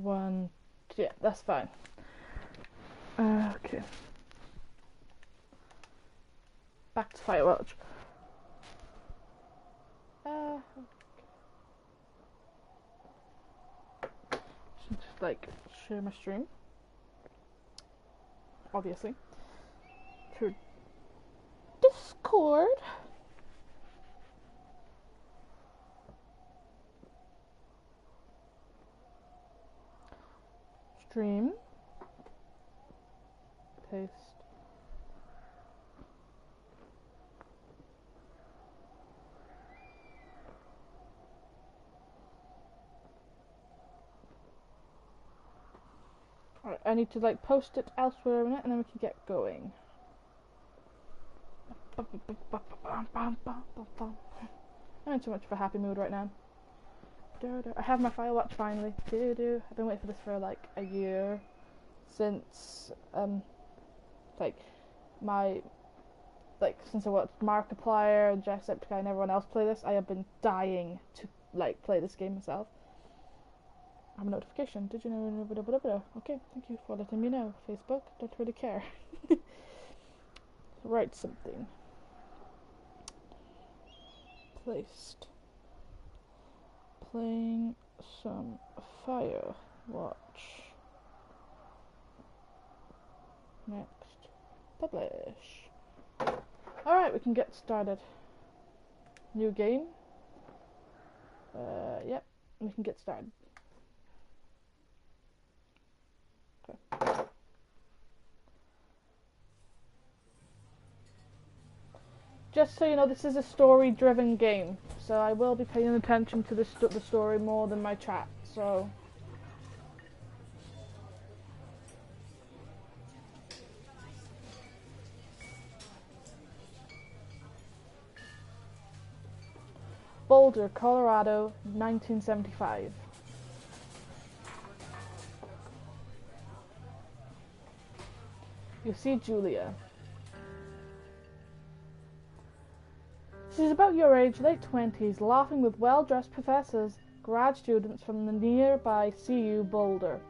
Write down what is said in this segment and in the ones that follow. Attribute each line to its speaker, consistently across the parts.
Speaker 1: One. Yeah, that's fine. Okay. Back to Firewatch. Should just like share my stream, obviously, through Discord. Stream. Paste. Alright, I need to like post it elsewhere in it and then we can get going. I'm in too much of a happy mood right now. I have my Firewatch finally. I've been waiting for this for like a year since since I watched Markiplier and Jacksepticeye and everyone else play this. I have been dying to like play this game myself. I have a notification. Did you know? Okay, thank you for letting me know. Facebook, don't really care. Write something. Placed. Playing some Firewatch. Next. Publish. Alright, we can get started. New game. Yep, we can get started. Okay. Just so you know, this is a story-driven game, so I will be paying attention to the story more than my chat, so... Boulder, Colorado, 1975. You see Julia. She's about your age, late 20s, laughing with well-dressed professors, grad students from the nearby CU Boulder.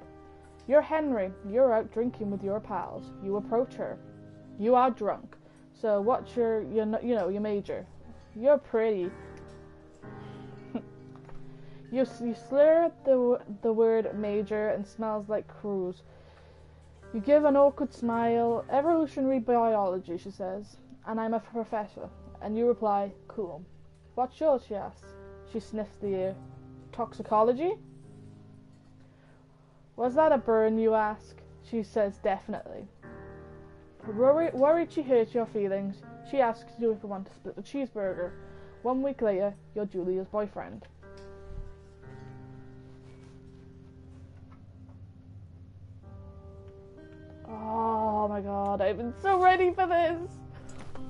Speaker 1: You're Henry. You're out drinking with your pals. You approach her. You are drunk. So what's your major? You're pretty. You slur the word major and smells like cruise. You give an awkward smile. Evolutionary biology, she says. And I'm a professor. And you reply, cool. What's yours, she asks. She sniffs the air. Toxicology? Was that a burn, you ask? She says, definitely. Worried she hurt your feelings, she asks you if you want to split a cheeseburger. 1 week later, you're Julia's boyfriend. Oh my god, I've been so ready for this!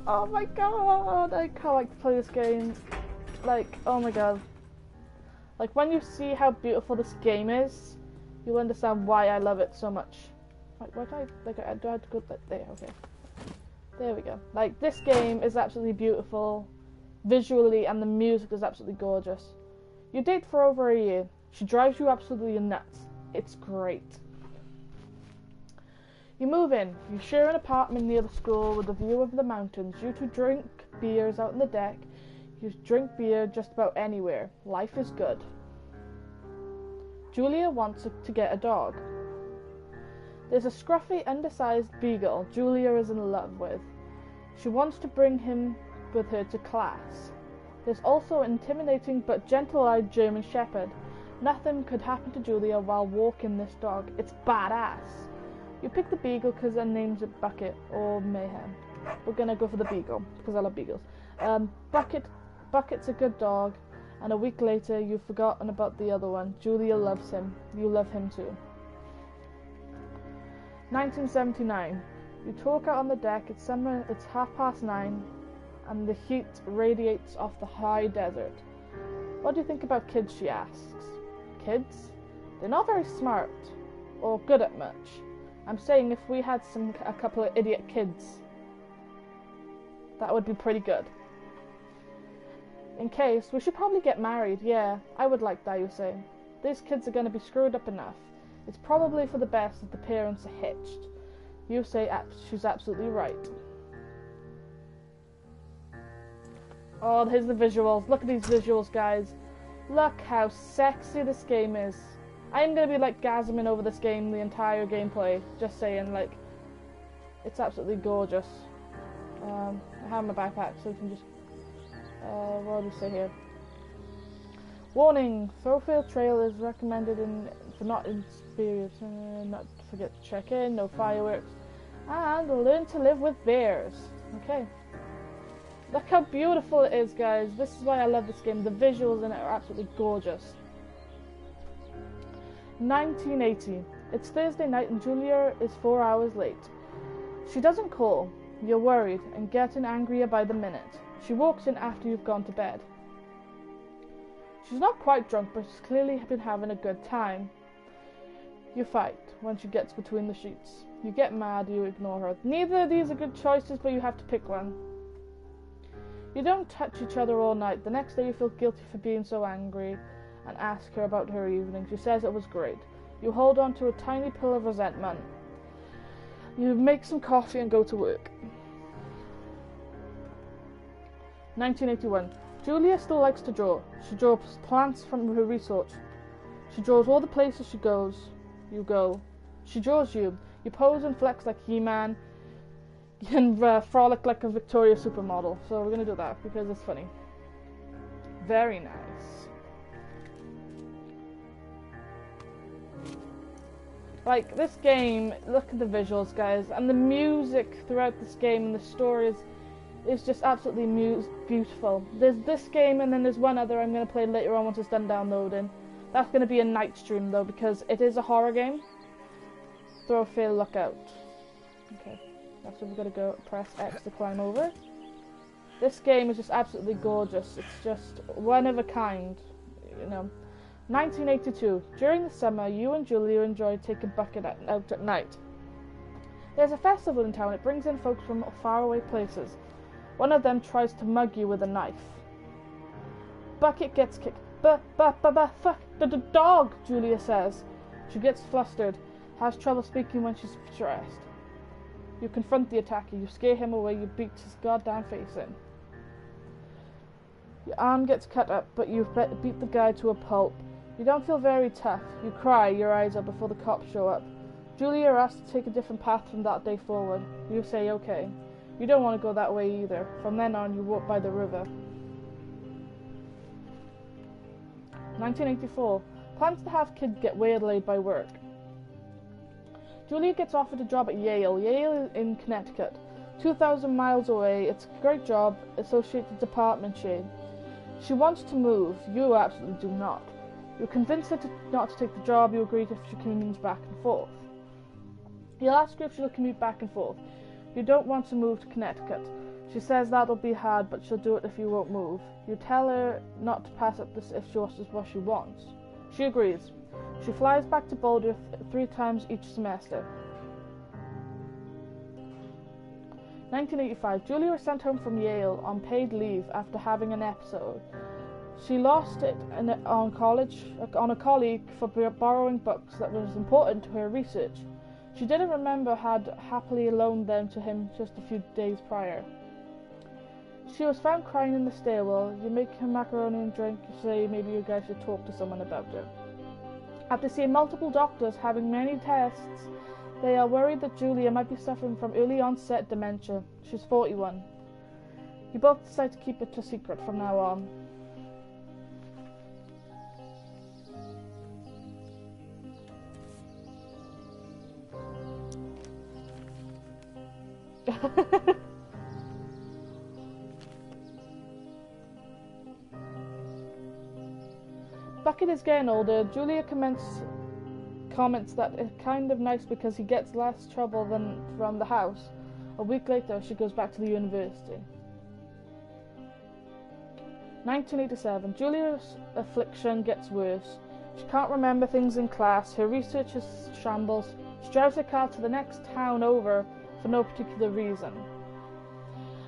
Speaker 1: Oh my god, I can't wait to play this game. Like, oh my god. Like, when you see how beautiful this game is, you'll understand why I love it so much. Like, why do I have to go there? Okay. There we go. Like, this game is absolutely beautiful, visually, and the music is absolutely gorgeous. You date for over a year. She drives you absolutely nuts. It's great. You move in. You share an apartment near the school with a view of the mountains. You two drink beers out on the deck. You drink beer just about anywhere. Life is good. Julia wants to get a dog. There's a scruffy, undersized beagle Julia is in love with. She wants to bring him with her to class. There's also an intimidating but gentle-eyed German shepherd. Nothing could happen to Julia while walking this dog. It's badass. You pick the beagle because her name's a Bucket or Mayhem. We're gonna go for the beagle because I love beagles. Bucket's a good dog, and a week later you've forgotten about the other one. Julia loves him. You love him too. 1979. You talk out on the deck. It's summer. It's 9:30, and the heat radiates off the high desert. What do you think about kids? She asks. Kids? They're not very smart or good at much. I'm saying if we had a couple of idiot kids. That would be pretty good. In case, we should probably get married. Yeah, I would like that, you say. These kids are going to be screwed up enough. It's probably for the best if the parents are hitched. You say she's absolutely right. Oh, here's the visuals. Look at these visuals, guys. Look how sexy this game is. I'm going to be like gasming over this game, the entire gameplay. Just saying, like, it's absolutely gorgeous. I have my backpack, so we can just... what do we say here? Warning! Thoroughfare trail is recommended for not experienced. Not to forget to check in, no fireworks. And learn to live with bears. Okay. Look how beautiful it is, guys. This is why I love this game. The visuals in it are absolutely gorgeous. 1980. It's Thursday night and Julia is 4 hours late. She doesn't call. You're worried and getting angrier by the minute. She walks in after you've gone to bed. She's not quite drunk, but she's clearly been having a good time. You fight when she gets between the sheets. You get mad, you ignore her. Neither of these are good choices, but you have to pick one. You don't touch each other all night. The next day you feel guilty for being so angry and ask her about her evening. She says it was great. You hold on to a tiny pill of resentment. You make some coffee and go to work. 1981. Julia still likes to draw. She draws plants from her research. She draws all the places she goes. You go. She draws you. You pose and flex like He-Man and frolic like a Victoria's supermodel. So we're going to do that because it's funny. Very nice. Like, this game, look at the visuals, guys. And the music throughout this game and the stories is just absolutely beautiful. There's this game and then there's one other I'm going to play later on once it's done downloading. That's going to be a night stream though because it is a horror game. Thoroughfare lookout. Okay, that's where we're going to go. Press X to climb over. This game is just absolutely gorgeous. It's just one of a kind, you know. 1982. During the summer, you and Julia enjoy taking bucket out at night. There's a festival in town. It brings in folks from faraway places. One of them tries to mug you with a knife. Bucket gets kicked. Fuck, the dog, Julia says. She gets flustered, has trouble speaking when she's stressed. You confront the attacker, you scare him away, you beat his goddamn face in. Your arm gets cut up, but you've beat the guy to a pulp. You don't feel very tough. You cry your eyes up before the cops show up. Julia asks to take a different path from that day forward. You say okay. You don't want to go that way either. From then on, you walk by the river. 1984. Plans to have kids get waylaid by work. Julia gets offered a job at Yale. Yale in Connecticut. 2,000 miles away. It's a great job. Associated department chain. She wants to move. You absolutely do not. You convince her not to take the job. You agree if she commutes back and forth. You'll ask her if she'll commute back and forth. You don't want to move to Connecticut. She says that'll be hard, but she'll do it if you won't move. You tell her not to pass up this if she wants what she wants. She agrees. She flies back to Boulder 3 times each semester. 1985. Julia was sent home from Yale on paid leave after having an episode. She lost it on a colleague for borrowing books that was important to her research. She didn't remember had happily loaned them to him just a few days prior. She was found crying in the stairwell. You make her macaroni and drink. You say maybe you guys should talk to someone about it. After seeing multiple doctors, having many tests, they are worried that Julia might be suffering from early onset dementia. She's 41. You both decide to keep it a secret from now on. Bucket is getting older. Julia comments that it's kind of nice because he gets less trouble than from the house. A week later, she goes back to the university. 1987. Julia's affliction gets worse. She can't remember things in class. Her research is shambles. She drives her car to the next town over for no particular reason.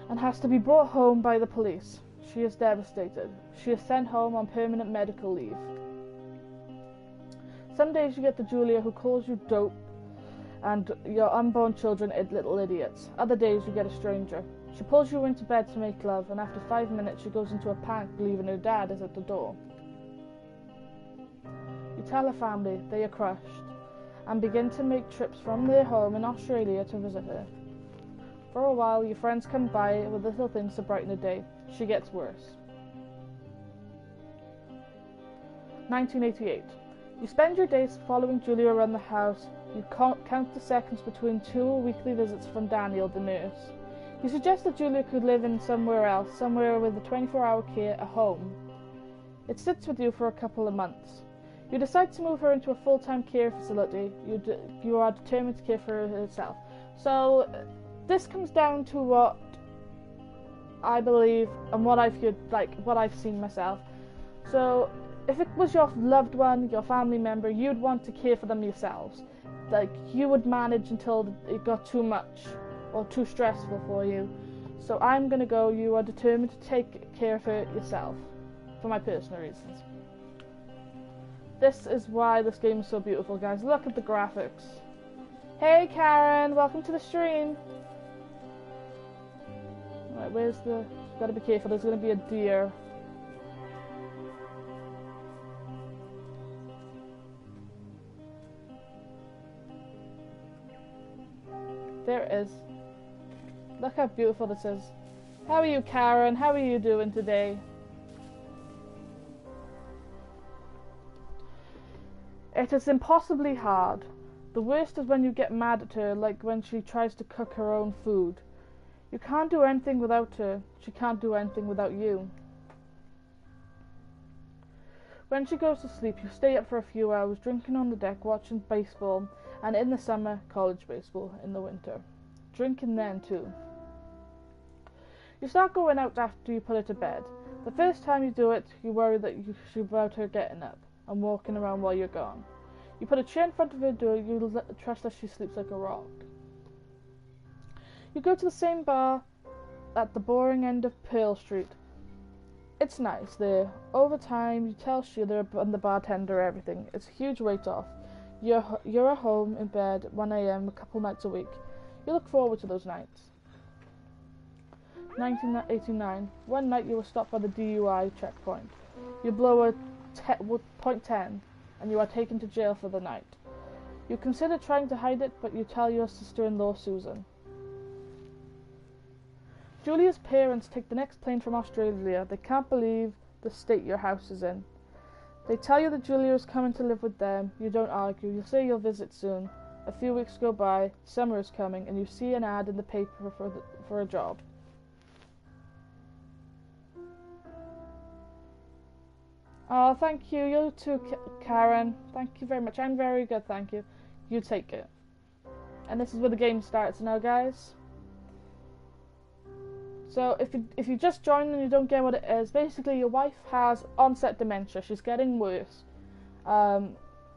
Speaker 1: and has to be brought home by the police. She is devastated. She is sent home on permanent medical leave. Some days you get the Julia who calls you dope and your unborn children little idiots. Other days you get a stranger. She pulls you into bed to make love, and after 5 minutes she goes into a panic believing her dad is at the door. You tell her family, they are crushed, and begin to make trips from their home in Australia to visit her. For a while your friends come by with little things to brighten the day. She gets worse. 1988. You spend your days following Julia around the house. You count the seconds between 2 weekly visits from Daniel, the nurse. You suggest that Julia could live in somewhere else, somewhere with a 24-hour care, a home. It sits with you for a couple of months. You decide to move her into a full-time care facility. You are determined to care for her herself. So this comes down to what I believe and what I've heard, like what I've seen myself. So if it was your loved one, your family member, you'd want to care for them yourselves. Like, you would manage until it got too much or too stressful for you. So I'm gonna go, you are determined to take care of her yourself, for my personal reasons. This is why this game is so beautiful, guys. Look at the graphics. Hey Karen, welcome to the stream. Alright, where's the... Gotta be careful, there's gonna be a deer. There it is. Look how beautiful this is. How are you, Karen? How are you doing today? It is impossibly hard. The worst is when you get mad at her, like when she tries to cook her own food. You can't do anything without her. She can't do anything without you. When she goes to sleep, you stay up for a few hours, drinking on the deck, watching baseball, and in the summer, college baseball, in the winter. Drinking then too. You start going out after you put her to bed. The first time you do it, you worry that she's about her getting up and walking around while you're gone. You put a chair in front of her door, you trust that she sleeps like a rock. You go to the same bar at the boring end of Pearl Street. It's nice there. Over time, you tell Sheila and the bartender everything. It's a huge weight off. You're at home in bed at 1 a.m. a couple nights a week. You look forward to those nights. 1989. One night you were stopped by the DUI checkpoint. You blow a .10 and you are taken to jail for the night. You consider trying to hide it, but you tell your sister-in-law Susan. Julia's parents take the next plane from Australia. They can't believe the state your house is in. They tell you that Julia is coming to live with them. You don't argue. You say you'll visit soon. A few weeks go by. Summer is coming, and you see an ad in the paper for a job. Oh, thank you. You too, Karen. Thank you very much. I'm very good, thank you. You take it. And this is where the game starts now, guys. So if you just joined and you don't get what it is, basically your wife has onset dementia. She's getting worse.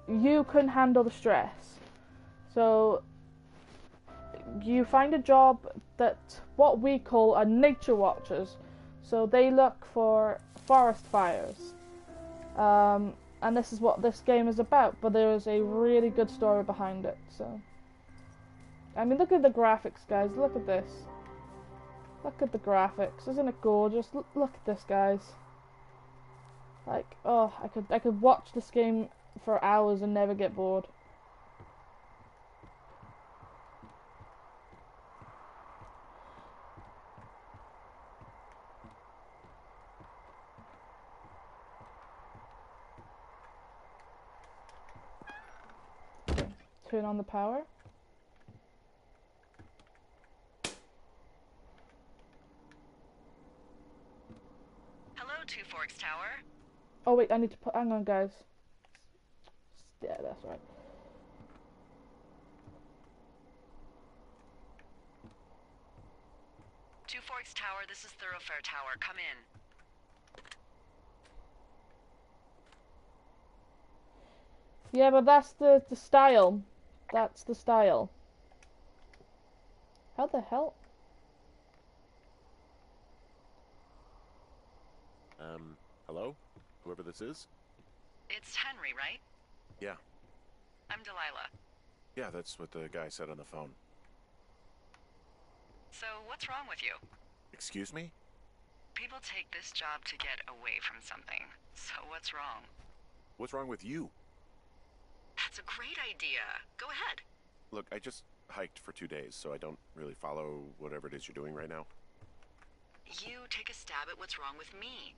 Speaker 1: You couldn't handle the stress. So you find a job that what we call are nature watchers. So they look for forest fires. And this is what this game is about, but there is a really good story behind it. So I mean, look at the graphics, guys. Look at this. Look at the graphics. Isn't it gorgeous? Look at this, guys. Like, oh, I could watch this game for hours and never get bored. Okay, turn on the power.
Speaker 2: Two Forks Tower.
Speaker 1: Oh wait, I need to put. Hang on, guys. Yeah, that's right.
Speaker 2: Two Forks Tower. This is Thoroughfare Tower. Come in.
Speaker 1: Yeah, but that's the style. That's the style. How the hell?
Speaker 3: Hello? Whoever this is?
Speaker 2: It's Henry, right?
Speaker 3: Yeah.
Speaker 2: I'm Delilah.
Speaker 3: Yeah, that's what the guy said on the phone.
Speaker 2: So, what's wrong with you?
Speaker 3: Excuse me?
Speaker 2: People take this job to get away from something. So, what's wrong?
Speaker 3: What's wrong with you?
Speaker 2: That's a great idea. Go ahead.
Speaker 3: Look, I just hiked for 2 days, so I don't really follow whatever it is you're doing right now.
Speaker 2: You take a stab at what's wrong with me.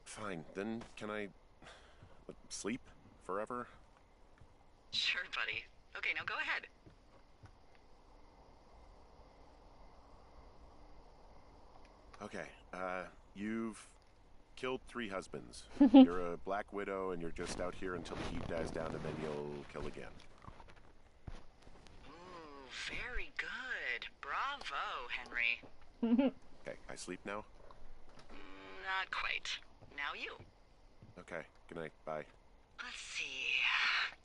Speaker 3: Fine, then can I sleep forever?
Speaker 2: Sure, buddy. Okay, now go ahead.
Speaker 3: Okay, you've killed 3 husbands. You're a black widow and you're just out here until the heat dies down and then you'll kill again.
Speaker 2: Ooh, very good. Bravo, Henry.
Speaker 3: Okay, I sleep now?
Speaker 2: Not quite. Now you.
Speaker 3: Okay, good night, bye.
Speaker 2: Let's see.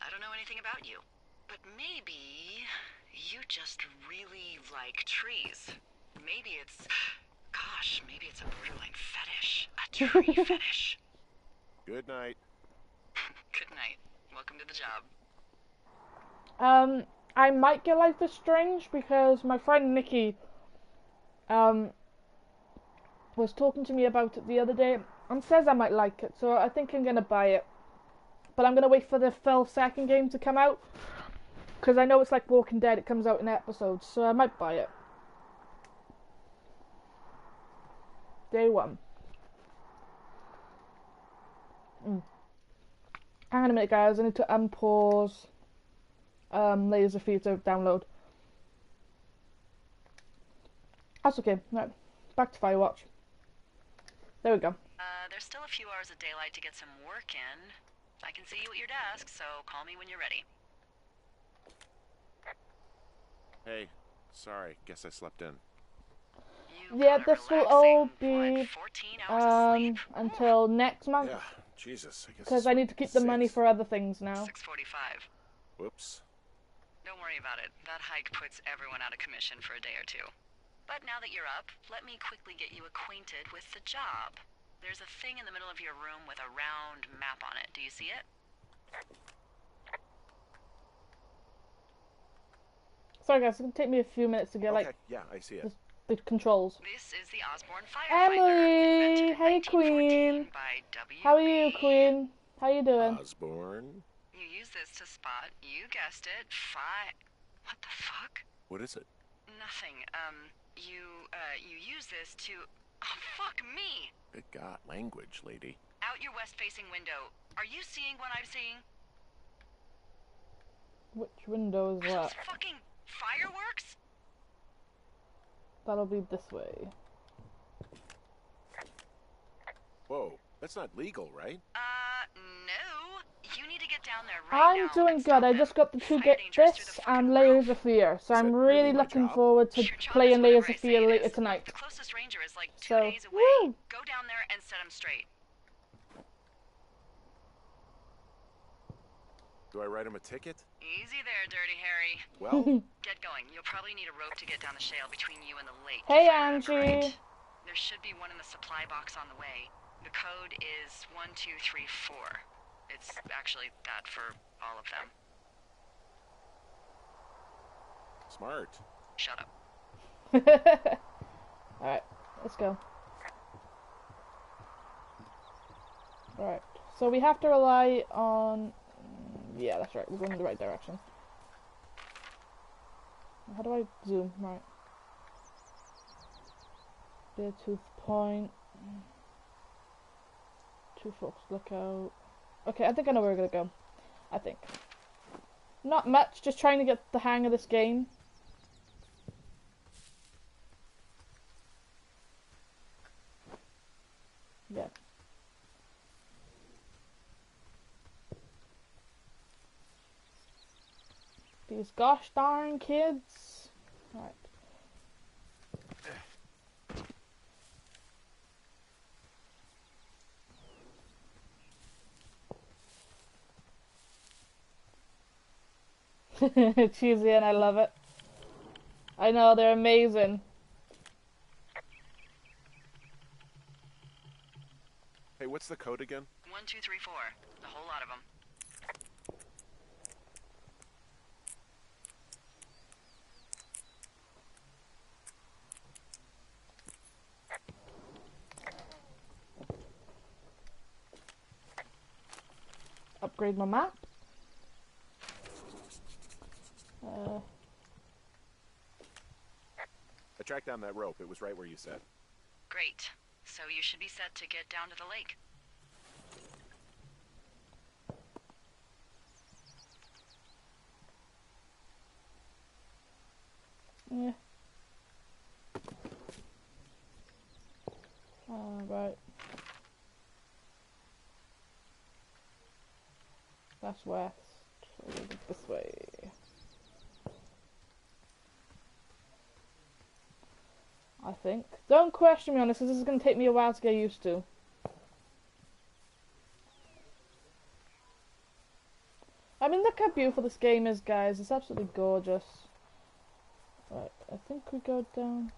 Speaker 2: I don't know anything about you, but maybe you just really like trees. Maybe it's... Gosh, maybe it's a borderline fetish. A tree fetish.
Speaker 3: Good night.
Speaker 2: Good night. Welcome to the job.
Speaker 1: I might get Life is Strange because my friend Nikki, was talking to me about it the other day and says I might like it, so I think I'm gonna buy it. But I'm gonna wait for the full second game to come out because I know it's like Walking Dead; it comes out in episodes, so I might buy it. Day one. Hang on a minute, guys. I need to unpause laser for you to download. That's okay. Right, back to Firewatch. There we go.
Speaker 2: There's still a few hours of daylight to get some work in. I can see you at your desk, so call me when you're ready.
Speaker 3: Hey, sorry, guess I slept in.
Speaker 1: Yeah, this will all be
Speaker 2: 14 hours of sleep?
Speaker 1: until next month.
Speaker 3: Yeah, Jesus, I guess.
Speaker 1: Because I need to keep the money for other things now.
Speaker 2: 6:45.
Speaker 3: Whoops.
Speaker 2: Don't worry about it. That hike puts everyone out of commission for a day or two. But now that you're up, let me quickly get you acquainted with the job. There's a thing in the middle of your room with a round map on it. Do you see it?
Speaker 1: Sorry guys, it's going to take me a few minutes to get
Speaker 3: Okay, yeah, I see it.
Speaker 1: the controls.
Speaker 2: This is the Osborne Firefighter.
Speaker 1: Emily! Hey Queen! How are you, Queen? How you doing?
Speaker 3: Osborne?
Speaker 2: You use this to spot, you guessed it, What the fuck?
Speaker 3: What is it?
Speaker 2: Nothing. You use this to... Oh, fuck me!
Speaker 3: Good God, language, lady.
Speaker 2: Out your west-facing window. Are you seeing what I'm seeing?
Speaker 1: Which window is
Speaker 2: Are those
Speaker 1: that?
Speaker 2: fucking fireworks?
Speaker 1: That'll be this way.
Speaker 3: Whoa, that's not legal, right?
Speaker 2: No. You need to get down there right now.
Speaker 1: I'm doing good. I just got the two get this and Layers of Fear, so I'm really looking forward to playing Layers of Fear later tonight.
Speaker 2: The closest ranger is like 2
Speaker 1: So,
Speaker 2: days away.
Speaker 1: woo!
Speaker 2: Go down there and set him straight.
Speaker 3: Do I write him a ticket?
Speaker 2: Easy there, Dirty Harry.
Speaker 3: Well,
Speaker 2: Get going. You'll probably need a rope to get down the shale between you and the lake.
Speaker 1: Hey,
Speaker 2: if I remember
Speaker 1: Angie.
Speaker 2: right. There should be one in the supply box on the way. The code is 1234. It's actually that for all of them.
Speaker 3: smart.
Speaker 2: Shut up.
Speaker 1: Alright, let's go. Alright, so we have to rely on... Yeah, that's right, we're going in the right direction. How do I zoom? Right. Beartooth Point. Two Forks Lookout. Okay, I think I know where we're gonna go. I think. Not much, just trying to get the hang of this game. Yeah. These gosh darn kids. Alright. Cheesy and I love it. I know, they're amazing.
Speaker 3: Hey, Hey, what's the code again?
Speaker 2: 1, 2, 3, 4. A whole lot of them.
Speaker 1: Upgrade my map.
Speaker 3: I tracked down that rope. It was right where you said.
Speaker 2: Great. So you should be set to get down to the lake.
Speaker 1: Yeah. Right. That's west. This way. I think. Don't question me on this, because this is going to take me a while to get used to. I mean, look how beautiful this game is, guys. It's absolutely gorgeous. Right, I think we go down.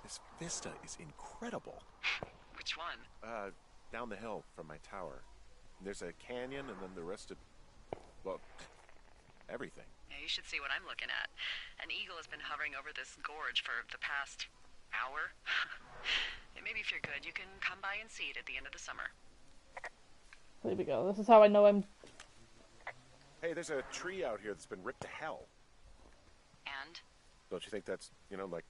Speaker 3: This vista is incredible.
Speaker 2: Which one?
Speaker 3: Down the hill from my tower. There's a canyon and then the rest of... well, everything.
Speaker 2: Yeah, you should see what I'm looking at. An eagle has been hovering over this gorge for the past hour. And maybe if you're good, you can come by and see it at the end of the summer.
Speaker 1: There we go. This is how I know I'm...
Speaker 3: Hey, there's a tree out here that's been ripped to hell.
Speaker 2: And?
Speaker 3: Don't you think that's, you know, like,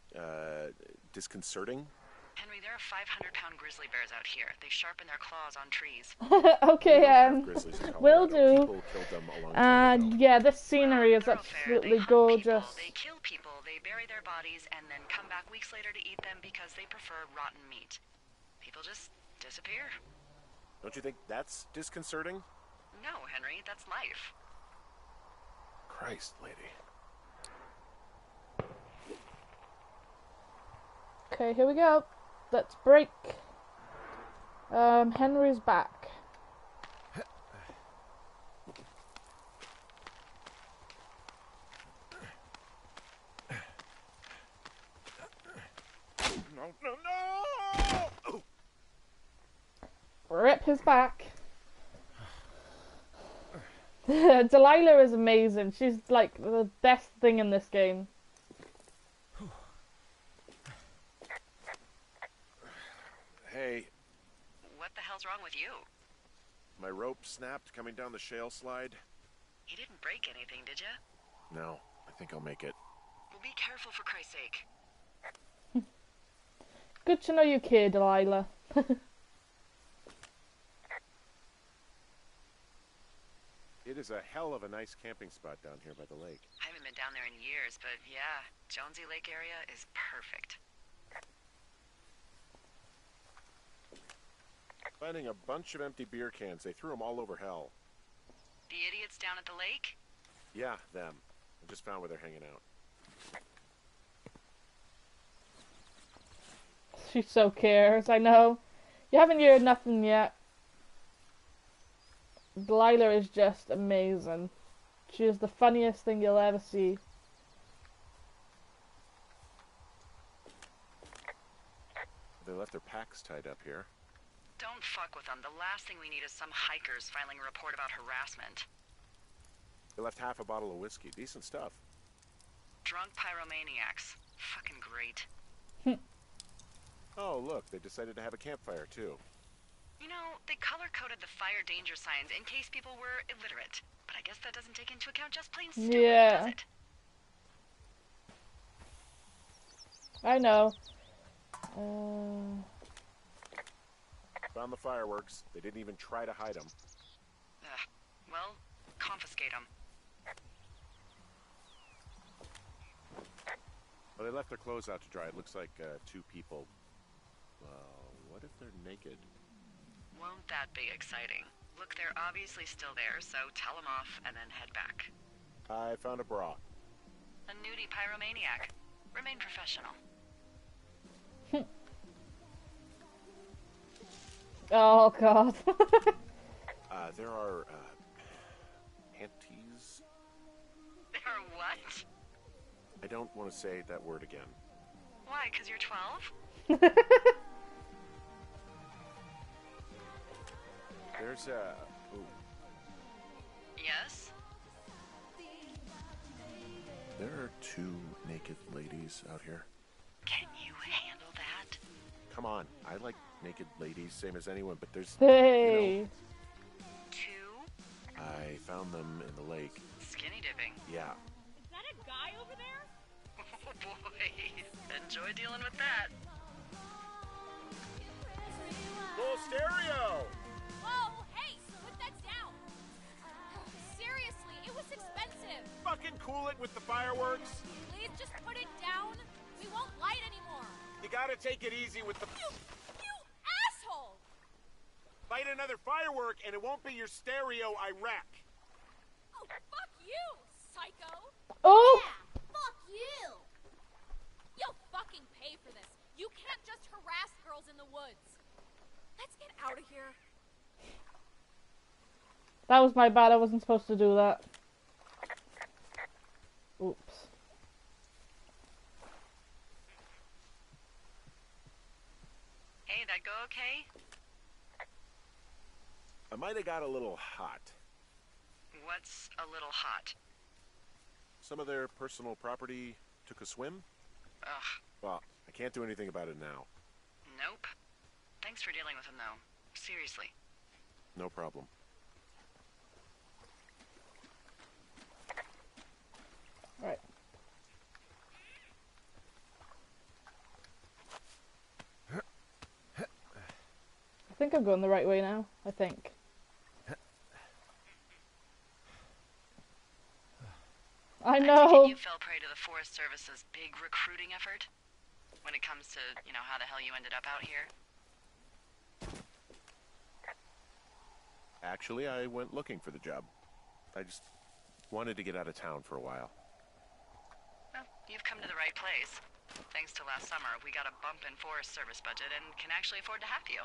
Speaker 3: disconcerting?
Speaker 2: Henry, there are 500-pound grizzly bears out here. They sharpen their claws on trees.
Speaker 1: Okay,
Speaker 3: Grizzlies in
Speaker 1: will
Speaker 3: Colorado.
Speaker 1: do.
Speaker 3: People killed them a long time ago.
Speaker 1: And yeah, this scenery is
Speaker 2: They're all fair.
Speaker 1: absolutely
Speaker 2: They hunt
Speaker 1: gorgeous.
Speaker 2: People, they kill people, they bury their bodies, and then come back weeks later to eat them because they prefer rotten meat. People just disappear.
Speaker 3: Don't you think that's disconcerting?
Speaker 2: No, Henry, that's life.
Speaker 3: Christ, lady.
Speaker 1: Okay, here we go. Let's break. Henry's back.
Speaker 3: No!
Speaker 1: Rip his back. Delilah is amazing. She's like the best thing in this game.
Speaker 3: Hey,
Speaker 2: What the hell's wrong with you?
Speaker 3: my rope snapped coming down the shale slide.
Speaker 2: You didn't break anything, did you?
Speaker 3: No, I think I'll make it.
Speaker 2: Well, be careful for Christ's sake.
Speaker 1: Good to know you care, Delilah.
Speaker 3: It is a hell of a nice camping spot down here by the lake.
Speaker 2: I haven't been down there in years, but yeah, Jonesy Lake area is perfect.
Speaker 3: Finding a bunch of empty beer cans. They threw them all over hell.
Speaker 2: The idiots down at the lake?
Speaker 3: Yeah, them. I just found where they're hanging out.
Speaker 1: She so cares, I know. You haven't heard nothing yet. Delilah is just amazing. She is the funniest thing you'll ever see.
Speaker 3: They left their packs tied up here.
Speaker 2: Don't fuck with them. The last thing we need is some hikers filing a report about harassment.
Speaker 3: They left half a bottle of whiskey. Decent stuff.
Speaker 2: Drunk pyromaniacs. Fucking great.
Speaker 3: Oh, look, they decided to have a campfire, too.
Speaker 2: You know, they color-coded the fire danger signs in case people were illiterate. But I guess that doesn't take into account just plain stupid, does it?
Speaker 1: I know.
Speaker 3: Found the fireworks. They didn't even try to hide them.
Speaker 2: Well, confiscate them.
Speaker 3: Well, they left their clothes out to dry. It looks like 2 people. Well, what if they're naked?
Speaker 2: Won't that be exciting? Look, they're obviously still there, so tell them off and then head back.
Speaker 3: I found a bra.
Speaker 2: A nudie pyromaniac. Remain professional.
Speaker 1: Oh, God.
Speaker 3: There are, panties?
Speaker 2: There are what?
Speaker 3: I don't want to say that word again.
Speaker 2: Why, 'cause you're 12?
Speaker 3: There's a... Ooh,
Speaker 2: Yes?
Speaker 3: there are 2 naked ladies out here.
Speaker 2: Can you handle that?
Speaker 3: Come on, I like naked ladies, same as anyone, but there's...
Speaker 1: Hey.
Speaker 3: You know,
Speaker 2: 2?
Speaker 3: I found them in the lake.
Speaker 2: Skinny dipping.
Speaker 3: Yeah.
Speaker 4: Is that a guy over there?
Speaker 2: Oh boy. Enjoy dealing with that.
Speaker 3: Full stereo!
Speaker 4: Whoa, hey, put that down. Seriously, it was expensive.
Speaker 3: Fucking cool it with the fireworks.
Speaker 4: Please just put it down. We won't light anymore.
Speaker 3: You gotta take it easy with the...
Speaker 4: You asshole!
Speaker 3: Light another firework and it won't be your stereo I wreck.
Speaker 4: Oh, fuck you, psycho.
Speaker 1: Oh!
Speaker 4: Yeah, fuck you. You'll fucking pay for this. You can't just harass girls in the woods. Let's get out of here.
Speaker 1: That was my bad. I wasn't supposed to do that. Oops.
Speaker 2: Hey, that go okay?
Speaker 3: I might have got a little hot.
Speaker 2: What's a little hot?
Speaker 3: Some of their personal property took a swim.
Speaker 2: Ugh.
Speaker 3: Well, I can't do anything about it now.
Speaker 2: Nope. Thanks for dealing with him, though. Seriously.
Speaker 3: No problem.
Speaker 1: Right. I think I'm going the right way now. I think. I know.
Speaker 2: You fell prey to the Forest Service's big recruiting effort? When it comes to, you know, how the hell you ended up out here?
Speaker 3: Actually, I went looking for the job. I just wanted to get out of town for a while.
Speaker 2: Well, you've come to the right place. Thanks to last summer, we got a bump in Forest Service budget and can actually afford to have you.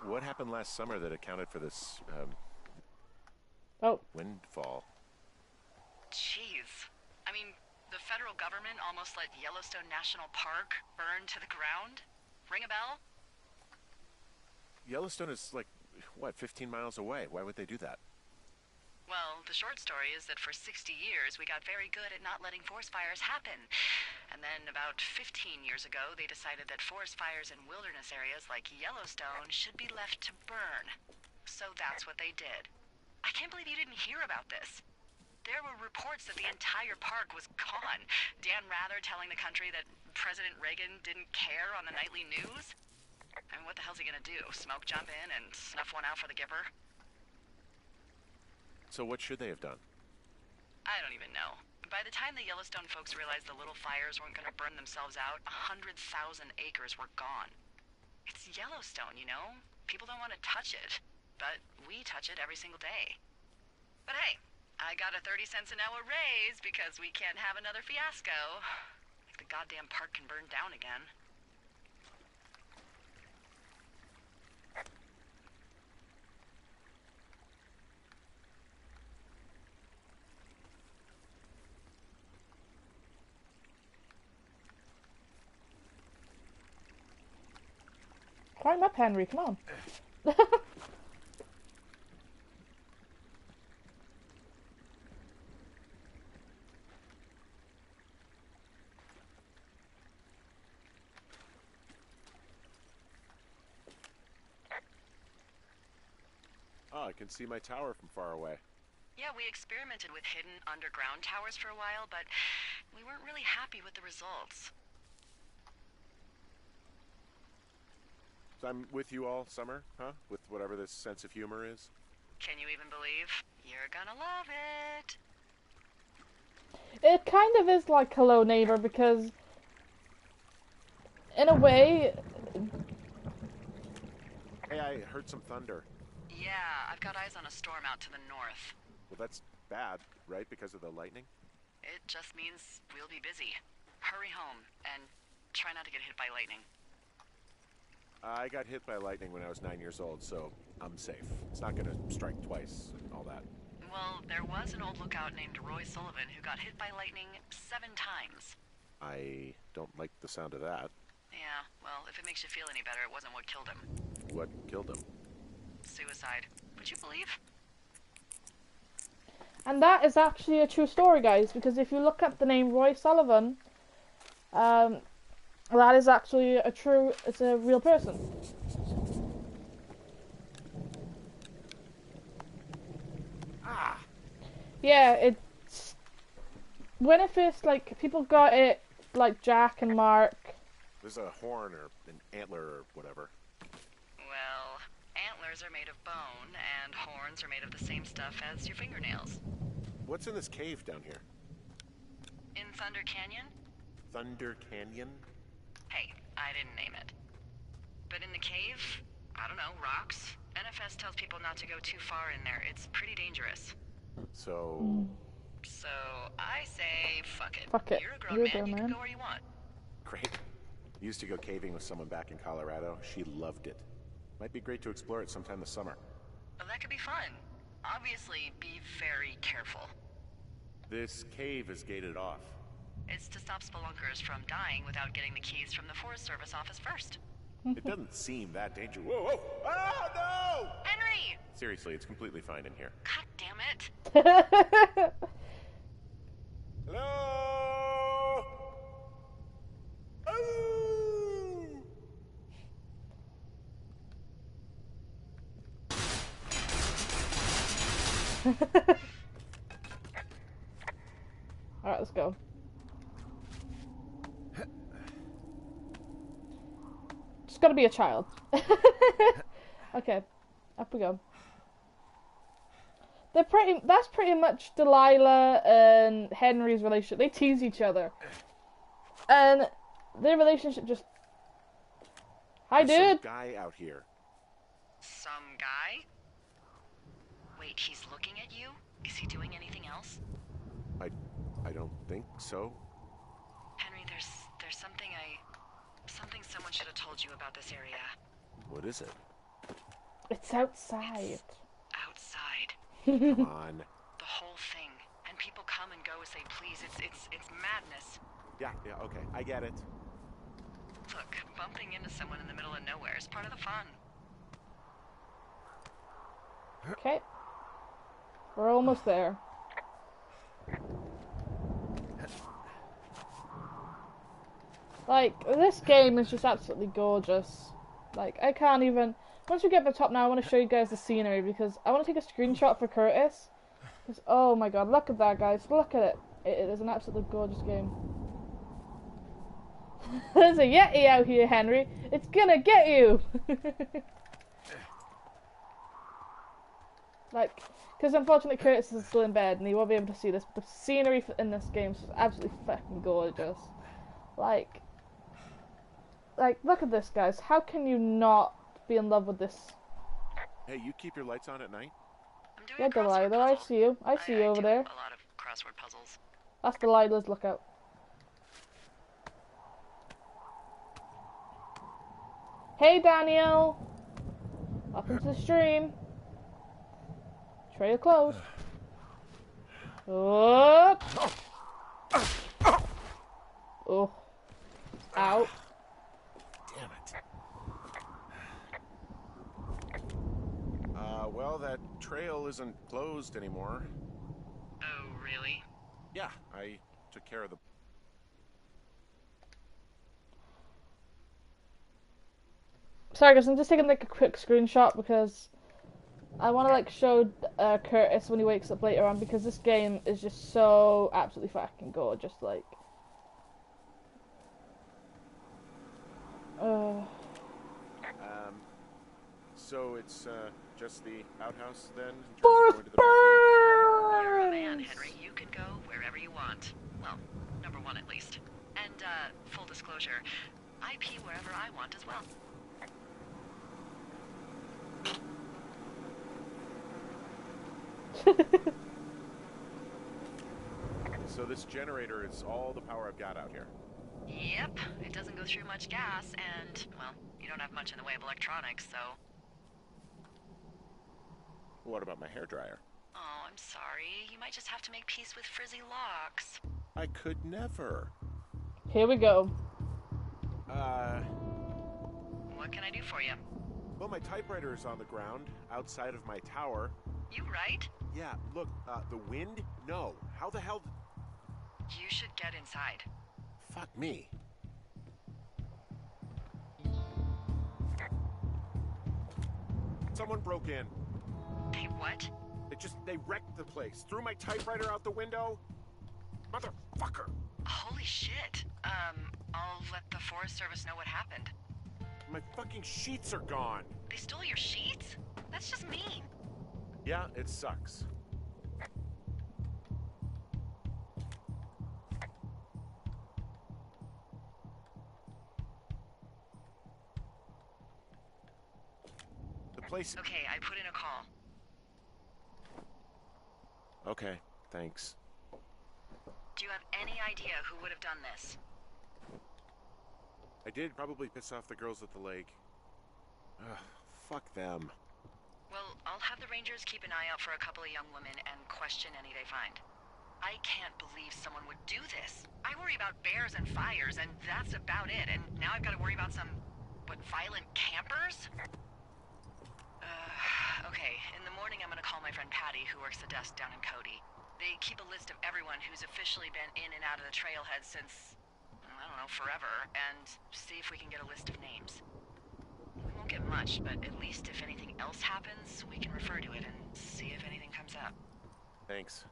Speaker 3: What happened last summer that accounted for this,
Speaker 1: Oh.
Speaker 3: windfall?
Speaker 2: Jeez. I mean, the federal government almost let Yellowstone National Park burn to the ground? Ring a bell?
Speaker 3: Yellowstone is like, what, 15 miles away? Why would they do that?
Speaker 2: Well, the short story is that for 60 years, we got very good at not letting forest fires happen. And then about 15 years ago, they decided that forest fires in wilderness areas like Yellowstone should be left to burn. So that's what they did. I can't believe you didn't hear about this. There were reports that the entire park was gone. Dan Rather telling the country that President Reagan didn't care on the nightly news. I mean, what the hell's he gonna do? Smoke jump in and snuff one out for the giver?
Speaker 3: So what should they have done?
Speaker 2: I don't even know. By the time the Yellowstone folks realized the little fires weren't gonna burn themselves out, 100,000 acres were gone. It's Yellowstone, you know? People don't want to touch it. But we touch it every single day. But hey, I got a 30 cents an hour raise because we can't have another fiasco. Like the goddamn park can burn down again.
Speaker 1: Climb up, Henry. Come on.
Speaker 3: Oh, I can see my tower from far away.
Speaker 2: Yeah, we experimented with hidden underground towers for a while, but we weren't really happy with the results.
Speaker 3: So I'm with you all summer, huh? With whatever this sense of humor is.
Speaker 2: Can you even believe? You're gonna love it.
Speaker 1: It kind of is like Hello Neighbor because, in a way,
Speaker 3: Hey, I heard some thunder.
Speaker 2: Yeah, I've got eyes on a storm out to the north.
Speaker 3: Well, that's bad, right? Because of the lightning?
Speaker 2: It just means we'll be busy. Hurry home and try not to get hit by lightning.
Speaker 3: I got hit by lightning when I was 9 years old, so I'm safe. It's not gonna strike twice and all that.
Speaker 2: Well, there was an old lookout named Roy Sullivan who got hit by lightning 7 times.
Speaker 3: I don't like the sound of that.
Speaker 2: Yeah, well, if it makes you feel any better, it wasn't what killed him.
Speaker 3: What killed him?
Speaker 2: Suicide. Would you believe?
Speaker 1: And that is actually a true story, guys, because if you look up the name Roy Sullivan, that is actually it's a real person.
Speaker 3: Ah!
Speaker 1: Yeah, it's... When it first, like, people got it, like Jack and Mark.
Speaker 3: There's a horn or an antler or whatever.
Speaker 2: Well, antlers are made of bone, and horns are made of the same stuff as your fingernails.
Speaker 3: What's in this cave down here?
Speaker 2: In Thunder Canyon?
Speaker 3: Thunder Canyon?
Speaker 2: Hey, I didn't name it. But in the cave, I don't know, rocks? NFS tells people not to go too far in there. It's pretty dangerous.
Speaker 3: So...
Speaker 2: So, I say, fuck it.
Speaker 1: Fuck it.
Speaker 2: You're a grown man, you can go where you want.
Speaker 3: Great. Used to go caving with someone back in Colorado. She loved it. Might be great to explore it sometime this summer.
Speaker 2: Well, that could be fun. Obviously, be very careful.
Speaker 3: This cave is gated off.
Speaker 2: It's to stop spelunkers from dying without getting the keys from the Forest Service office first.
Speaker 3: It doesn't seem that dangerous. Whoa, whoa! Oh, no!
Speaker 2: Henry!
Speaker 3: Seriously, it's completely fine in here.
Speaker 2: God damn it.
Speaker 3: Hello? Oh!
Speaker 1: Alright, let's go. Just gotta be a child. Okay, up we go. That's pretty much Delilah and Henry's relationship. They tease each other. And their relationship just... Hi,
Speaker 3: There's
Speaker 1: dude!
Speaker 3: some guy out here.
Speaker 2: Some guy? Wait, he's looking at you? Is he doing anything else?
Speaker 3: I don't think so.
Speaker 2: Henry, there's something someone should have told you about this area.
Speaker 3: What is it?
Speaker 1: It's outside.
Speaker 2: Outside.
Speaker 3: Come on.
Speaker 2: The whole thing. And people come and go as they please. It's madness.
Speaker 3: Yeah, okay. I get it.
Speaker 2: Look, bumping into someone in the middle of nowhere is part of the fun.
Speaker 1: Okay. We're almost there. Like, this game is just absolutely gorgeous. Like, I can't even... Once we get to the top now, I want to show you guys the scenery, because I want to take a screenshot for Curtis. Because, oh my god, look at that, guys. Look at it. It is an absolutely gorgeous game. There's a Yeti out here, Henry. It's gonna get you! Like, because unfortunately Curtis is still in bed, and he won't be able to see this. The scenery in this game is absolutely fucking gorgeous. Like, look at this, guys. How can you not be in love with this?
Speaker 3: Hey, you keep your lights on at night?
Speaker 2: I'm doing
Speaker 1: Yeah,
Speaker 2: a crossword
Speaker 1: Delilah, I
Speaker 2: puzzle.
Speaker 1: see you. I see you over
Speaker 2: do
Speaker 1: there.
Speaker 2: a lot of crossword puzzles.
Speaker 1: That's Delilah's lookout. Hey, Daniel! Welcome to the stream. Trail closed. Oh! Oh. Out.
Speaker 3: Damn it. Well, that trail isn't closed anymore.
Speaker 2: Oh, really?
Speaker 3: Yeah, I took care of the...
Speaker 1: Sorry guys, I'm just taking like a quick screenshot because I want to like show Curtis when he wakes up later on, because this game is just so absolutely fucking gorgeous. Like,
Speaker 3: So it's, just the outhouse, then? in terms of
Speaker 1: Forest
Speaker 3: going to the bathroom?
Speaker 2: You're a man,
Speaker 1: burns!
Speaker 2: Henry. You can go wherever you want. Well, number one at least. And, full disclosure, I pee wherever I want as well.
Speaker 3: So this generator is all the power I've got out here.
Speaker 2: Yep, it doesn't go through much gas, and, well, you don't have much in the way of electronics, so...
Speaker 3: What about my hairdryer?
Speaker 2: Oh, I'm sorry. You might just have to make peace with frizzy locks.
Speaker 3: I could never.
Speaker 1: Here we go.
Speaker 2: What can I do for you?
Speaker 3: Well, my typewriter is on the ground, outside of my tower.
Speaker 2: You right?
Speaker 3: Yeah, look, the wind? No. How the hell...
Speaker 2: You should get inside.
Speaker 3: Fuck me. Someone broke in.
Speaker 2: Hey, what?
Speaker 3: They wrecked the place. Threw my typewriter out the window. Motherfucker.
Speaker 2: Holy shit. I'll let the Forest Service know what happened.
Speaker 3: My fucking sheets are gone.
Speaker 2: They stole your sheets? That's just mean.
Speaker 3: Yeah, it sucks. The place...
Speaker 2: Okay, I put in a call.
Speaker 3: Okay, thanks.
Speaker 2: Do you have any idea who would have done this?
Speaker 3: I did probably piss off the girls at the lake. Ugh, fuck them.
Speaker 2: Well, I'll have the Rangers keep an eye out for a couple of young women and question any they find. I can't believe someone would do this. I worry about bears and fires, and that's about it. And now I've got to worry about some, violent campers? Okay, in the morning I'm gonna call my friend Patty, who works the desk down in Cody. They keep a list of everyone who's officially been in and out of the trailhead since, I don't know, forever, and see if we can get a list of names. We won't get much, but at least if anything else happens, we can refer to it and see if anything comes up.
Speaker 3: Thanks.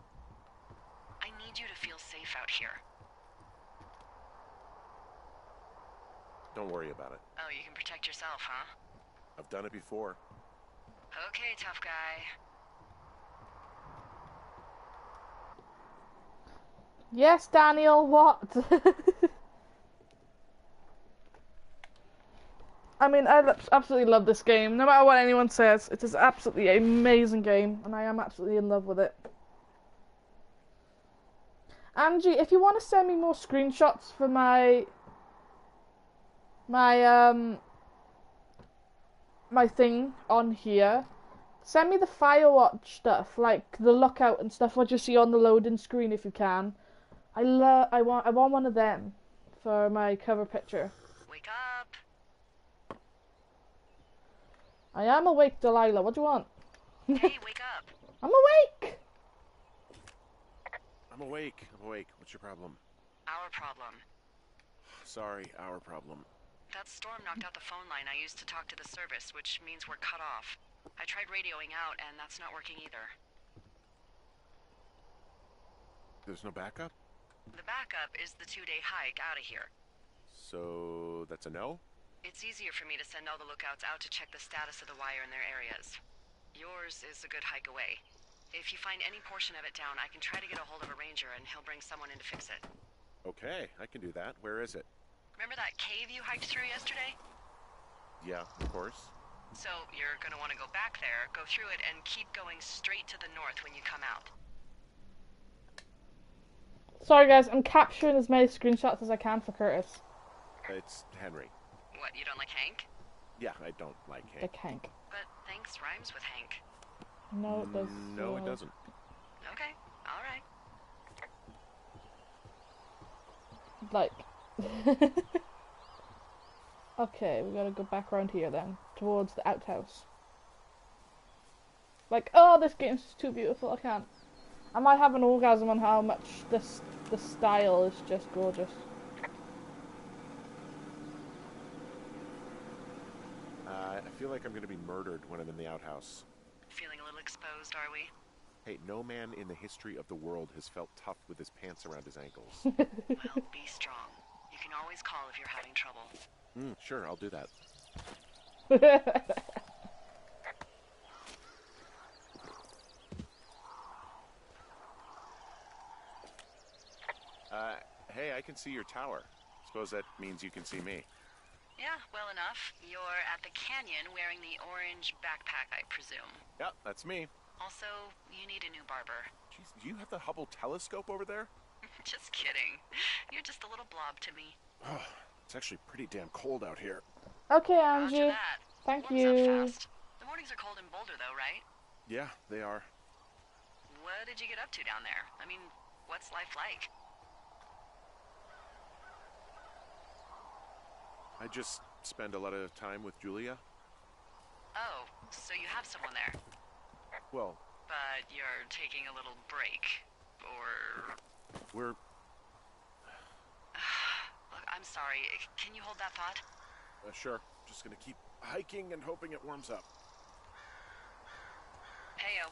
Speaker 2: I need you to feel safe out here.
Speaker 3: Don't worry about it.
Speaker 2: Oh, you can protect yourself, huh?
Speaker 3: I've done it before.
Speaker 2: Okay, tough guy.
Speaker 1: Yes, Daniel, what? I mean, I absolutely love this game. No matter what anyone says, it is absolutely an amazing game, and I am absolutely in love with it. Angie, if you want to send me more screenshots for my thing on here, send me the Firewatch stuff, like the lookout and stuff, what you see on the loading screen if you can. I want one of them for my cover picture.
Speaker 2: Wake up.
Speaker 1: I am awake, Delilah. What do you want?
Speaker 2: Hey, wake up.
Speaker 1: I'm awake.
Speaker 3: I'm awake. What's your problem?
Speaker 2: Our problem.
Speaker 3: Sorry, our problem.
Speaker 2: That storm knocked out the phone line I used to talk to the service, which means we're cut off. I tried radioing out, and that's not working either.
Speaker 3: There's no backup?
Speaker 2: The backup is the 2-day hike out of here.
Speaker 3: So, that's a no?
Speaker 2: It's easier for me to send all the lookouts out to check the status of the wire in their areas. Yours is a good hike away. If you find any portion of it down, I can try to get a hold of a ranger and he'll bring someone in to fix it.
Speaker 3: Okay, I can do that. Where is it?
Speaker 2: Remember that cave you hiked through yesterday?
Speaker 3: Yeah, of course.
Speaker 2: So you're gonna want to go back there, go through it, and keep going straight to the north when you come out.
Speaker 1: Sorry guys, I'm capturing as many screenshots as I can for Curtis.
Speaker 3: It's Henry.
Speaker 2: What, you don't like Hank?
Speaker 3: Yeah, I don't like Hank.
Speaker 1: Like Hank.
Speaker 2: But thanks rhymes with Hank.
Speaker 1: No, it does.
Speaker 3: No, it doesn't.
Speaker 2: Okay, alright.
Speaker 1: Like... Okay, we gotta go back around here then, towards the outhouse. Like, oh, this game's too beautiful, I can't. I might have an orgasm on how much the style is just gorgeous.
Speaker 3: I feel like I'm gonna be murdered when I'm in the outhouse.
Speaker 2: Feeling a little exposed, are we?
Speaker 3: Hey, no man in the history of the world has felt tough with his pants around his ankles.
Speaker 2: Well, be strong. You can always call if you're having trouble.
Speaker 3: Sure, I'll do that. Hey, I can see your tower. Suppose that means you can see me.
Speaker 2: Yeah, well enough. You're at the canyon wearing the orange backpack, I presume.
Speaker 3: Yep, that's me.
Speaker 2: Also, you need a new barber.
Speaker 3: Jeez, do you have the Hubble telescope over there?
Speaker 2: Just kidding. You're just a little blob to me.
Speaker 3: Oh, it's actually pretty damn cold out here.
Speaker 1: Okay,
Speaker 2: Roger
Speaker 1: Angie.
Speaker 2: that.
Speaker 1: Thank
Speaker 2: Warms
Speaker 1: you.
Speaker 2: up fast. The mornings are cold in Boulder, though, right?
Speaker 3: Yeah, they are.
Speaker 2: What did you get up to down there? I mean, what's life like?
Speaker 3: I just spend a lot of time with Julia.
Speaker 2: Oh, so you have someone there.
Speaker 3: Well,
Speaker 2: But you're taking a little break. Or...
Speaker 3: we're...
Speaker 2: Look, I'm sorry. Can you hold that thought?
Speaker 3: Sure. Just gonna keep hiking and hoping it warms up.
Speaker 2: Heyo.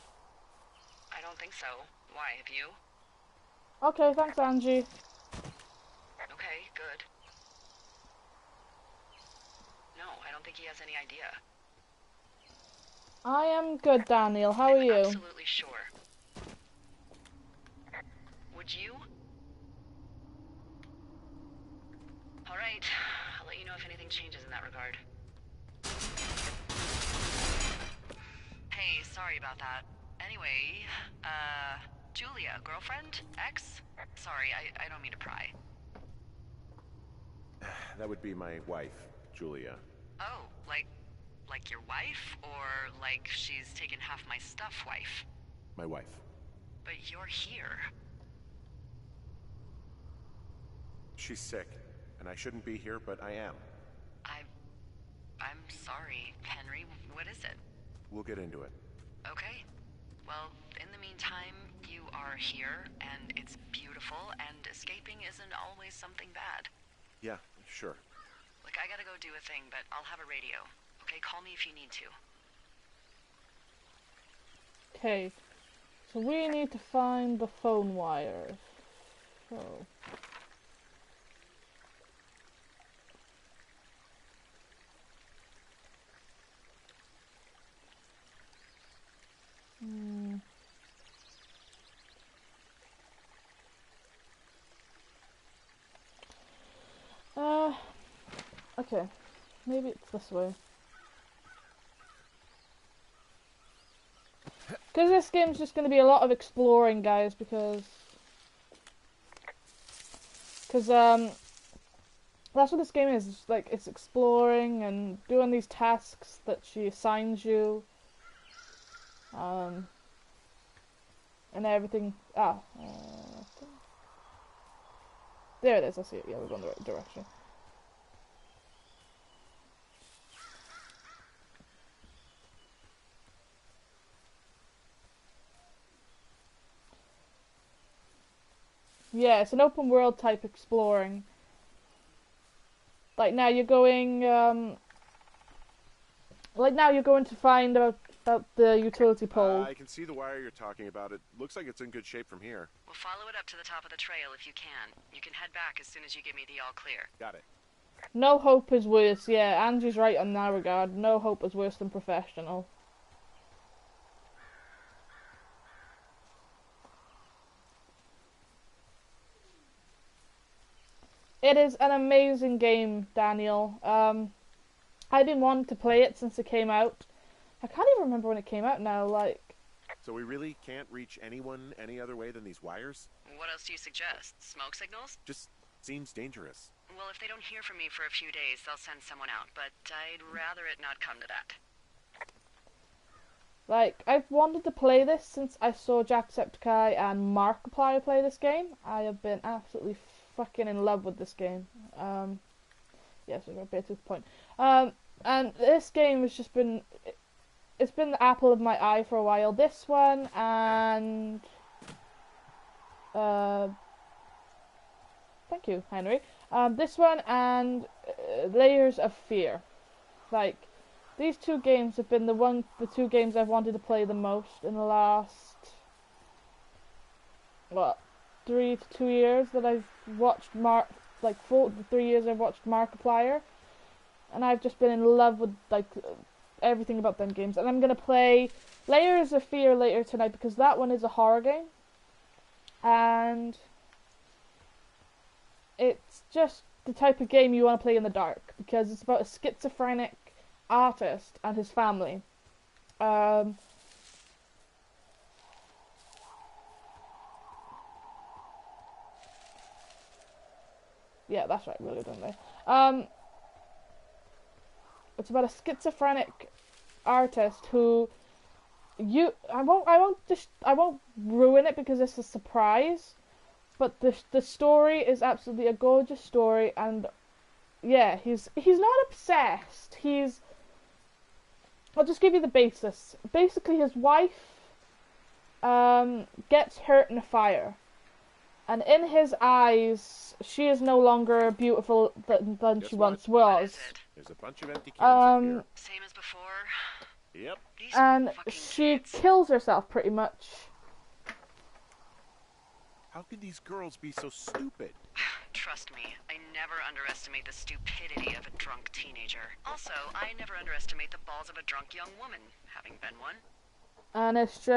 Speaker 2: I don't think so. Why, have you?
Speaker 1: Okay, thanks, Angie.
Speaker 2: Okay, good. No, I don't think he has any idea.
Speaker 1: I am good, Daniel. How are you?
Speaker 2: Absolutely sure. Would you? Alright, I'll let you know if anything changes in that regard. Hey, sorry about that. Anyway, Julia, girlfriend? Ex? Sorry, I don't mean to pry.
Speaker 3: That would be my wife, Julia.
Speaker 2: Oh, like your wife? Or like she's taken half my stuff wife?
Speaker 3: My wife.
Speaker 2: But you're here.
Speaker 3: She's sick, and I shouldn't be here, but I am.
Speaker 2: I'm sorry, Henry. What is it?
Speaker 3: We'll get into it.
Speaker 2: Okay. Well, in the meantime, you are here, and it's beautiful, and escaping isn't always something bad.
Speaker 3: Yeah, sure.
Speaker 2: Look, I gotta go do a thing, but I'll have a radio. Okay, call me if you need to.
Speaker 1: Okay, so we need to find the phone wires. So... Okay, maybe it's this way. Because this game's just going to be a lot of exploring, guys, because that's what this game is. It's like, it's exploring and doing these tasks that she assigns you. And everything. There it is, I see it. Yeah, we're going the right direction. Yeah, it's an open world type exploring. Like now you're going, to find about the utility pole.
Speaker 3: I can see the wire you're talking about. It looks like it's in good shape from here.
Speaker 2: We'll follow it up to the top of the trail if you can. You can head back as soon as you give me the all clear.
Speaker 3: Got it.
Speaker 1: No hope is worse. Yeah, Angie's right in that regard. No hope is worse than professional. It is an amazing game, Daniel. I've been wanting to play it since it came out. I can't even remember when it came out now, like...
Speaker 3: So we really can't reach anyone any other way than these wires?
Speaker 2: What else do you suggest? Smoke signals?
Speaker 3: Just seems dangerous.
Speaker 2: Well, if they don't hear from me for a few days, they'll send someone out, but I'd rather it not come to that.
Speaker 1: Like, I've wanted to play this since I saw Jacksepticeye and Markiplier play this game. I have been absolutely fucking in love with this game. Yes, we're a bit to the point. And this game has just been... It's been the apple of my eye for a while. This one and... thank you, Henry. This one and Layers of Fear. Like, these two games have been the two games I've wanted to play the most in the last... What? 3 to 2 years that I've watched 3 years I've watched Markiplier. And I've just been in love with, like... everything about them games, and I'm gonna play Layers of Fear later tonight because that one is a horror game, and it's just the type of game you want to play in the dark because it's about a schizophrenic artist and his family. Yeah, that's right, really, don't they? It's about a schizophrenic artist who I won't ruin it because it's a surprise, but the story is absolutely a gorgeous story, and yeah, he's not obsessed. I'll just give you the basis. Basically, his wife gets hurt in a fire, and in his eyes, she is no longer beautiful than she once was.
Speaker 3: There's a bunch of empty cans in here.
Speaker 2: Same as before.
Speaker 3: Yep.
Speaker 2: These
Speaker 1: And
Speaker 2: fucking
Speaker 1: she
Speaker 2: kids.
Speaker 1: kills herself pretty much.
Speaker 3: How could these girls be so stupid?
Speaker 2: Trust me, I never underestimate the stupidity of a drunk teenager. Also, I never underestimate the balls of a drunk young woman, having been one.
Speaker 1: And it's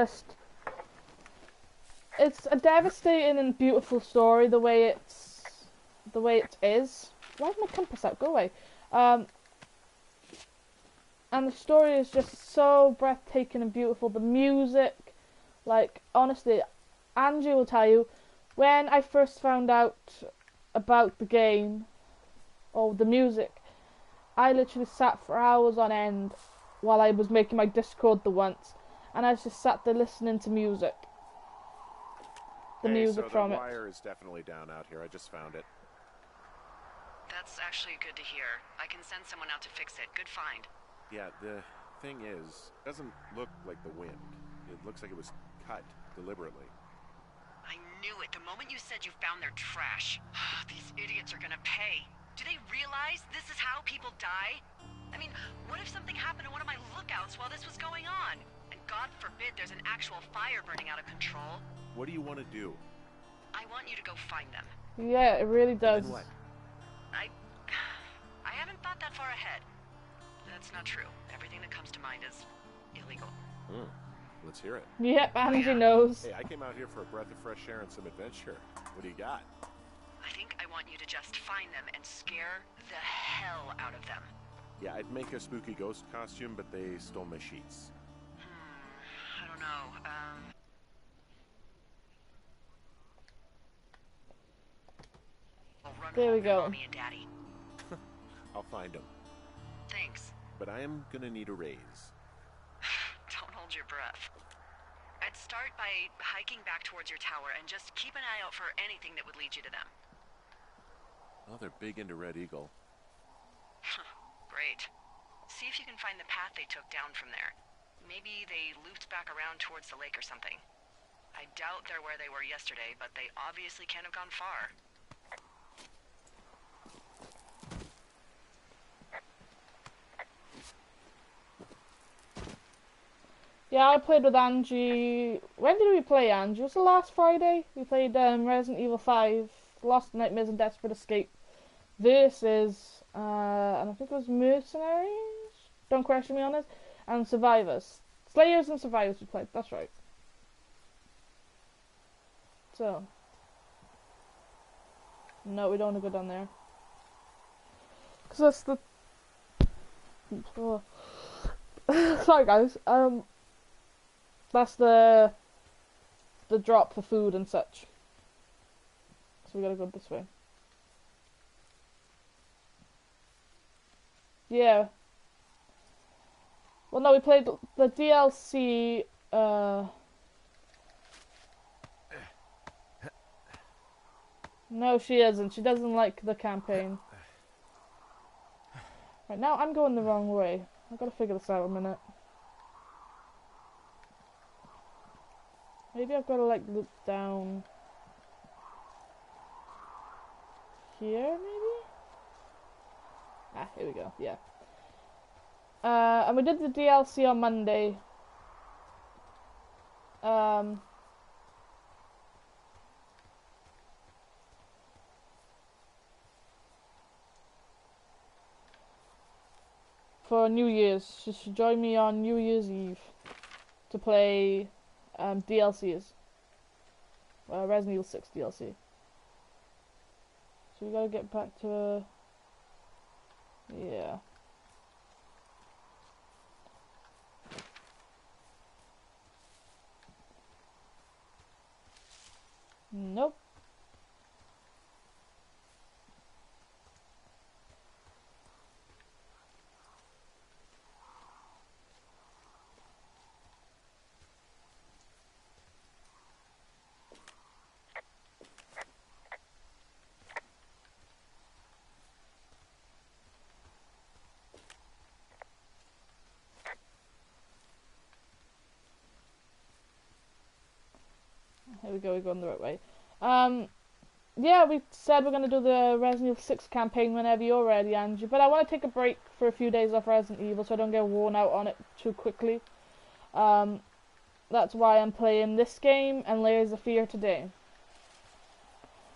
Speaker 1: a devastating and beautiful story the way it is. Why's my compass out? Go away. And the story is just so breathtaking and beautiful. The music, like, honestly, Angie will tell you, when I first found out about the game, or the music, I literally sat for hours on end while I was making my Discord the once, and I just sat there listening to music. The music from it.
Speaker 3: The wire is definitely down out here. I just found it.
Speaker 2: That's actually good to hear. I can send someone out to fix it. Good find.
Speaker 3: Yeah, the thing is, it doesn't look like the wind. It looks like it was cut deliberately.
Speaker 2: I knew it the moment you said you found their trash. These idiots are gonna pay. Do they realize this is how people die? I mean, what if something happened to one of my lookouts while this was going on? And God forbid there's an actual fire burning out of control.
Speaker 3: What do you want to do?
Speaker 2: I want you to go find them.
Speaker 1: Yeah, it really does.
Speaker 3: And what?
Speaker 2: I haven't thought that far ahead. That's not true. Everything that comes to mind is illegal.
Speaker 3: Let's hear it.
Speaker 1: Yep, Angie knows.
Speaker 3: Hey, I came out here for a breath of fresh air and some adventure. What do you got?
Speaker 2: I think I want you to just find them and scare the hell out of them.
Speaker 3: Yeah, I'd make a spooky ghost costume, but they stole my sheets.
Speaker 2: I don't know.
Speaker 1: There we go.
Speaker 2: Mommy and Daddy.
Speaker 3: I'll find them.
Speaker 2: Thanks.
Speaker 3: But I am gonna need a raise.
Speaker 2: Don't hold your breath. I'd start by hiking back towards your tower and just keep an eye out for anything that would lead you to them.
Speaker 3: Oh, they're big into Red Eagle.
Speaker 2: Great. See if you can find the path they took down from there. Maybe they looped back around towards the lake or something. I doubt they're where they were yesterday, but they obviously can't have gone far.
Speaker 1: Yeah, I played with Angie. When did we play, Angie? Was it last Friday? We played Resident Evil 5, Lost Nightmares and Desperate Escape versus, and I think it was Mercenaries? Don't question me on it. And Survivors. Slayers and Survivors we played, that's right. So. No, we don't want to go down there. Because that's the... Oh. Sorry guys, that's the drop for food and such. So we gotta go this way. Yeah. Well, no, we played the DLC. No, she isn't. She doesn't like the campaign. Right now, I'm going the wrong way. I've got to figure this out a minute. Maybe I've got to, like, loop down here, maybe? Ah, here we go, yeah. And we did the DLC on Monday. For New Year's. She should join me on New Year's Eve to play DLCs. Resident Evil 6 DLC. So we gotta get back to yeah. Nope. Here we go, we're going the right way. Yeah, we said we're going to do the Resident Evil 6 campaign whenever you're ready, Angie. But I want to take a break for a few days off Resident Evil so I don't get worn out on it too quickly. That's why I'm playing this game and Layers of Fear today.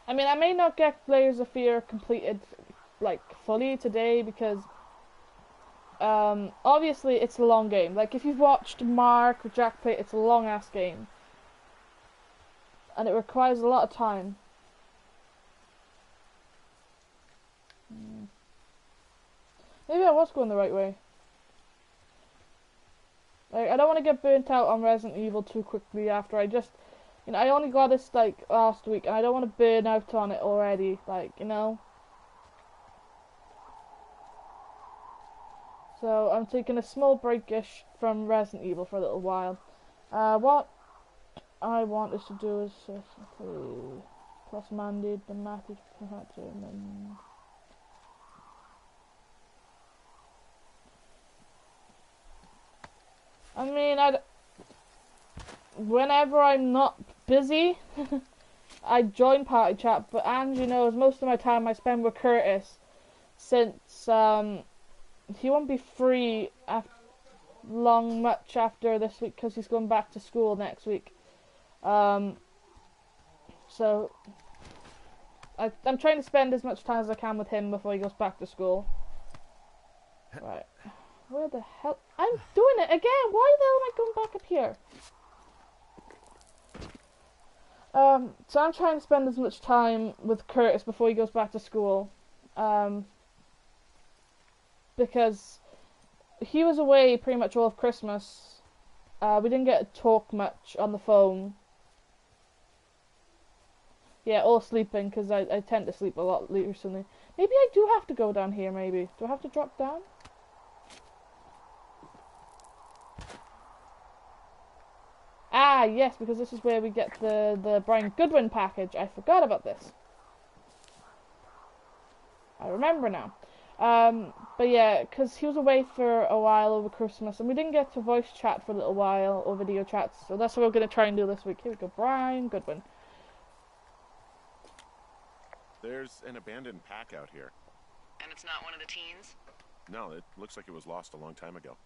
Speaker 1: I mean, I may not get Layers of Fear completed, like, fully today because, obviously it's a long game. Like, if you've watched Mark or Jack play, it's a long-ass game. And it requires a lot of time. Maybe I was going the right way. Like, I don't want to get burnt out on Resident Evil too quickly after I just... You know, I only got this, like, last week, and I don't want to burn out on it already, like, you know? So, I'm taking a small breakish from Resident Evil for a little while. What I want us to do is... plus mandate the matter and then... I mean, whenever I'm not busy, I join party chat, but Angie knows most of my time I spend with Curtis, since he won't be free much after this week because he's going back to school next week. So I'm trying to spend as much time as I can with him before he goes back to school. Right. Where the hell? I'm doing it again! Why the hell am I going back up here? So I'm trying to spend as much time with Curtis before he goes back to school. Because he was away pretty much all of Christmas. We didn't get to talk much on the phone. Yeah, all sleeping, because I tend to sleep a lot recently. Maybe I do have to go down here, maybe. Do I have to drop down? Ah, yes, because this is where we get the Brian Goodwin package. I forgot about this. I remember now. But yeah, because he was away for a while over Christmas, and we didn't get to voice chat for a little while, or video chats, so that's what we're going to try and do this week. Here we go, Brian Goodwin.
Speaker 3: There's an abandoned pack out here.
Speaker 2: And it's not one of the teens?
Speaker 3: No, it looks like it was lost a long time ago.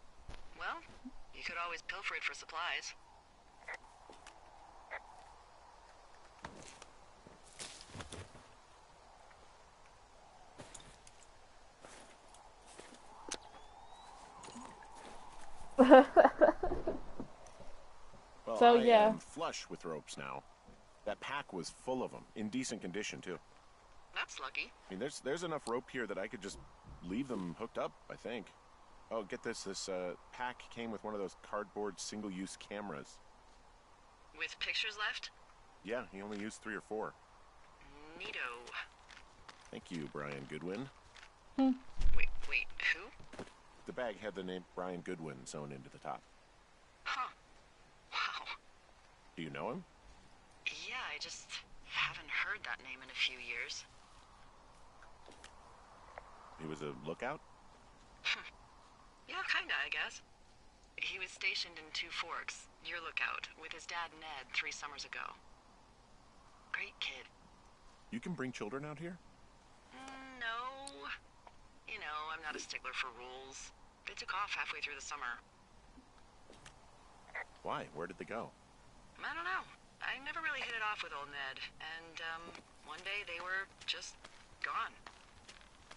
Speaker 2: Well, you could always pilfer it for supplies.
Speaker 3: Well,
Speaker 1: So,
Speaker 3: I
Speaker 1: yeah.
Speaker 3: am flush with ropes now. That pack was full of them, in decent condition too.
Speaker 2: That's lucky.
Speaker 3: I mean, there's enough rope here that I could just leave them hooked up, I think. Oh, get this. This pack came with one of those cardboard single-use cameras.
Speaker 2: With pictures left?
Speaker 3: Yeah, he only used 3 or 4.
Speaker 2: Neato.
Speaker 3: Thank you, Brian Goodwin.
Speaker 2: Wait, who?
Speaker 3: The bag had the name Brian Goodwin sewn into the top.
Speaker 2: Huh. Wow.
Speaker 3: Do you know him?
Speaker 2: Yeah, I just haven't heard that name in a few years.
Speaker 3: He was a lookout?
Speaker 2: Yeah, kinda, I guess. He was stationed in Two Forks, your lookout, with his dad Ned 3 summers ago. Great kid.
Speaker 3: You can bring children out here?
Speaker 2: No. You know, I'm not a stickler for rules. They took off halfway through the summer.
Speaker 3: Why? Where did they go?
Speaker 2: I don't know. I never really hit it off with old Ned, and, one day they were just gone.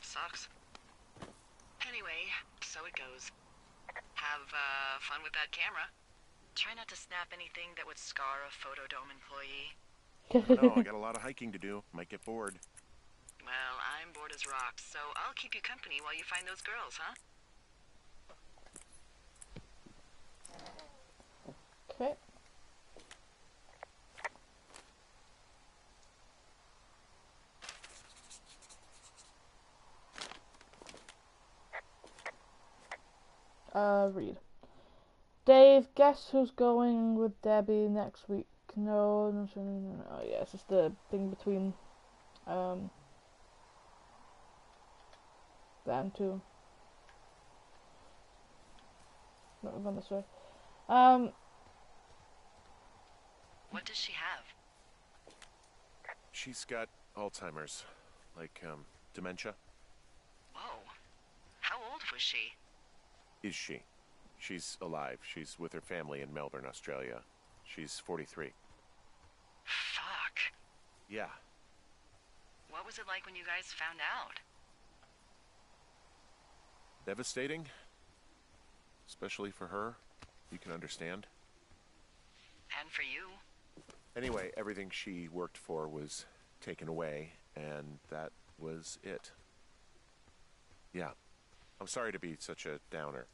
Speaker 2: Sucks. Anyway, so it goes. Have, fun with that camera. Try not to snap anything that would scar a Photodome employee.
Speaker 3: No, I got a lot of hiking to do. Might get bored.
Speaker 2: Well, I'm bored as rocks, so I'll keep you company while you find those girls, huh?
Speaker 1: Okay. Read. Dave, guess who's going with Debbie next week? No. Oh, yeah, it's just the thing between, them two. No, we're going this way.
Speaker 2: What does she have?
Speaker 3: she's got Alzheimer's. Like, dementia.
Speaker 2: Whoa. How old was she?
Speaker 3: Is she? She's alive. She's with her family in Melbourne, Australia. She's 43.
Speaker 2: Fuck.
Speaker 3: Yeah.
Speaker 2: What was it like when you guys found out?
Speaker 3: Devastating. Especially for her. You can understand.
Speaker 2: And for you?
Speaker 3: Anyway, everything she worked for was taken away, and that was it. Yeah. I'm sorry to be such a downer.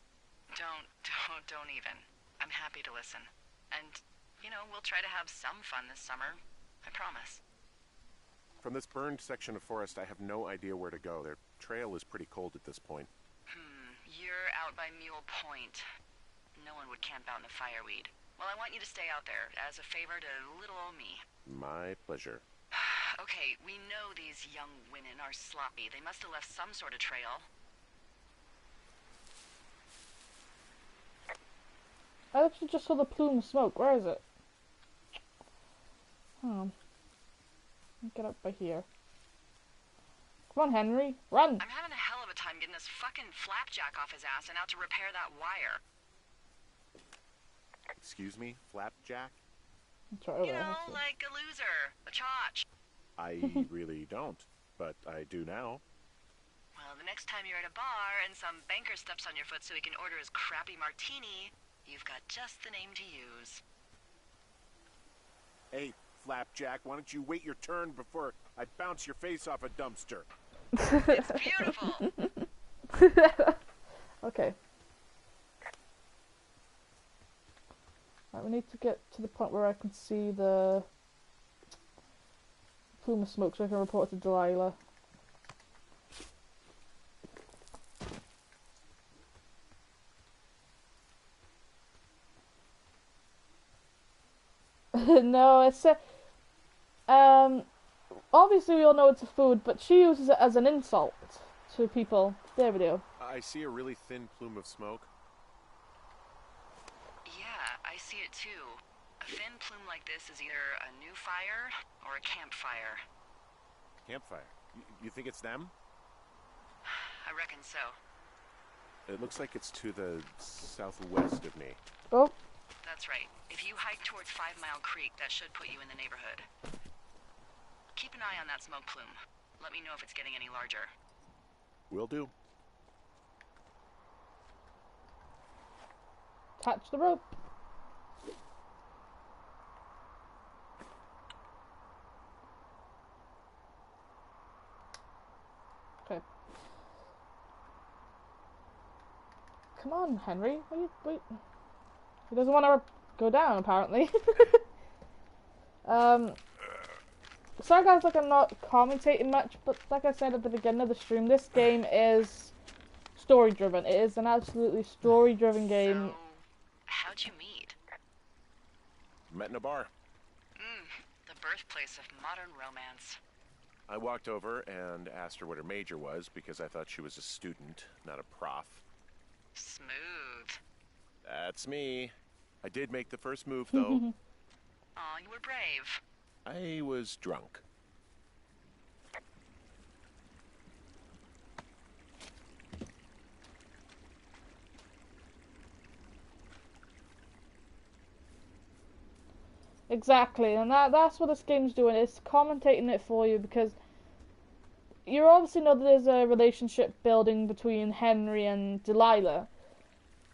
Speaker 2: Don't even. I'm happy to listen. And, you know, we'll try to have some fun this summer. I promise.
Speaker 3: From this burned section of forest, I have no idea where to go. Their trail is pretty cold at this point.
Speaker 2: You're out by Mule Point. No one would camp out in the fireweed. Well, I want you to stay out there as a favor to little old me.
Speaker 3: My pleasure.
Speaker 2: Okay, we know these young women are sloppy. They must have left some sort of trail.
Speaker 1: I actually just saw the plume of smoke. Where is it? Get up by here. Come on, Henry. Run!
Speaker 2: I'm having a hell of a time getting this fucking flapjack off his ass and out to repair that wire.
Speaker 3: Excuse me? Flapjack?
Speaker 1: It's right over
Speaker 2: You
Speaker 1: there,
Speaker 2: know,
Speaker 1: let's see.
Speaker 2: like a loser. A chotch.
Speaker 3: I really don't, but I do now.
Speaker 2: Well, the next time you're at a bar and some banker steps on your foot so he can order his crappy martini, you've got just the name to use.
Speaker 3: Hey, Flapjack, why don't you wait your turn before I bounce your face off a dumpster?
Speaker 2: It's beautiful.
Speaker 1: Okay. Right, we need to get to the point where I can see the plume of smoke so I can report it to Delilah. No, it's obviously we all know it's a food, but she uses it as an insult to people. There we go.
Speaker 3: I see a really thin plume of smoke.
Speaker 2: Yeah, I see it too. A thin plume like this is either a new fire or a campfire.
Speaker 3: Campfire. You think it's them?
Speaker 2: I reckon so.
Speaker 3: It looks like it's to the southwest of me.
Speaker 1: Oh,
Speaker 2: That's right. If you hike towards 5 Mile Creek, that should put you in the neighborhood. Keep an eye on that smoke plume. Let me know if it's getting any larger.
Speaker 3: Will do.
Speaker 1: touch the rope. Okay. Come on, Henry. Wait. He doesn't want to go down, apparently. Sorry guys, like I'm not commentating much, but like I said at the beginning of the stream, this game is story driven. It is an absolutely story driven game.
Speaker 2: So, how'd you meet?
Speaker 3: Met in a bar.
Speaker 2: The birthplace of modern romance.
Speaker 3: I walked over and asked her what her major was because I thought she was a student, not a prof.
Speaker 2: Smooth.
Speaker 3: That's me. I did make the first move, though.
Speaker 2: Aw, you were brave.
Speaker 3: I was drunk.
Speaker 1: Exactly, and that's what this game's doing. It's commentating it for you because you obviously know that there's a relationship building between Henry and Delilah.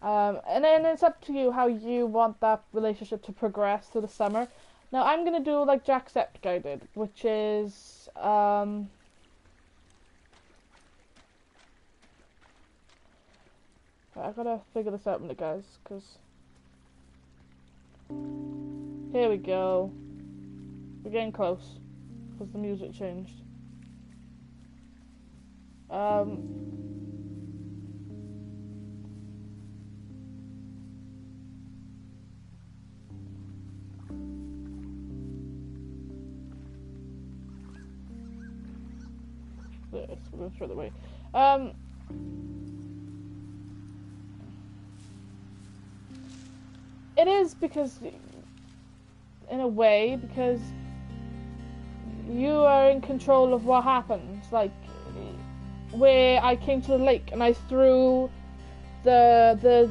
Speaker 1: And then it's up to you how you want that relationship to progress through the summer. Now I'm gonna do like Jacksepticeye did, which is I gotta figure this out a minute, guys, because here we go. We're getting close because the music changed. This, we're going through the way. It is because, in a way, because you are in control of what happens. Like, where I came to the lake and I threw the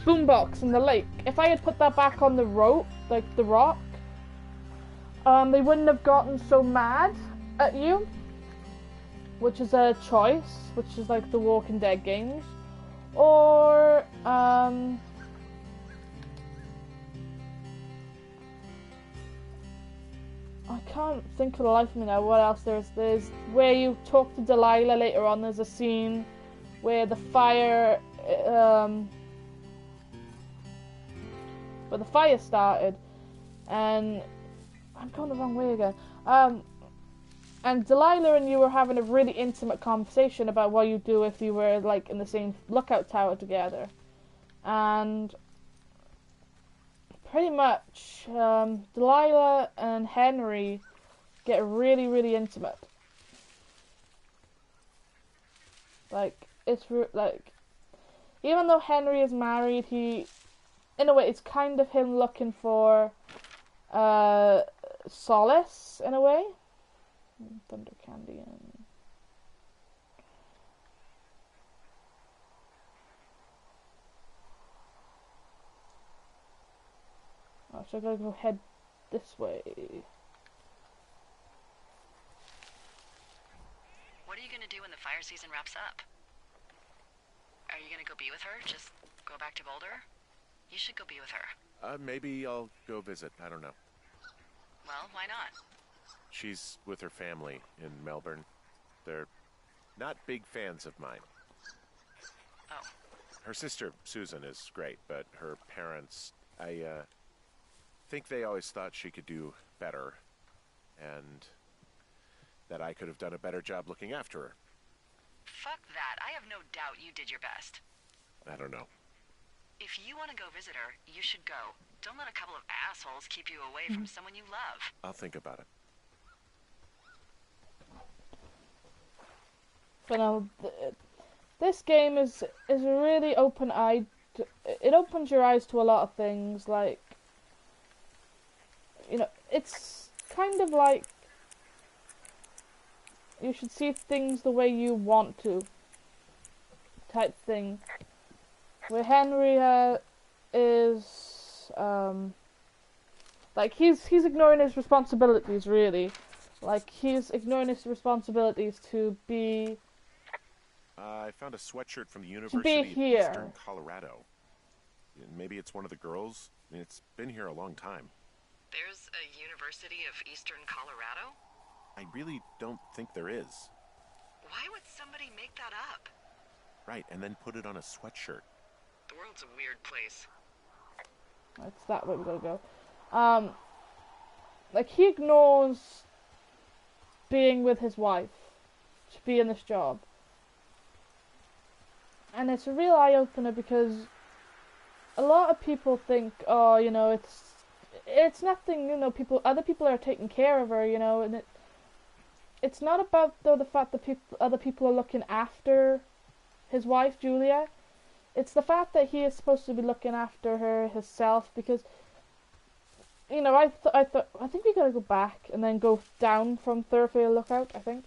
Speaker 1: boombox in the lake. If I had put that back on the rope, like the rock, they wouldn't have gotten so mad at you, which is a choice, which is like the Walking Dead games, or I can't think of the life of me now what else there's where you talk to Delilah later on. There's a scene where the fire started, and I'm going the wrong way again. And Delilah and you were having a really intimate conversation about what you do if you were like in the same lookout tower together, and pretty much Delilah and Henry get really, really intimate. Like, it's like, even though Henry is married, he, in a way, it's kind of him looking for solace in a way. Thunder Candy and so I gotta go head this way.
Speaker 2: What are you gonna do when the fire season wraps up? Are you gonna go be with her? Just go back to Boulder? You should go be with her.
Speaker 3: Maybe I'll go visit. I don't know.
Speaker 2: Well, why not?
Speaker 3: She's with her family in Melbourne. They're not big fans of mine.
Speaker 2: Oh.
Speaker 3: Her sister, Susan, is great, but her parents, I think they always thought she could do better, and that I could have done a better job looking after her.
Speaker 2: Fuck that. I have no doubt you did your best.
Speaker 3: I don't know.
Speaker 2: If you want to go visit her, you should go. Don't let a couple of assholes keep you away from someone you love.
Speaker 3: I'll think about it.
Speaker 1: But no, this game is really open-eyed. It opens your eyes to a lot of things. Like, you know, it's kind of like you should see things the way you want to type thing. Where Henry is like he's ignoring his responsibilities, really. Like, he's ignoring his responsibilities to be
Speaker 3: I found a sweatshirt from the University of Eastern Colorado. Maybe it's one of the girls. I mean, it's been here a long time.
Speaker 2: There's a University of Eastern Colorado?
Speaker 3: I really don't think there is.
Speaker 2: Why would somebody make that up?
Speaker 3: Right, and then put it on a sweatshirt.
Speaker 2: The world's a weird place.
Speaker 1: It's that way we gotta go. Like, he ignores being with his wife to be in this job. And it's a real eye-opener because a lot of people think, oh, you know, it's nothing, you know, other people are taking care of her, you know, and it's not about, though, the fact that other people are looking after his wife, Julia. It's the fact that he is supposed to be looking after her himself, because, you know, I think we gotta go back and then go down from Thurfair Lookout, I think.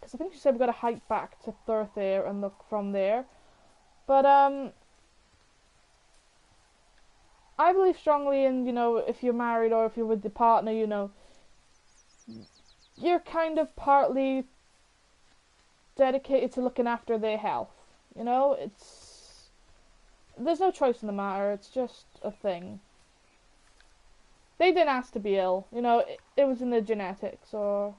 Speaker 1: Because I think she said we gotta hike back to Thurfair and look from there. But, I believe strongly in, you know, if you're married or if you're with the partner, you know, you're kind of partly dedicated to looking after their health. You know, there's no choice in the matter, it's just a thing. They didn't ask to be ill, you know, it was in their genetics, or...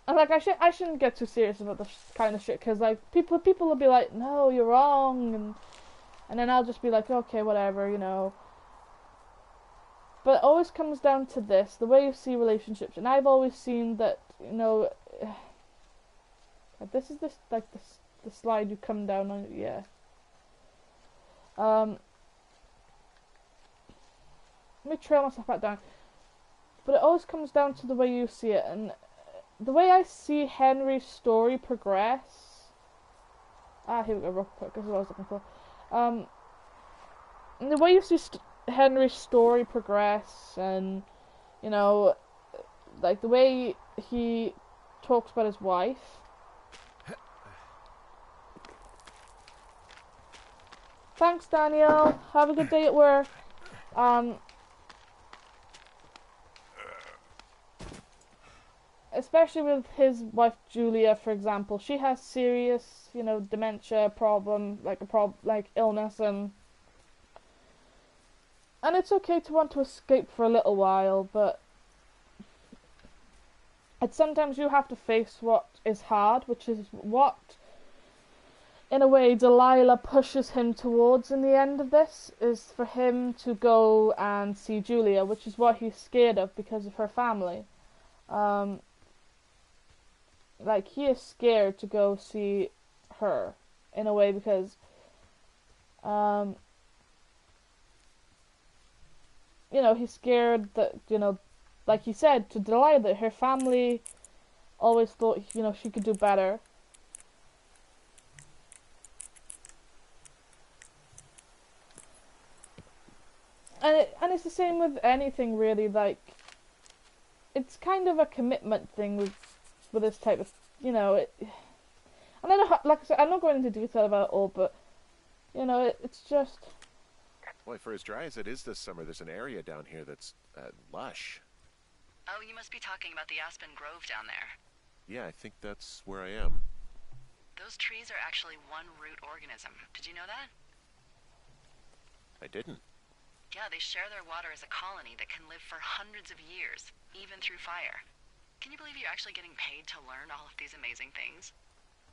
Speaker 1: And, like, I shouldn't get too serious about this kind of shit, because, like, people will be like, no, you're wrong, and then I'll just be like, okay, whatever, you know. But it always comes down to this, the way you see relationships, and I've always seen that, you know, this is the slide you come down on, yeah. Let me trail myself back down. But it always comes down to the way you see it, and the way I see Henry's story progress Here we go, real quick, this is what I was looking for. And the way you see Henry's story progress, and, you know, like, the way he talks about his wife. Thanks, Daniel. Have a good day at work. Especially with his wife Julia, for example, she has serious, you know, dementia problem, like illness, and it's okay to want to escape for a little while, but sometimes you have to face what is hard, which is what, in a way, Delilah pushes him towards in the end of this, is for him to go and see Julia, which is what he's scared of because of her family. Like, he is scared to go see her, in a way, because, you know, he's scared that, you know, like he said to Delilah, that her family always thought, you know, she could do better. And it's the same with anything, really, like, it's kind of a commitment thing with this type of, you know, and I don't, like I said, I'm not going into detail about it all, but, you know, it's just...
Speaker 3: Boy, for as dry as it is this summer, there's an area down here that's lush.
Speaker 2: Oh, you must be talking about the Aspen Grove down there.
Speaker 3: Yeah, I think that's where I am.
Speaker 2: Those trees are actually one root organism. Did you know that?
Speaker 3: I didn't.
Speaker 2: Yeah, they share their water as a colony that can live for hundreds of years, even through fire. Can you believe you're actually getting paid to learn all of these amazing things?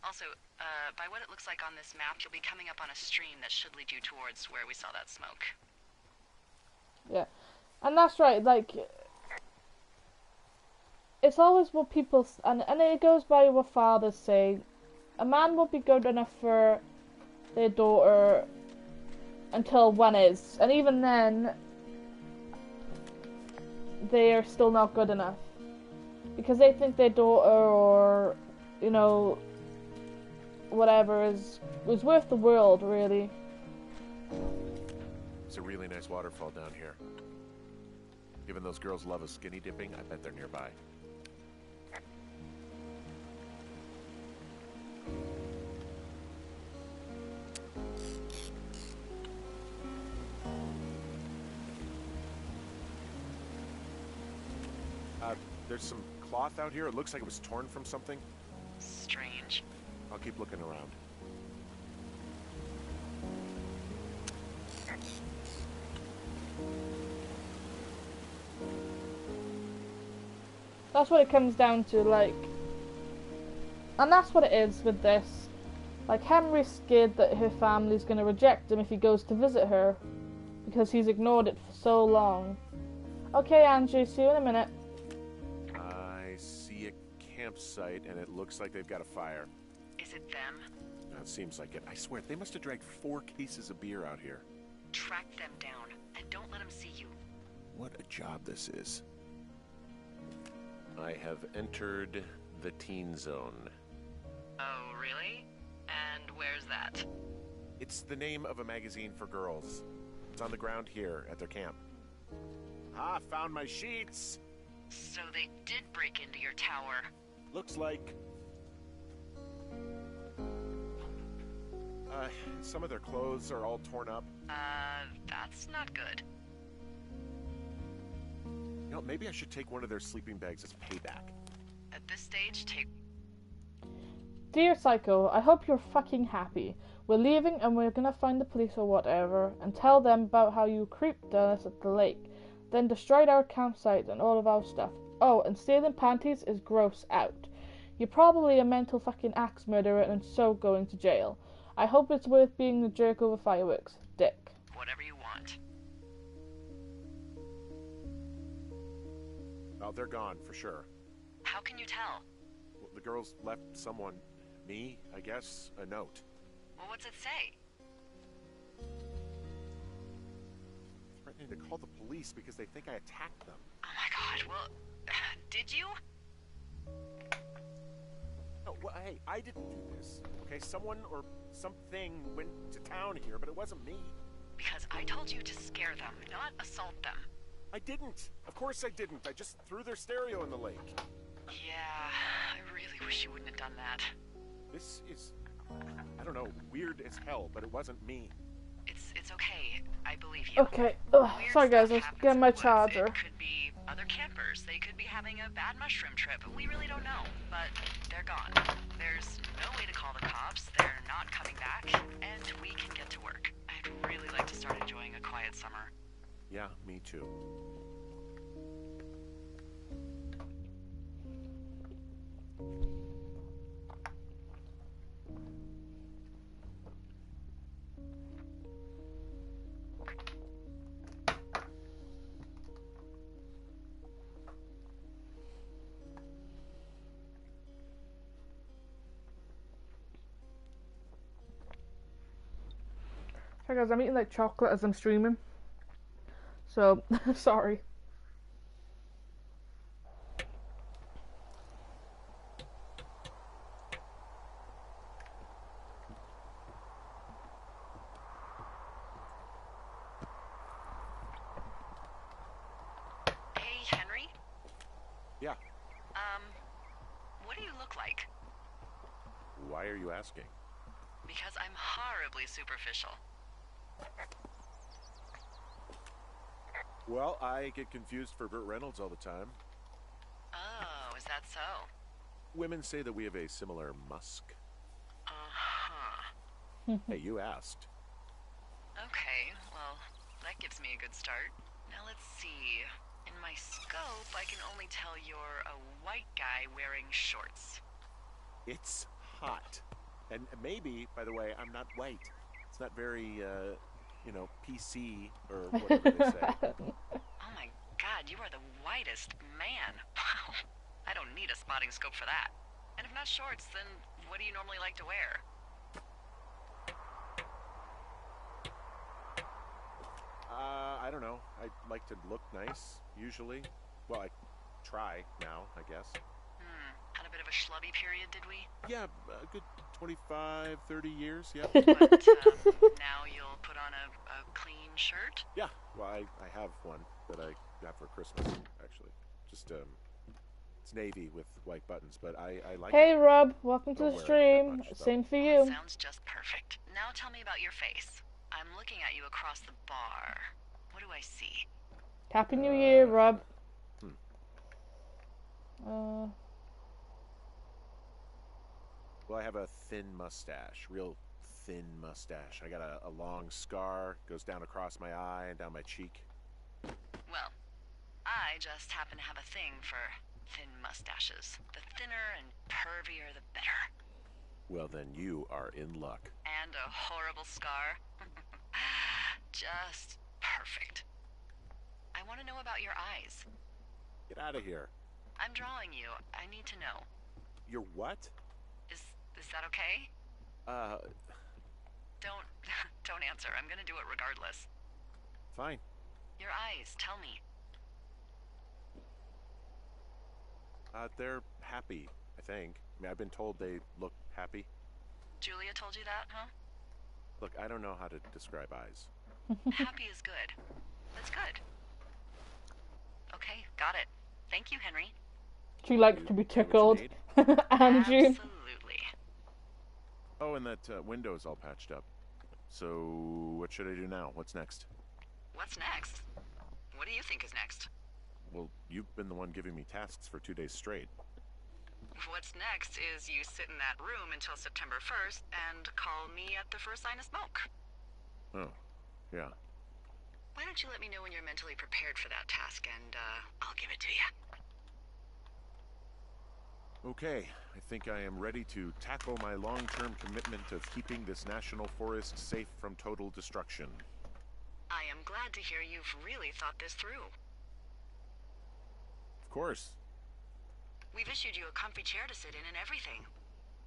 Speaker 2: Also, by what it looks like on this map, you'll be coming up on a stream that should lead you towards where we saw that smoke.
Speaker 1: Yeah, and that's right, like, it's always what people, and it goes by what fathers say. A man won't be good enough for their daughter until one is, and even then, they are still not good enough. Because they think their daughter, or, you know, whatever, was worth the world, really.
Speaker 3: It's a really nice waterfall down here. Given those girls love a skinny dipping, I bet they're nearby. There's some cloth out here. It looks like it was torn from something.
Speaker 2: Strange.
Speaker 3: I'll keep looking around.
Speaker 1: That's what it comes down to, like, and that's what it is with this. Like, Henry's scared that her family's going to reject him if he goes to visit her, because he's ignored it for so long. Okay, Angie, see you in a minute.
Speaker 3: I see a campsite, and it looks like they've got a fire.
Speaker 2: Is it them?
Speaker 3: It seems like it. I swear, they must have dragged 4 cases of beer out here.
Speaker 2: Track them down, and don't let them see you.
Speaker 3: What a job this is. I have entered the teen zone.
Speaker 2: Oh, really? And where's that?
Speaker 3: It's the name of a magazine for girls. It's on the ground here at their camp. Ah, found my sheets!
Speaker 2: So they did break into your tower.
Speaker 3: Looks like... some of their clothes are all torn up.
Speaker 2: That's not good.
Speaker 3: You know, maybe I should take one of their sleeping bags as payback.
Speaker 2: At this stage, take...
Speaker 1: Dear Psycho, I hope you're fucking happy. We're leaving and we're gonna find the police or whatever and tell them about how you creeped on us at the lake, then destroyed our campsite and all of our stuff. Oh, and stealing panties is gross out. You're probably a mental fucking axe murderer and so going to jail. I hope it's worth being the jerk over fireworks. Dick.
Speaker 2: Whatever you want.
Speaker 3: Oh, they're gone, for sure.
Speaker 2: How can you tell?
Speaker 3: Well, the girls left someone, me, I guess, a note.
Speaker 2: Well, what's it say?
Speaker 3: Threatening to call the police because they think I attacked them.
Speaker 2: Oh my god, well, did you?
Speaker 3: Oh, Well, hey, I didn't do this. Okay, someone or something went to town here, but it wasn't me.
Speaker 2: Because I told you to scare them, not assault them.
Speaker 3: I didn't. Of course I didn't. I just threw their stereo in the lake.
Speaker 2: Yeah, I really wish you wouldn't have done that.
Speaker 3: This is, I don't know, weird as hell, but it wasn't me.
Speaker 2: It's okay. I believe you.
Speaker 1: Okay. Ugh,
Speaker 2: Weird
Speaker 1: sorry guys,
Speaker 2: stuff
Speaker 1: let's
Speaker 2: happens
Speaker 1: get
Speaker 2: in
Speaker 1: my
Speaker 2: the woods.
Speaker 1: charger.
Speaker 2: It could be other campers. They could be having a bad mushroom trip. We really don't know. But they're gone. There's no way to call the cops. They're not coming back. And we can get to work. I'd really like to start enjoying a quiet summer.
Speaker 3: Yeah, me too.
Speaker 1: Sorry guys, I'm eating like chocolate as I'm streaming. So, sorry.
Speaker 2: Hey, Henry?
Speaker 3: Yeah.
Speaker 2: What do you look like?
Speaker 3: Why are you asking?
Speaker 2: Because I'm horribly superficial.
Speaker 3: Well, I get confused for Burt Reynolds all the time.
Speaker 2: Oh, is that so?
Speaker 3: Women say that we have a similar musk.
Speaker 2: Uh-huh.
Speaker 3: Hey, you asked.
Speaker 2: Okay, well, that gives me a good start. Now let's see. In my scope, I can only tell you're a white guy wearing shorts.
Speaker 3: It's hot. And maybe, by the way, I'm not white. It's not very, you know, PC or whatever they say.
Speaker 2: Oh my god, you are the whitest man. Wow. I don't need a spotting scope for that. And if not shorts, then what do you normally like to wear?
Speaker 3: I don't know. I like to look nice, usually. Well, I try now, I guess.
Speaker 2: Had a bit of a schlubby period, did we?
Speaker 3: Yeah, a good 25, 30 years, yeah.
Speaker 2: But now you'll put on a clean shirt?
Speaker 3: Yeah, well, I have one that I got for Christmas, actually. Just, it's navy with white buttons, but I like
Speaker 1: Hey
Speaker 3: it.
Speaker 1: Rob, welcome to
Speaker 3: Don't
Speaker 1: the
Speaker 3: wear it that
Speaker 1: stream.
Speaker 3: much, though.
Speaker 1: Same for you.
Speaker 2: Sounds just perfect. Now tell me about your face. I'm looking at you across the bar. What do I see?
Speaker 1: Happy New Year, Rob.
Speaker 3: Well, I have a thin mustache, real thin mustache. I got a long scar, goes down across my eye and down my cheek.
Speaker 2: Well, I just happen to have a thing for thin mustaches. The thinner and pervier, the better.
Speaker 3: Well, then you are in luck.
Speaker 2: And a horrible scar. Just perfect. I want to know about your eyes.
Speaker 3: Get out of here.
Speaker 2: I'm drawing you. I need to know.
Speaker 3: You're what?
Speaker 2: Is that okay? Don't answer. I'm gonna do it regardless.
Speaker 3: Fine.
Speaker 2: Your eyes, tell me.
Speaker 3: They're happy, I think. I mean, I've been told they look happy.
Speaker 2: Julia told you that, huh?
Speaker 3: Look, I don't know how to describe eyes.
Speaker 2: Happy is good. That's good. Okay, got it. Thank you, Henry.
Speaker 1: She likes to be
Speaker 3: You know
Speaker 1: tickled.
Speaker 3: what you
Speaker 1: And you.
Speaker 2: Absolutely.
Speaker 3: Oh, and that window's all patched up. So, what should I do now? What's next?
Speaker 2: What's next? What do you think is next?
Speaker 3: Well, you've been the one giving me tasks for 2 days straight.
Speaker 2: What's next is you sit in that room until September 1st and call me at the first sign of smoke.
Speaker 3: Oh, yeah.
Speaker 2: Why don't you let me know when you're mentally prepared for that task, and I'll give it to you.
Speaker 3: Okay, I think I am ready to tackle my long-term commitment of keeping this national forest safe from total destruction.
Speaker 2: I am glad to hear you've really thought this through.
Speaker 3: Of course.
Speaker 2: We've issued you a comfy chair to sit in and everything.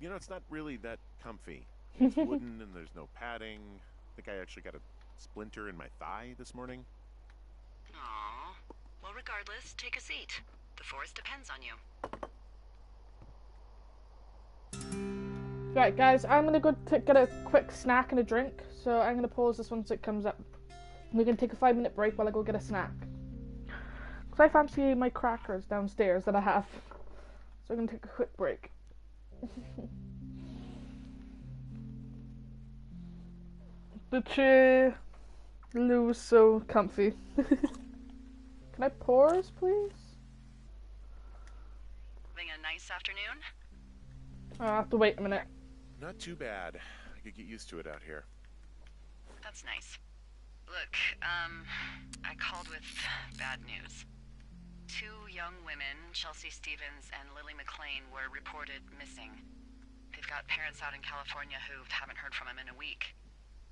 Speaker 3: You know, it's not really that comfy. It's wooden and there's no padding. I think I actually got a splinter in my thigh this morning.
Speaker 2: Aww. Well, regardless, take a seat. The forest depends on you.
Speaker 1: Right, guys, I'm gonna go get a quick snack and a drink. So I'm gonna pause this once it comes up. We're gonna take a 5-minute break while I go get a snack. Because I fancy my crackers downstairs that I have. So I'm gonna take a quick break. The chair looks so comfy. Can I pause, please?
Speaker 2: Having a nice afternoon?
Speaker 1: I'll have to wait a minute.
Speaker 3: Not too bad. I could get used to it out here.
Speaker 2: That's nice. Look, I called with bad news. 2 young women, Chelsea Stevens and Lily McLean, were reported missing. They've got parents out in California who haven't heard from them in a week.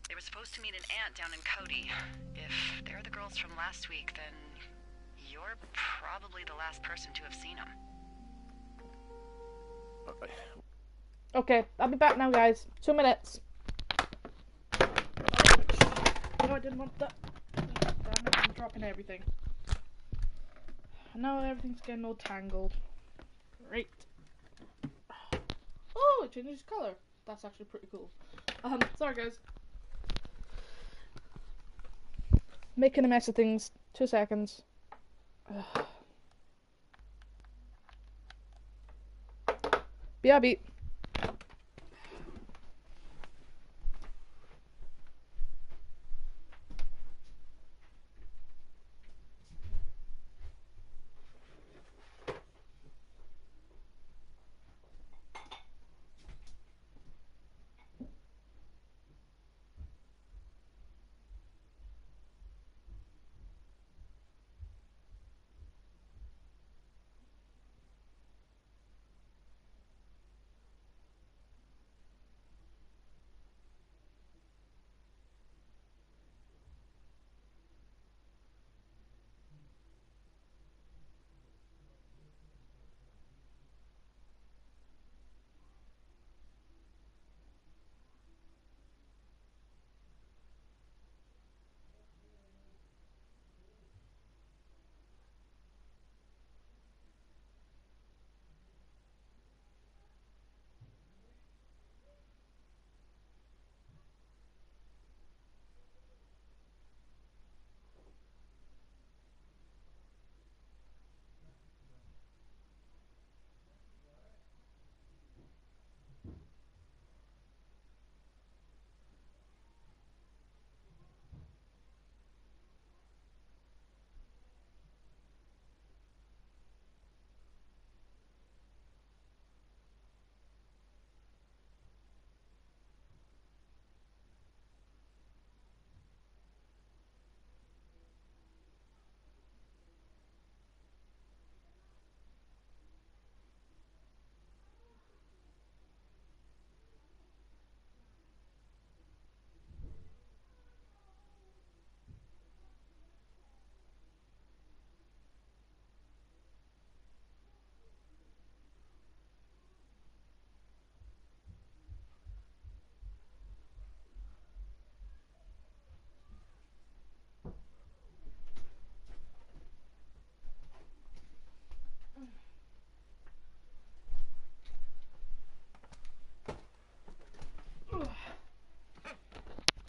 Speaker 2: They were supposed to meet an aunt down in Cody. If they're the girls from last week, then you're probably the last person to have seen them.
Speaker 1: Okay, I'll be back now, guys. 2 minutes. No, I didn't want that. Damn it, I'm dropping everything. Now everything's getting all tangled. Great. Oh, it changes colour. That's actually pretty cool. Sorry guys. Making a mess of things. 2 seconds. BRB.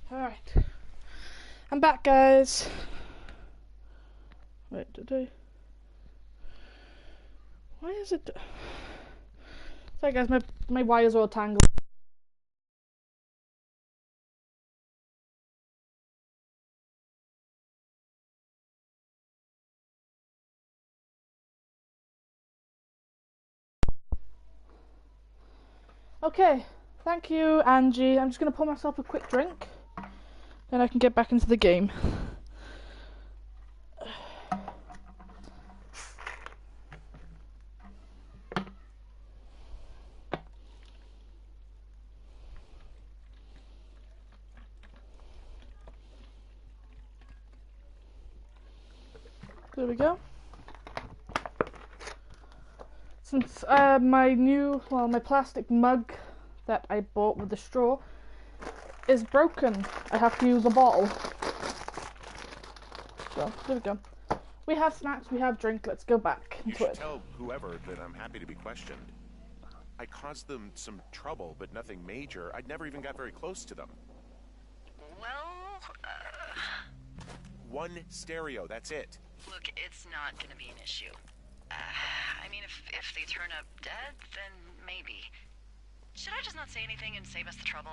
Speaker 1: Alright. I'm back, guys. Wait, did I? Why is it? Sorry, guys, my wires are all tangled. Okay, thank you, Angie. I'm just gonna pour myself a quick drink, then I can get back into the game. There we go. Since my plastic mug that I bought with the straw is broken, I have to use a bottle. So, there we go. We have snacks, we have drink, let's go back
Speaker 3: You
Speaker 1: into
Speaker 3: should
Speaker 1: it.
Speaker 3: tell whoever that I'm happy to be questioned. I caused them some trouble, but nothing major. I'd never even got very close to them.
Speaker 2: Well,
Speaker 3: One stereo, that's it.
Speaker 2: look, it's not gonna be an issue. I mean, if they turn up dead, then maybe. Should I just not say anything and save us the trouble?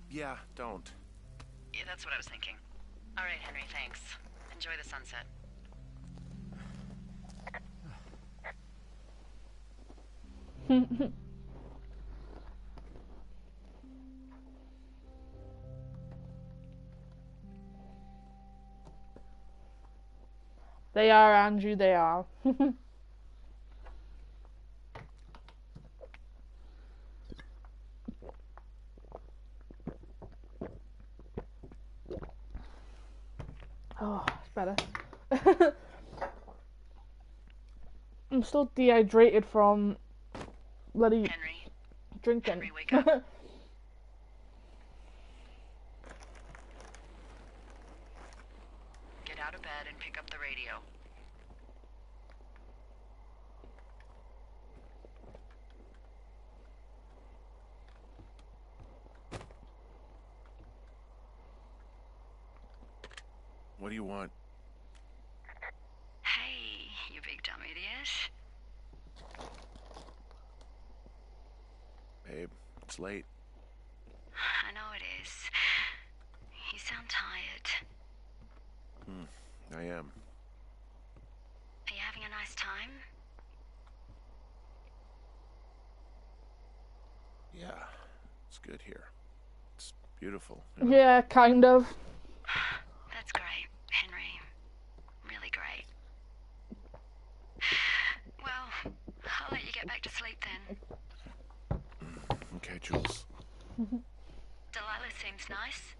Speaker 3: Yeah, don't.
Speaker 2: Yeah, that's what I was thinking. All right, Henry, thanks. Enjoy the sunset.
Speaker 1: They are, Andrew, they are. Oh, it's better. I'm still dehydrated from bloody
Speaker 2: Henry,
Speaker 1: drinking.
Speaker 2: Henry, wake up. Get out of bed and pick up the radio.
Speaker 3: What do you want?
Speaker 2: Hey, you big dumb idiot.
Speaker 3: Babe, it's late.
Speaker 2: I know it is. You sound tired.
Speaker 3: I am.
Speaker 2: Are you having a nice time?
Speaker 3: Yeah, it's good here. It's beautiful. You know?
Speaker 1: Yeah, kind of.
Speaker 2: That's great, Henry. Really great. Well, I'll let you get back to sleep then.
Speaker 3: Okay, Jules.
Speaker 2: Delilah seems nice.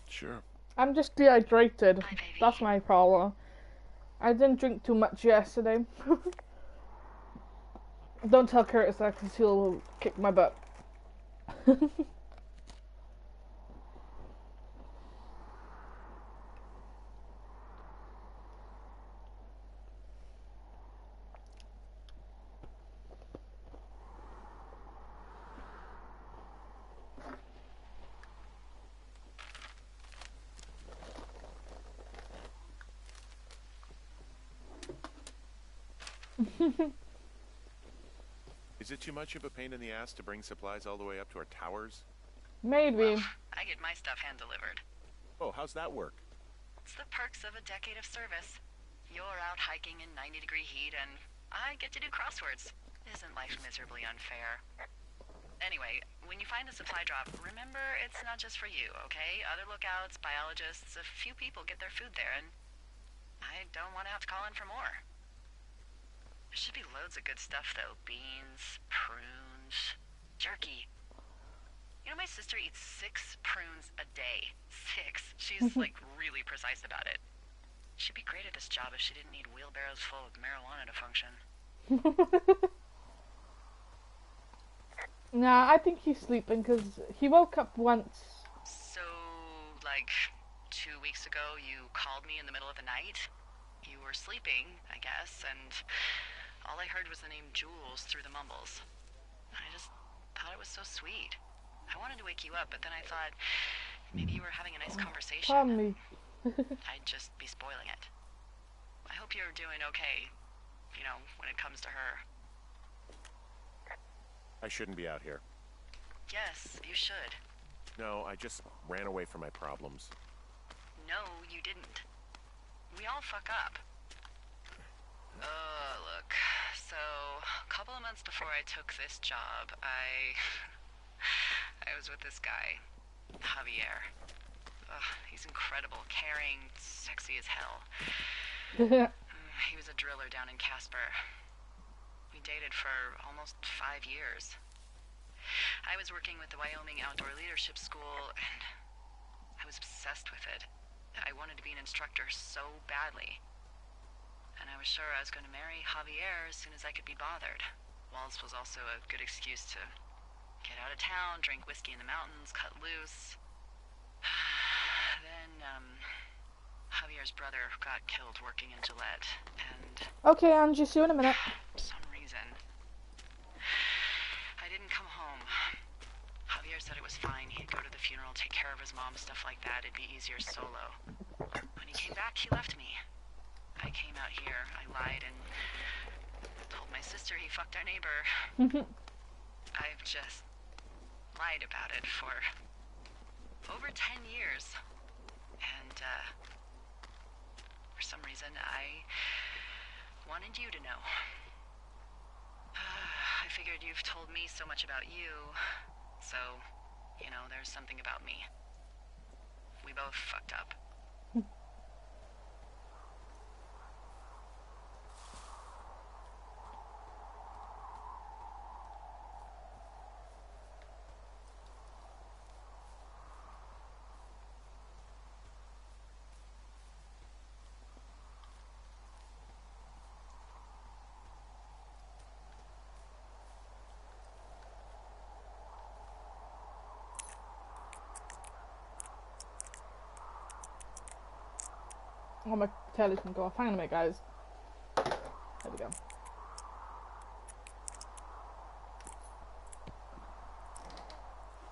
Speaker 3: Sure.
Speaker 1: I'm just dehydrated.
Speaker 2: Bye, baby.
Speaker 1: That's my problem. I didn't drink too much yesterday. Don't tell Curtis that because he'll kick my butt.
Speaker 3: Is it too much of a pain in the ass to bring supplies all the way up to our towers?
Speaker 1: Maybe.
Speaker 2: I get my stuff hand-delivered.
Speaker 3: Oh, how's that work?
Speaker 2: It's the perks of a decade of service. You're out hiking in 90-degree heat, and I get to do crosswords. Isn't life miserably unfair? Anyway, when you find a supply drop, remember it's not just for you, okay? Other lookouts, biologists, a few people get their food there, and I don't want to have to call in for more. There should be loads of good stuff, though. Beans, prunes, jerky. You know, my sister eats 6 prunes a day. 6. She's, like, really precise about it. She'd be great at this job if she didn't need wheelbarrows full of marijuana to function.
Speaker 1: Nah, I think he's sleeping because he woke up once.
Speaker 2: So, like, 2 weeks ago, you called me in the middle of the night? You were sleeping, I guess, and all I heard was the name Jules through the mumbles. I just thought it was so sweet. I wanted to wake you up, but then I thought maybe you were having a nice conversation.
Speaker 1: Pardon me.
Speaker 2: I'd just be spoiling it. I hope you're doing okay, you know, when it comes to her.
Speaker 3: I shouldn't be out here.
Speaker 2: Yes, you should.
Speaker 3: No, I just ran away from my problems.
Speaker 2: No, you didn't. We all fuck up. Look, so a couple of months before I took this job, I was with this guy, Javier. He's incredible, caring, sexy as hell. He was a driller down in Casper. We dated for almost 5 years. I was working with the Wyoming Outdoor Leadership School, and I was obsessed with it. I wanted to be an instructor so badly. And I was sure I was going to marry Javier as soon as I could be bothered. Walls was also a good excuse to get out of town, drink whiskey in the mountains, cut loose. Then, Javier's brother got killed working in Gillette, and
Speaker 1: Okay, Angie, see you in a minute.
Speaker 2: for some reason, I didn't come home. Javier said it was fine. He'd go to the funeral, take care of his mom, stuff like that. It'd be easier solo. When he came back, he left me. I came out here. I lied and told my sister he fucked our neighbor. I've just lied about it for over 10 years. And, for some reason, I wanted you to know. I figured you've told me so much about you, so, you know, there's something about me. We both fucked up.
Speaker 1: Oh, my telly's gonna go off. Hang on a minute, guys. There we go.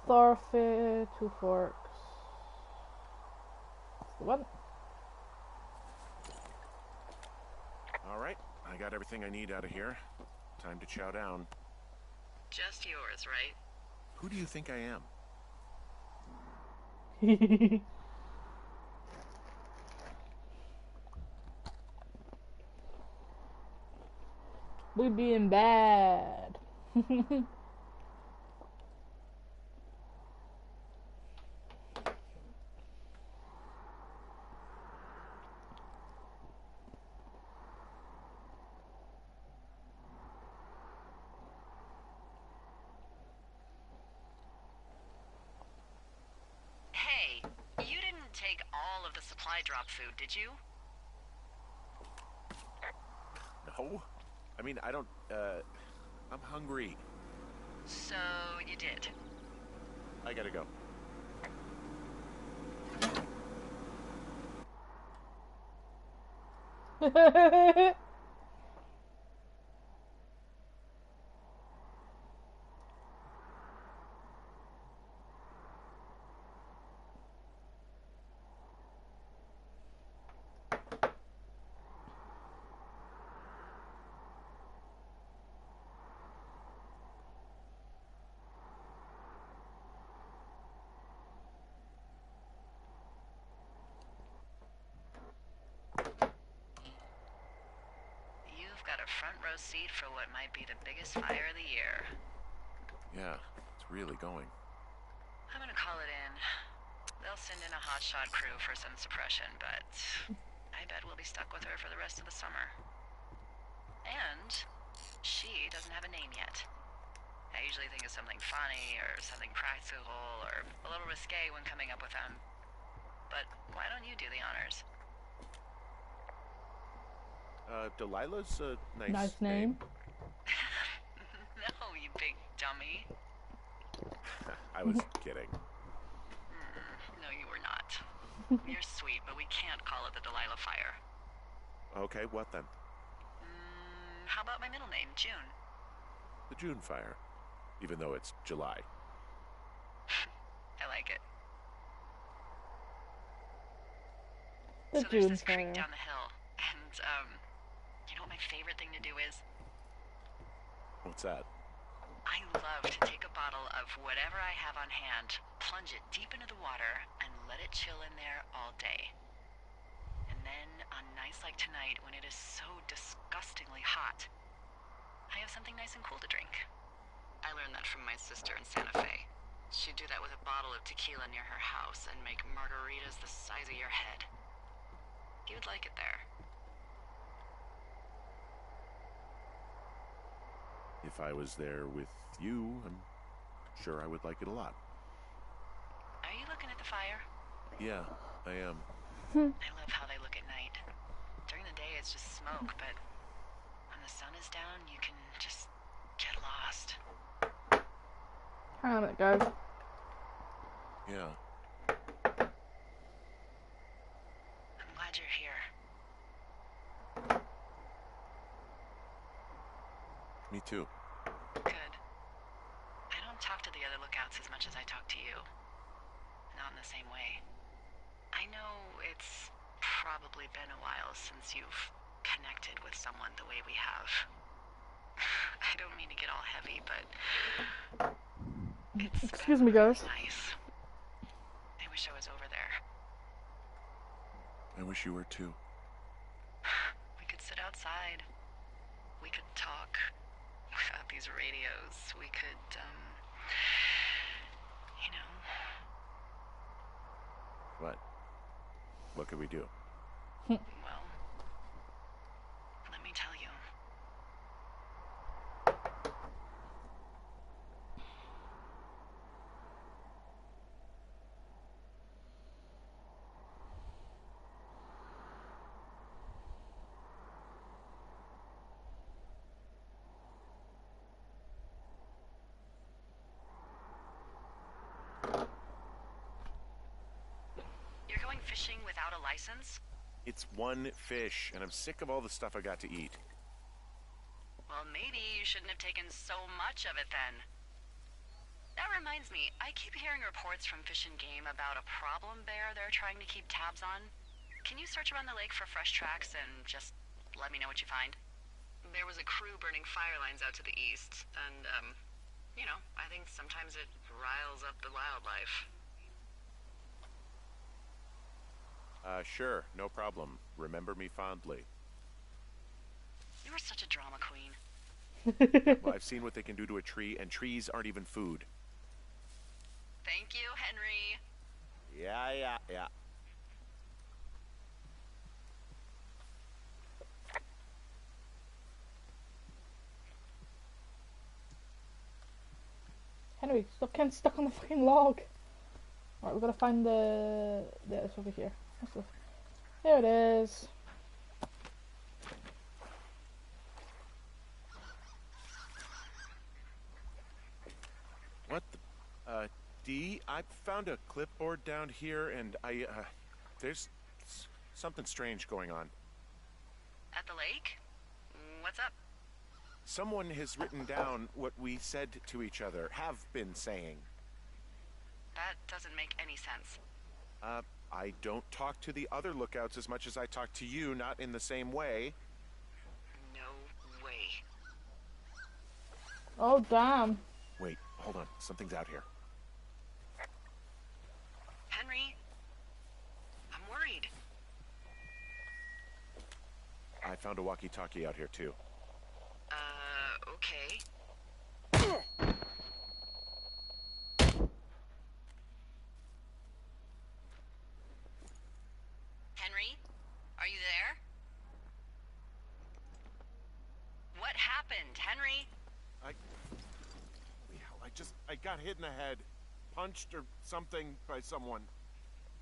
Speaker 1: Thorfey, 2 forks. That's the one.
Speaker 3: Alright, I got everything I need out of here. Time to chow down.
Speaker 2: Just yours, right?
Speaker 3: Who do you think I am?
Speaker 1: We being bad.
Speaker 2: Hey, you didn't take all of the supply drop food, did you?
Speaker 3: No? I mean, I don't, I'm hungry.
Speaker 2: So, you did.
Speaker 3: I gotta go.
Speaker 2: You've got a front row seat for what might be the biggest fire of the year.
Speaker 3: Yeah, it's really going.
Speaker 2: I'm gonna call it in. They'll send in a hotshot crew for some suppression, but I bet we'll be stuck with her for the rest of the summer. And she doesn't have a name yet. I usually think of something funny or something practical or a little risque when coming up with them. But why don't you do the honors?
Speaker 3: Delilah's a
Speaker 1: Nice name.
Speaker 2: No, you big dummy.
Speaker 3: I was kidding.
Speaker 2: No, you were not. You're sweet, but we can't call it the Delilah Fire.
Speaker 3: Okay, what then?
Speaker 2: How about my middle name, June?
Speaker 3: The June Fire. Even though it's July.
Speaker 2: I like it.
Speaker 1: The
Speaker 2: So there's
Speaker 1: June
Speaker 2: this creek
Speaker 1: Fire.
Speaker 2: down the hill, and, you know what my favorite thing to do is?
Speaker 3: What's that?
Speaker 2: I love to take a bottle of whatever I have on hand, plunge it deep into the water, and let it chill in there all day. And then, on nights like tonight, when it is so disgustingly hot, I have something nice and cool to drink. I learned that from my sister in Santa Fe. She'd do that with a bottle of tequila near her house and make margaritas the size of your head. You'd like it there.
Speaker 3: If I was there with you, I'm sure I would like it a lot.
Speaker 2: Are you looking at the fire?
Speaker 3: Yeah, I am.
Speaker 2: I love how they look at night. During the day, it's just smoke, but when the sun is down, you can just get lost.
Speaker 1: Hang on a minute, guys.
Speaker 2: I'm
Speaker 3: Yeah.
Speaker 2: glad
Speaker 3: Me too.
Speaker 2: Good. I don't talk to the other lookouts as much as I talk to you. Not in the same way. I know it's probably been a while since you've connected with someone the way we have. I don't mean to get all heavy, but it's
Speaker 1: Excuse me, guys.
Speaker 2: nice. I wish I was over there.
Speaker 3: I wish you were too.
Speaker 2: We could sit outside. We could talk without these radios. We could, you know.
Speaker 3: What? What could we do?
Speaker 2: Well, let me tell you. You're going fishing without a license?
Speaker 3: It's one fish, and I'm sick of all the stuff I got to eat.
Speaker 2: Well, maybe you shouldn't have taken so much of it then. That reminds me, I keep hearing reports from Fish and Game about a problem bear they're trying to keep tabs on. Can you search around the lake for fresh tracks and just let me know what you find? There was a crew burning fire lines out to the east, and, you know, I think sometimes it riles up the wildlife.
Speaker 3: Sure, no problem. Remember me fondly.
Speaker 2: You were such a drama queen.
Speaker 3: Well, I've seen what they can do to a tree, and trees aren't even food.
Speaker 2: Thank you, Henry.
Speaker 3: Yeah.
Speaker 1: Henry, stop getting stuck on the fucking log. Alright, we've got to find the... Yeah, it's over here. There it is.
Speaker 3: What the... Dee, I found a clipboard down here, and there's something strange going on.
Speaker 2: At the lake? What's up?
Speaker 3: Someone has written down what we said to each other, have been saying.
Speaker 2: That doesn't make any sense.
Speaker 3: I don't talk to the other lookouts as much as I talk to you, not in the same way.
Speaker 2: No way.
Speaker 1: Oh, damn.
Speaker 3: Wait, hold on. Something's out here.
Speaker 2: Henry, I'm worried.
Speaker 3: I found a walkie-talkie out here, too.
Speaker 2: Okay. Henry, are you there? What happened, Henry?
Speaker 3: Holy hell, I got hit in the head. Punched or something by someone.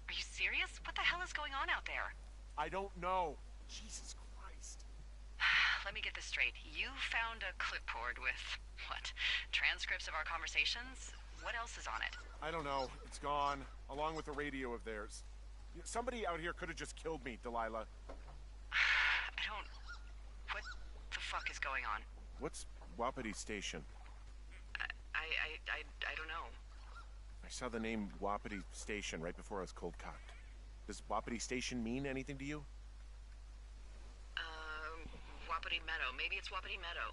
Speaker 2: Are you serious? What the hell is going on out there?
Speaker 3: I don't know. Jesus Christ.
Speaker 2: Let me get this straight. You found a clipboard with, what, transcripts of our conversations? What else is on it?
Speaker 3: I don't know. It's gone, along with the radio of theirs. Somebody out here could have just killed me, Delilah.
Speaker 2: What the fuck is going on?
Speaker 3: What's Wapiti Station?
Speaker 2: I don't know.
Speaker 3: I saw the name Wapiti Station right before I was cold-cocked. Does Wapiti Station mean anything to you?
Speaker 2: Wapiti Meadow. Maybe it's Wapiti Meadow.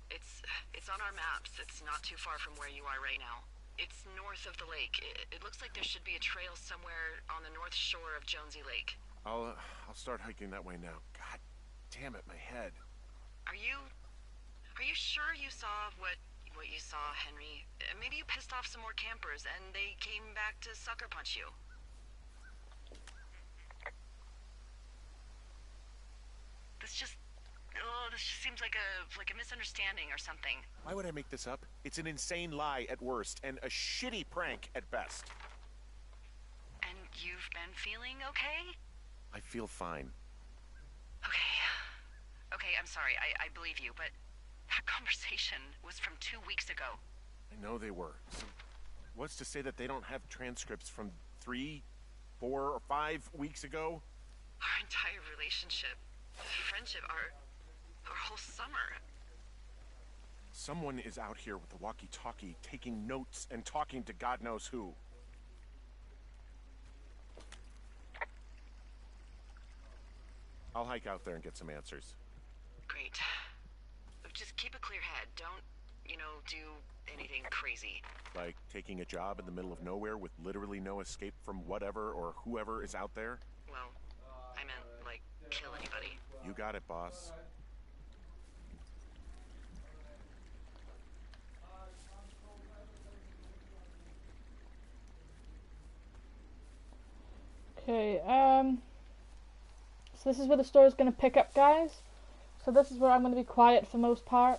Speaker 2: It's on our maps. It's not too far from where you are right now. It's north of the lake. It looks like there should be a trail somewhere on the north shore of Jonesy Lake.
Speaker 3: I'll start hiking that way now. God damn it, my head.
Speaker 2: Are you sure you saw what you saw, Henry? Maybe you pissed off some more campers and they came back to sucker punch you. This just seems like a misunderstanding or something.
Speaker 3: Why would I make this up? It's an insane lie at worst, and a shitty prank at best.
Speaker 2: And you've been feeling okay?
Speaker 3: I feel fine.
Speaker 2: Okay, I'm sorry. I believe you, but that conversation was from 2 weeks ago.
Speaker 3: I know they were. So what's to say that they don't have transcripts from 3, 4, or 5 weeks ago?
Speaker 2: Our entire relationship, friendship, our whole summer.
Speaker 3: Someone is out here with a walkie-talkie, taking notes and talking to God knows who. I'll hike out there and get some answers.
Speaker 2: Great. Just keep a clear head. Don't, do anything crazy.
Speaker 3: Like taking a job in the middle of nowhere with literally no escape from whatever or whoever is out there?
Speaker 2: Well, I meant, like, kill anybody.
Speaker 3: You got it, boss.
Speaker 1: Okay, so this is where the story's going to pick up, guys. So this is where I'm going to be quiet for most part,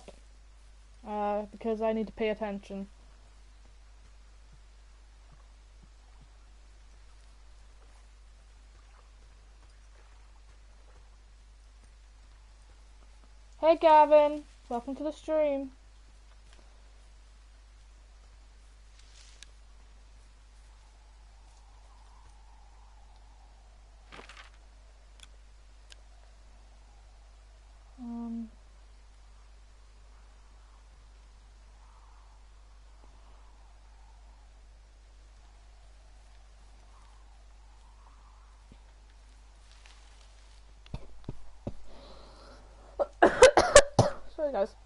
Speaker 1: because I need to pay attention. Hey Gavin, welcome to the stream. Sorry guys.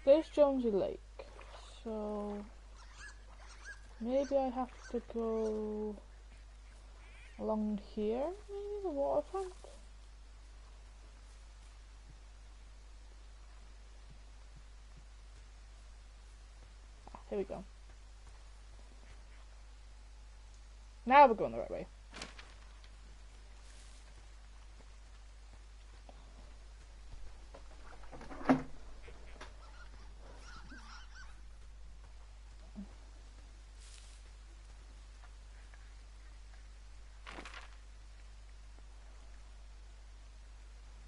Speaker 1: There's Jonesy Lake, so maybe I have to go along here, maybe the waterfront. Here we go. Now we're going the right way.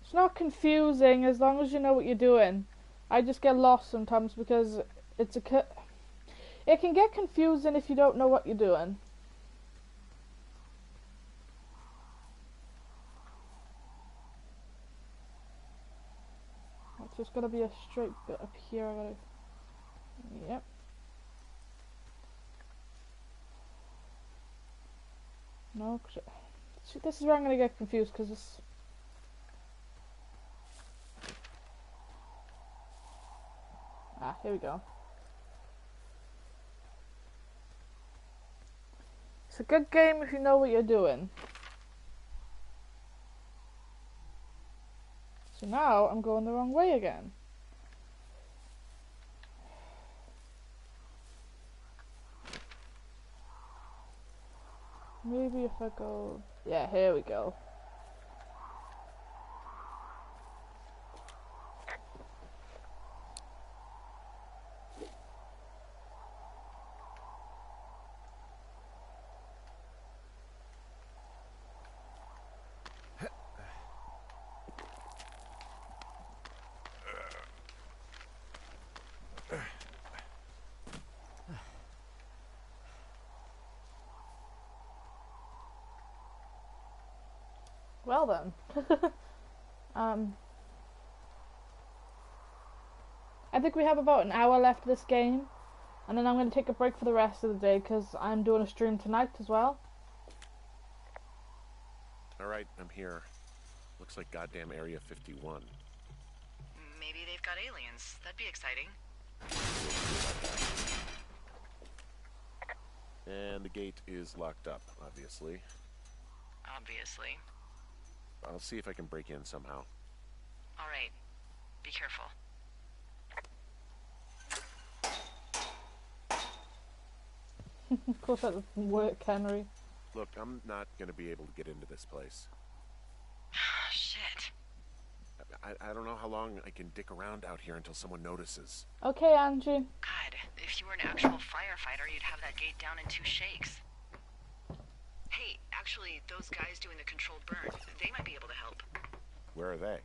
Speaker 1: It's not confusing as long as you know what you're doing. I just get lost sometimes because it can get confusing if you don't know what you're doing. It's just gotta be a straight bit up here. I gotta. Yep. No, this is where I'm gonna get confused because this. Ah, here we go. It's a good game if you know what you're doing. So now I'm going the wrong way again. Maybe if I go... Yeah, here we go. Well then. I think we have about an hour left of this game, and then I'm going to take a break for the rest of the day because I'm doing a stream tonight as well.
Speaker 3: Alright, I'm here. Looks like goddamn Area 51.
Speaker 2: Maybe they've got aliens. That'd be exciting.
Speaker 3: And the gate is locked up, obviously.
Speaker 2: Obviously.
Speaker 3: I'll see if I can break in somehow.
Speaker 2: Alright. Be careful.
Speaker 1: Of course that doesn't work, Henry.
Speaker 3: Look, I'm not gonna be able to get into this place. I don't know how long I can dick around out here until someone notices.
Speaker 1: Okay, Angie.
Speaker 2: God, if you were an actual firefighter, you'd have that gate down in 2 shakes. Hey, actually, those guys doing the controlled burn, they might be able to help.
Speaker 3: Where are they?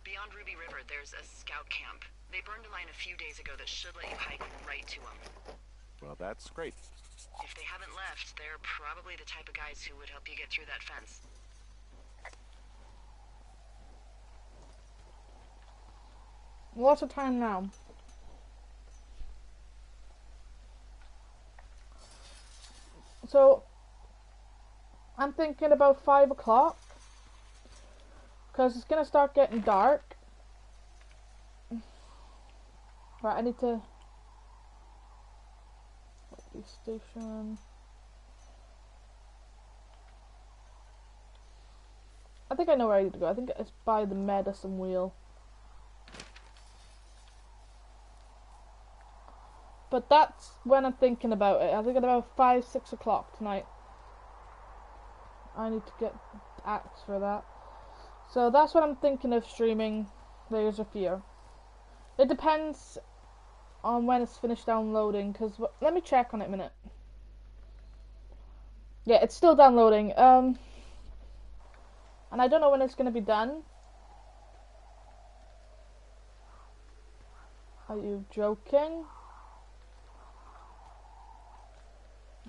Speaker 2: Beyond Ruby River, there's a scout camp. They burned a line a few days ago that should let you hike right to them.
Speaker 3: Well, that's great.
Speaker 2: If they haven't left, they're probably the type of guys who would help you get through that fence.
Speaker 1: What's the time now? So, I'm thinking about 5 o'clock. Because it's going to start getting dark. Right, I need to... Station... I think I know where I need to go. I think it's by the medicine wheel. But that's when I'm thinking about it. I think at about 5, 6 o'clock tonight. I need to get axe for that. So that's what I'm thinking of streaming Layers of Fear. It depends on when it's finished downloading, because let me check on it a minute. Yeah, it's still downloading. And I don't know when it's going to be done. Are you joking?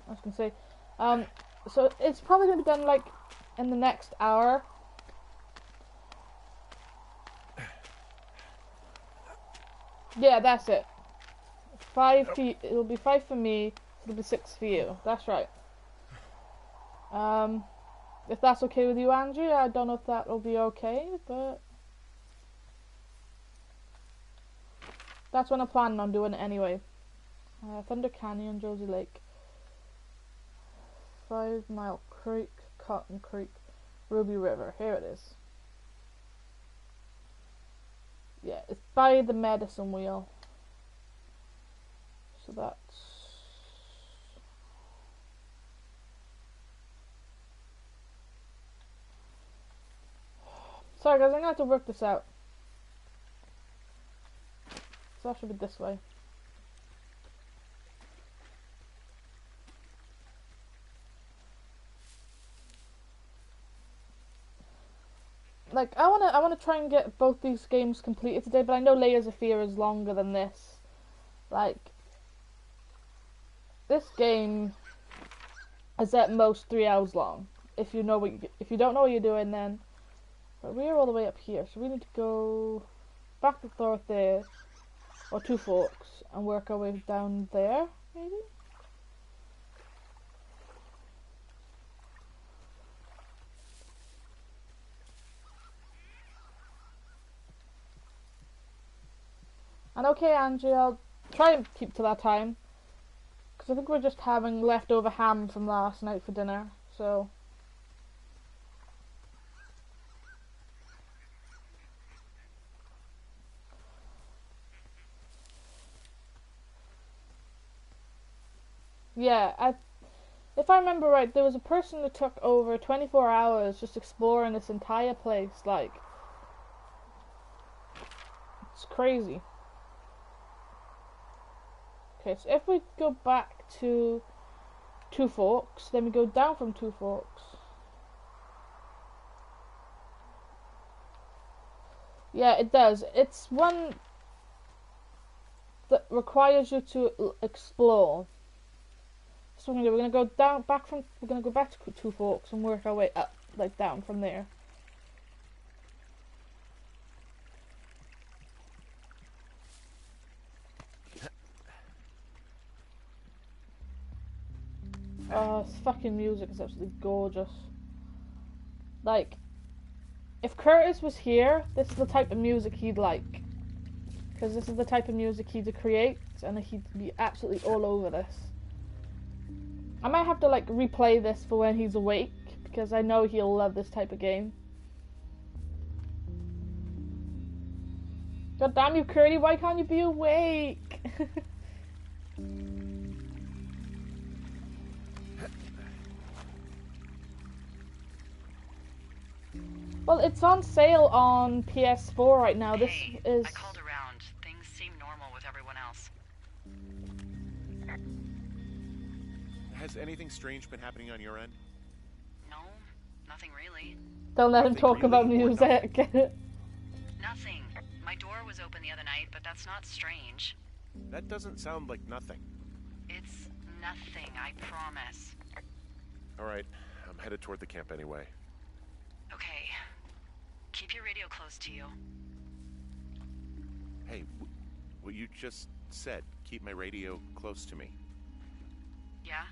Speaker 1: I was going to say, so it's probably going to be done like in the next hour. Yeah, that's it. 5 for you, it'll be 5 for me, it'll be 6 for you. That's right. If that's okay with you, Andrew, I don't know if that'll be okay, but that's what I'm planning on doing anyway. Thunder Canyon, Josie Lake, 5 Mile Creek, Cotton Creek, Ruby River. Here it is. Yeah, it's by the medicine wheel. So that's... Sorry guys, I'm gonna have to work this out. So that should be this way. Like, I wanna try and get both these games completed today, but I know Layers of Fear is longer than this. Like, this game is at most 3 hours long. If you know what if you don't know what you're doing, then but we're all the way up here, so we need to go back to Thorothere or Two Forks and work our way down there, maybe. And okay, Angie, I'll try and keep to that time. Because I think we're just having leftover ham from last night for dinner, so... Yeah, if I remember right, there was a person that took over 24 hours just exploring this entire place, like... It's crazy. Okay, so if we go back to Two Forks, then we go down from Two Forks. Yeah, it does. It's one that requires you to explore. So we're gonna go down, we're gonna go back to Two Forks and work our way up, like down from there. Oh, this fucking music is absolutely gorgeous. Like, if Curtis was here, this is the type of music he'd like. Because this is the type of music he'd create, and he'd be absolutely all over this. I might have to, like, replay this for when he's awake, because I know he'll love this type of game. God damn you, Curdy, why can't you be awake? Well, it's on sale on PS4 right now. This
Speaker 2: Hey,
Speaker 1: is...
Speaker 2: I called around. Things seem normal with everyone else.
Speaker 3: Has anything strange been happening on your end?
Speaker 2: No, nothing really.
Speaker 1: Don't let him
Speaker 3: Nothing
Speaker 1: talk about
Speaker 3: really, or
Speaker 1: music.
Speaker 2: Nothing. My door was open the other night, but that's not strange.
Speaker 3: That doesn't sound like nothing.
Speaker 2: It's nothing, I promise.
Speaker 3: All right, I'm headed toward the camp anyway.
Speaker 2: Okay. Keep your radio close to you.
Speaker 3: Hey, what you just said, keep my radio close to me.
Speaker 2: Yeah?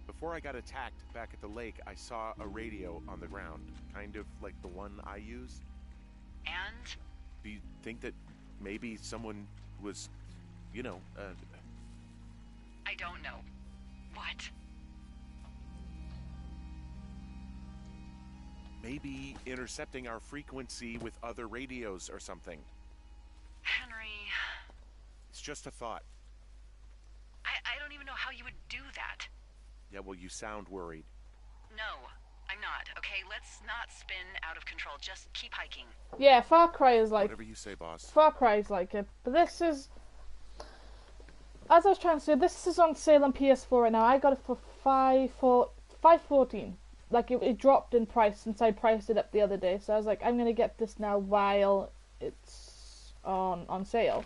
Speaker 3: Before I got attacked back at the lake, I saw a radio on the ground, kind of like the one I use.
Speaker 2: And?
Speaker 3: Do you think that maybe someone was, you know,
Speaker 2: I don't know. What?
Speaker 3: maybe intercepting our frequency with other radios or something?
Speaker 2: Henry...
Speaker 3: It's just a thought.
Speaker 2: I don't even know how you would do that.
Speaker 3: Yeah, well, you sound worried.
Speaker 2: No, I'm not, okay? Let's not spin out of control. Just keep hiking.
Speaker 1: Yeah, Far Cry is like...
Speaker 3: Whatever you say, boss.
Speaker 1: Far Cry is like it. But this is... As I was trying to say, this is on sale on PS4 right now. I got it for $5.14. Like, it dropped in price since I priced it up the other day. So I was like, I'm going to get this now while it's on sale.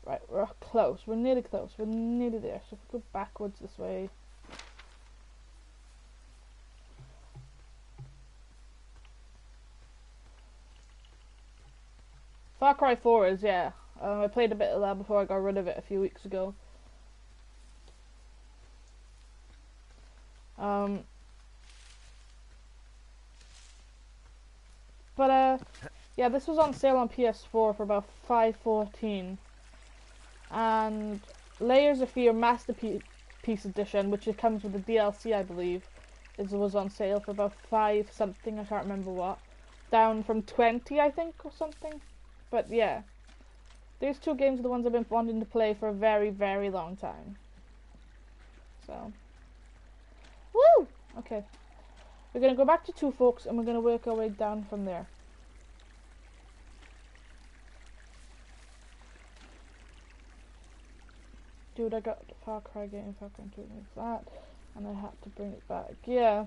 Speaker 1: Right, we're close. We're nearly close. We're nearly there. So if we go backwards this way... Far Cry 4 is, yeah. I played a bit of that before I got rid of it a few weeks ago. Yeah, this was on sale on PS4 for about $5.14. And Layers of Fear Masterpiece Edition, which it comes with the DLC, I believe, was on sale for about 5 something, I can't remember what. Down from 20, I think, or something. But yeah, these two games are the ones I've been wanting to play for a very, very long time. So, woo! Okay, we're gonna go back to Two Forks and we're gonna work our way down from there. Dude, I got the Far Cry game, Far Cry 2 like that, and I had to bring it back. Yeah,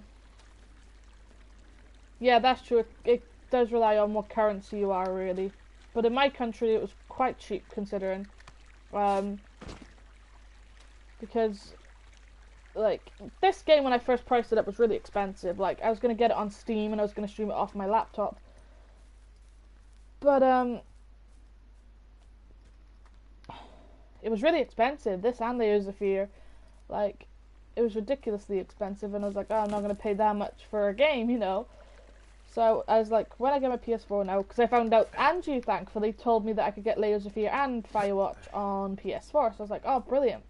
Speaker 1: that's true. It does rely on what currency you are, really. But in my country, it was quite cheap, considering. Because, like, this game, when I first priced it up, was really expensive. Like, I was going to get it on Steam, and I was going to stream it off my laptop. But, it was really expensive. This and Layers of Fear. Like, it was ridiculously expensive, and I was like, oh, I'm not going to pay that much for a game, you know. So I was like, when I get my PS4 now, because I found out Angie, thankfully, told me that I could get Layers of Fear and Firewatch on PS4. So I was like, oh, brilliant.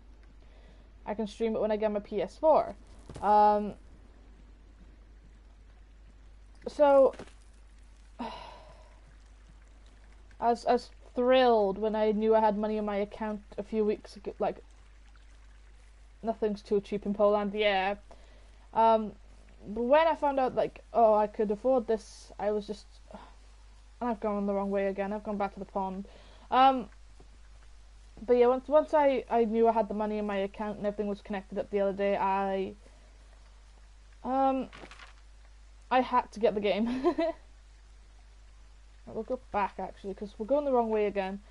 Speaker 1: I can stream it when I get my PS4. So, I was thrilled when I knew I had money in my account a few weeks ago. Like, nothing's too cheap in Poland, yeah. But when I found out, like, oh, I could afford this, I was just... And I've gone the wrong way again. I've gone back to the pond. But yeah, once I knew I had the money in my account and everything was connected up the other day, I had to get the game. We'll go back, actually, because we're going the wrong way again.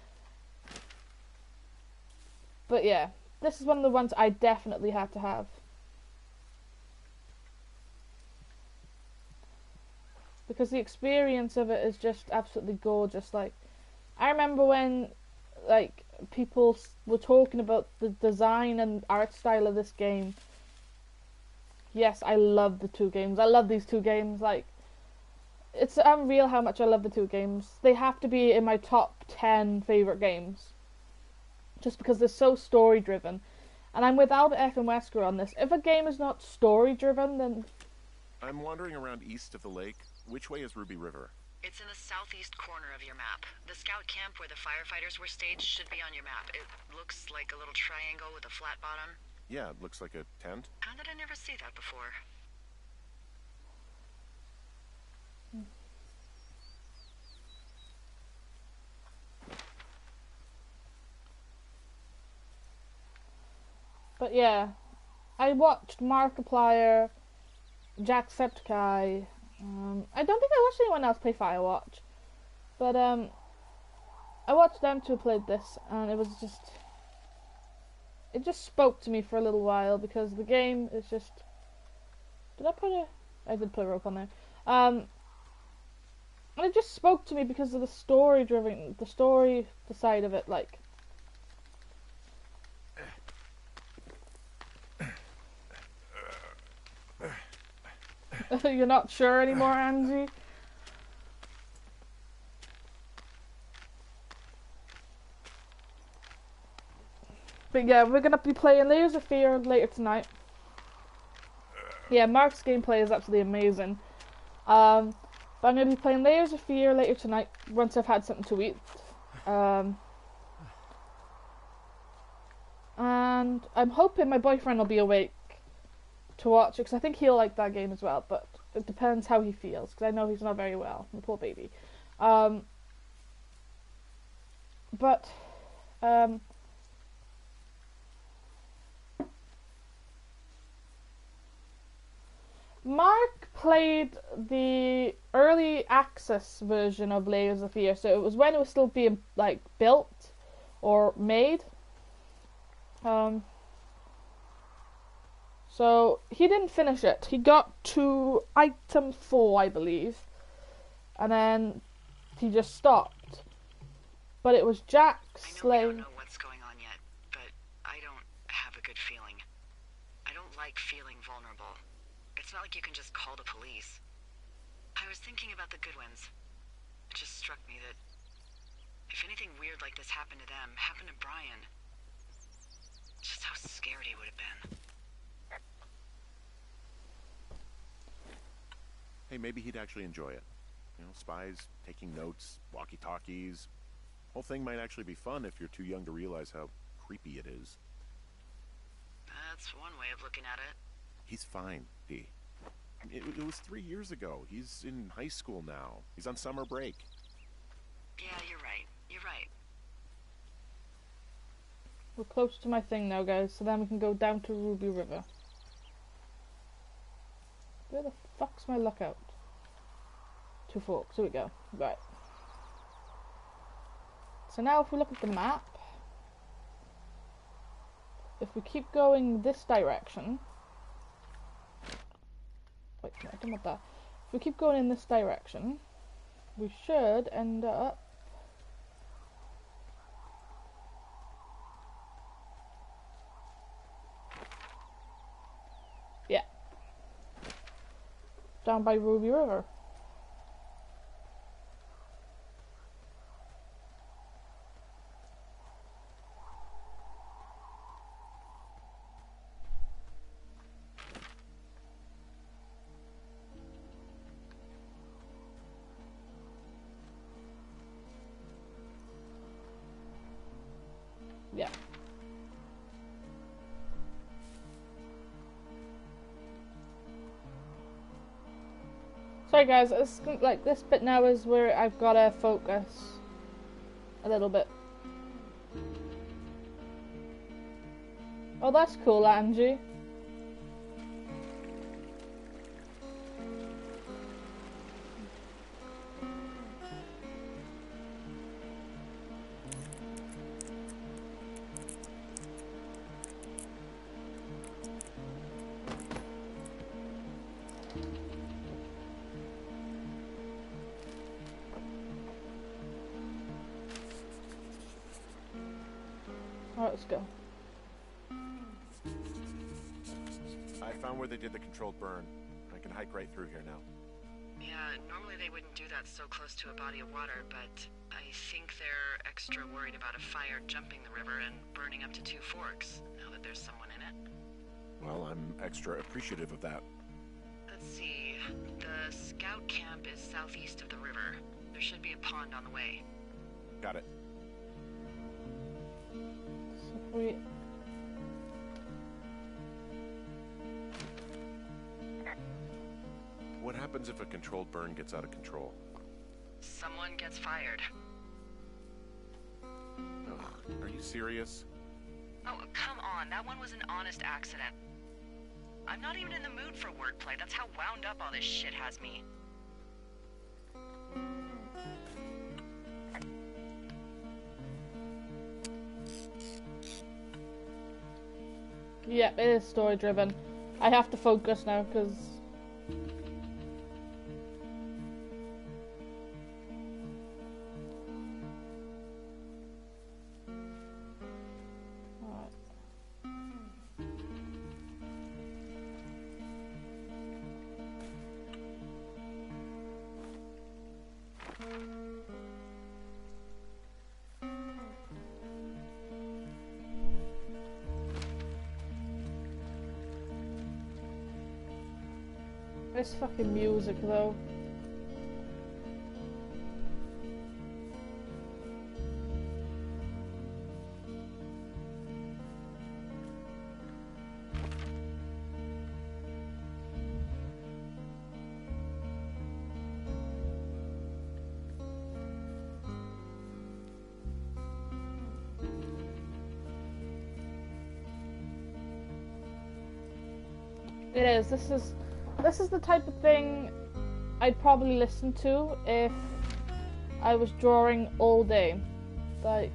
Speaker 1: But yeah, this is one of the ones I definitely had to have. Because the experience of it is just absolutely gorgeous. Like, I remember when, like, people were talking about the design and art style of this game. Yes, I love the two games. I love these two games. Like, it's unreal how much I love the two games. They have to be in my top 10 favourite games. Just because they're so story-driven. And I'm with Albert F. and Wesker on this. If a game is not story-driven, then...
Speaker 3: I'm wandering around east of the lake. Which way is Ruby River?
Speaker 2: It's in the southeast corner of your map. The scout camp where the firefighters were staged should be on your map. It looks like a little triangle with a flat bottom.
Speaker 3: Yeah, it looks like a tent.
Speaker 2: How did I never see that before?
Speaker 1: But yeah, I watched Markiplier, Jacksepticeye. I don't think I watched anyone else play Firewatch, but I watched them two play this, and it just spoke to me for a little while because the game is just. Did I put a? I did put a rope on there. And it just spoke to me because of the the side of it, like. You're not sure anymore, Angie? But yeah, we're gonna be playing Layers of Fear later tonight. Yeah, Mark's gameplay is absolutely amazing. But I'm gonna be playing Layers of Fear later tonight once I've had something to eat. And I'm hoping my boyfriend will be awake to watch it, because I think he'll like that game as well, but it depends how he feels, because I know he's not very well, the poor baby. Mark played the early access version of Layers of Fear, so it was when it was still being like built or made. So he didn't finish it. He got to item 4, I believe, and then he just stopped. But it was Jack's
Speaker 2: I don't know what's going on yet, but I don't have a good feeling. I don't like feeling vulnerable. It's not like you can just call the police. I was thinking about the Goodwins. It just struck me that if anything weird like this happened to them, happened to Brian, just how scared he would have been.
Speaker 3: Hey, maybe he'd actually enjoy it. You know, spies, taking notes, walkie-talkies. Whole thing might actually be fun if you're too young to realize how creepy it is.
Speaker 2: That's one way of looking at it.
Speaker 3: He's fine, Dee. It was 3 years ago. He's in high school now. He's on summer break.
Speaker 2: Yeah, you're right. You're right.
Speaker 1: We're close to my thing now, guys, so then we can go down to Ruby River. Where the fuck's my lookout? 2 forks, here we go. Right. So now if we look at the map, if we keep going this direction, wait, no, I don't want that. If we keep going in this direction, we should end up down by Ruby River. Yeah. Sorry guys, it's like this bit now is where I've got to focus a little bit. Oh, that's cool, Angie. Alright, let's go.
Speaker 3: I found where they did the controlled burn. I can hike right through here now.
Speaker 2: Yeah, normally they wouldn't do that so close to a body of water, but I think they're extra worried about a fire jumping the river and burning up to 2 forks, now that there's someone in it.
Speaker 3: Well, I'm extra appreciative of that.
Speaker 2: Let's see. The scout camp is southeast of the river. There should be a pond on the way.
Speaker 3: Got it.
Speaker 1: We...
Speaker 3: What happens if a controlled burn gets out of control?
Speaker 2: Someone gets fired.
Speaker 3: Ugh, are you serious?
Speaker 2: Oh, come on. That one was an honest accident. I'm not even in the mood for wordplay. That's how wound up all this shit has me.
Speaker 1: Yep, it is story driven. I have to focus now because this fucking music though. It is. This is the type of thing I'd probably listen to if I was drawing all day. Like,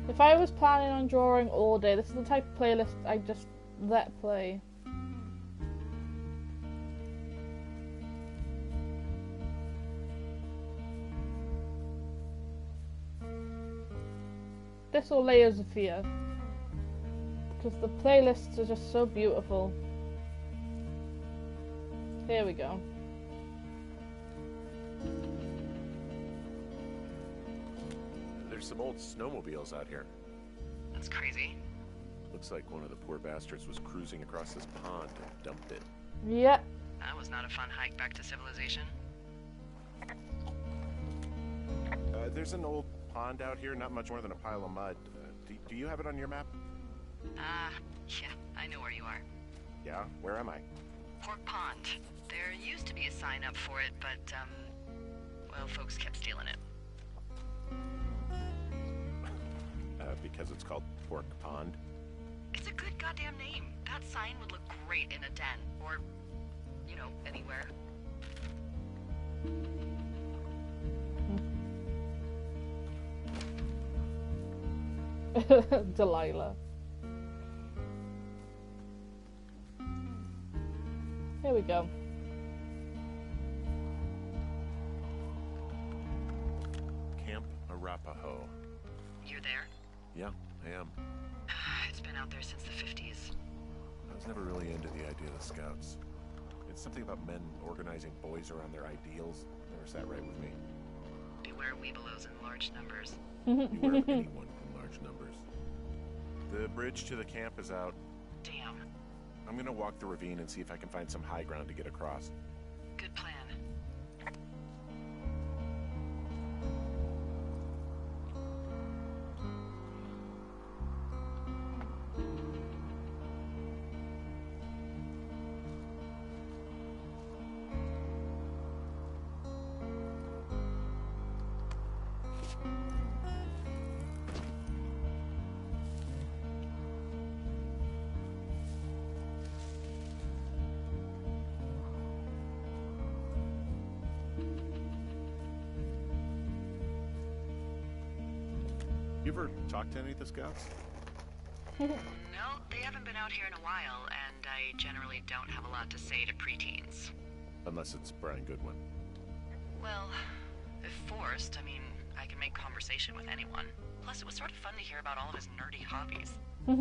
Speaker 1: if I was planning on drawing all day, this is the type of playlist I just let play. This or Layers of Fear, because the playlists are just so beautiful. Here we go.
Speaker 3: There's some old snowmobiles out here.
Speaker 2: That's crazy.
Speaker 3: Looks like one of the poor bastards was cruising across this pond and dumped it.
Speaker 1: Yep.
Speaker 2: That was not a fun hike back to civilization.
Speaker 3: There's an old pond out here, not much more than a pile of mud. Do you have it on your map?
Speaker 2: Yeah, I know where you are.
Speaker 3: Yeah? Where am I?
Speaker 2: Pork Pond. There used to be a sign up for it, but, well, folks kept stealing it.
Speaker 3: Because it's called Pork Pond?
Speaker 2: It's a good goddamn name. That sign would look great in a den, or, you know, anywhere.
Speaker 1: Delilah. Here we go.
Speaker 3: Camp Arapaho.
Speaker 2: You're there?
Speaker 3: Yeah, I am.
Speaker 2: It's been out there since the 50s.
Speaker 3: I was never really into the idea of the Scouts. It's something about men organizing boys around their ideals. Never sat right with me.
Speaker 2: Beware weebelows in large numbers.
Speaker 3: Beware of anyone in large numbers. The bridge to the camp is out.
Speaker 2: Damn.
Speaker 3: I'm gonna walk the ravine and see if I can find some high ground to get across.
Speaker 2: Good plan.
Speaker 3: You ever talked to any of the Scouts?
Speaker 2: No, they haven't been out here in a while, and I generally don't have a lot to say to preteens.
Speaker 3: Unless it's Brian Goodwin.
Speaker 2: Well, if forced, I mean, I can make conversation with anyone. Plus, it was sort of fun to hear about all of his nerdy hobbies.
Speaker 3: I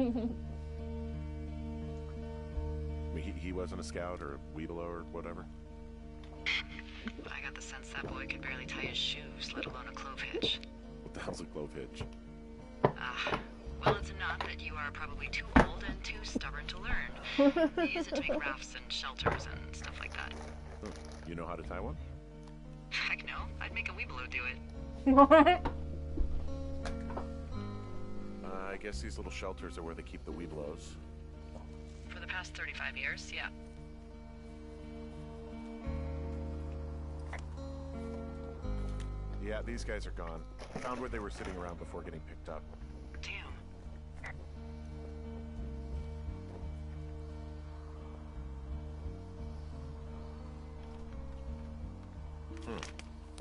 Speaker 3: mean, he wasn't a Scout or a Weeblo or whatever?
Speaker 2: I got the sense that boy could barely tie his shoes, let alone a clove hitch.
Speaker 3: What the hell's a clove hitch?
Speaker 2: Well, it's enough that you are probably too old and too stubborn to learn. They use it to make rafts and shelters and stuff like that.
Speaker 3: Oh, you know how to tie one?
Speaker 2: Heck no, I'd make a weeblo do it.
Speaker 3: I guess these little shelters are where they keep the Weeblos.
Speaker 2: For last 35 years, yeah.
Speaker 3: Yeah, these guys are gone. Found where they were sitting around before getting picked up.
Speaker 2: Damn.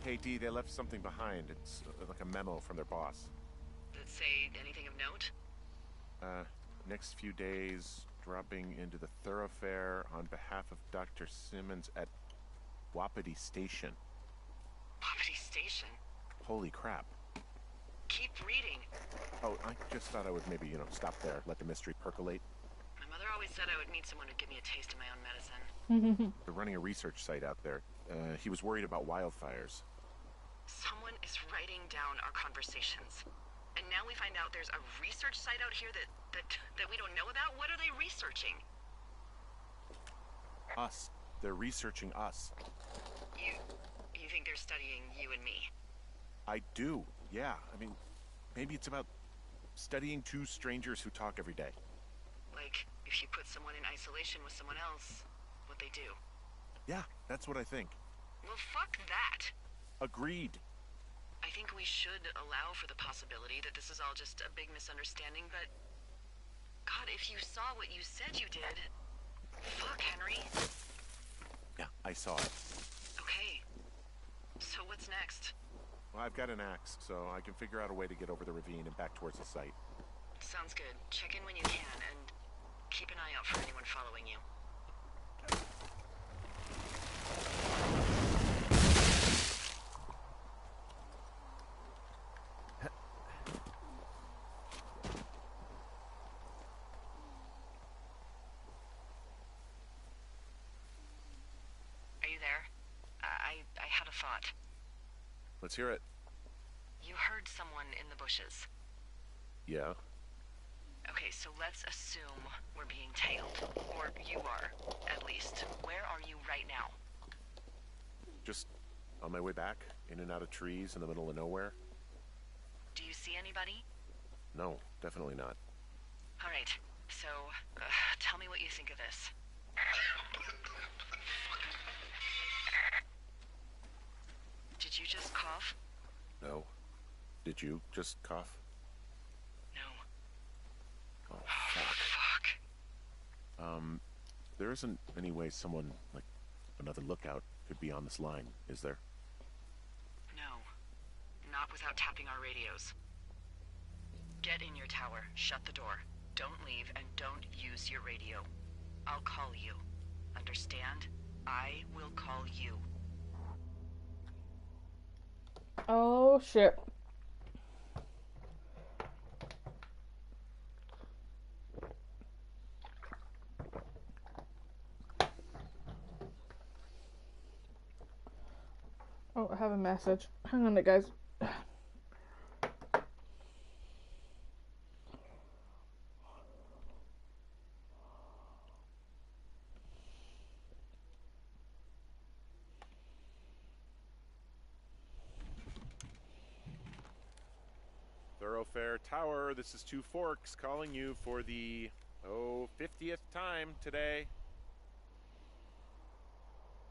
Speaker 3: Hey, Dee, they left something behind. It's like a memo from their boss.
Speaker 2: Did it say anything of note?
Speaker 3: Next few days, dropping into the thoroughfare on behalf of Dr. Simmons at Wapiti Station.
Speaker 2: Wapiti Station?
Speaker 3: Holy crap.
Speaker 2: Keep reading.
Speaker 3: Oh, I just thought I would maybe, stop there, let the mystery percolate.
Speaker 2: My mother always said I would meet someone who'd give me a taste of my own medicine.
Speaker 3: They're running a research site out there. He was worried about wildfires.
Speaker 2: Someone is writing down our conversations. And now we find out there's a research site out here that we don't know about? What are they researching?
Speaker 3: Us. They're researching us.
Speaker 2: You think they're studying you and me?
Speaker 3: I do, yeah. I mean, maybe it's about studying two strangers who talk every day.
Speaker 2: Like, if you put someone in isolation with someone else, what they do?
Speaker 3: Yeah, that's what I think.
Speaker 2: Well, fuck that.
Speaker 3: Agreed.
Speaker 2: I think we should allow for the possibility that this is all just a big misunderstanding, but... God, if you saw what you said you did... Fuck, Henry.
Speaker 3: Yeah, I saw it.
Speaker 2: Okay. So what's next?
Speaker 3: Well, I've got an axe, so I can figure out a way to get over the ravine and back towards the site.
Speaker 2: Sounds good. Check in when you can, and keep an eye out for anyone following you. Are you there? I had a thought.
Speaker 3: Let's hear it.
Speaker 2: You heard someone in the bushes.
Speaker 3: Yeah?
Speaker 2: Okay, so let's assume we're being tailed. Or you are, at least. Where are you right now?
Speaker 3: Just on my way back, in and out of trees in the middle of nowhere.
Speaker 2: Do you see anybody?
Speaker 3: No, definitely not.
Speaker 2: All right, so tell me what you think of this. Did you just cough?
Speaker 3: No. Did you just cough?
Speaker 2: No.
Speaker 3: Oh,
Speaker 2: Fuck.
Speaker 3: There isn't any way someone, like, another lookout could be on this line, is there?
Speaker 2: No. Not without tapping our radios. Get in your tower, shut the door. Don't leave, and don't use your radio. I'll call you. Understand? I will call you.
Speaker 1: Oh shit. Oh, I have a message. Hang on a minute, guys.
Speaker 3: Thoroughfare Tower, this is Two Forks calling you for the, 50th time today.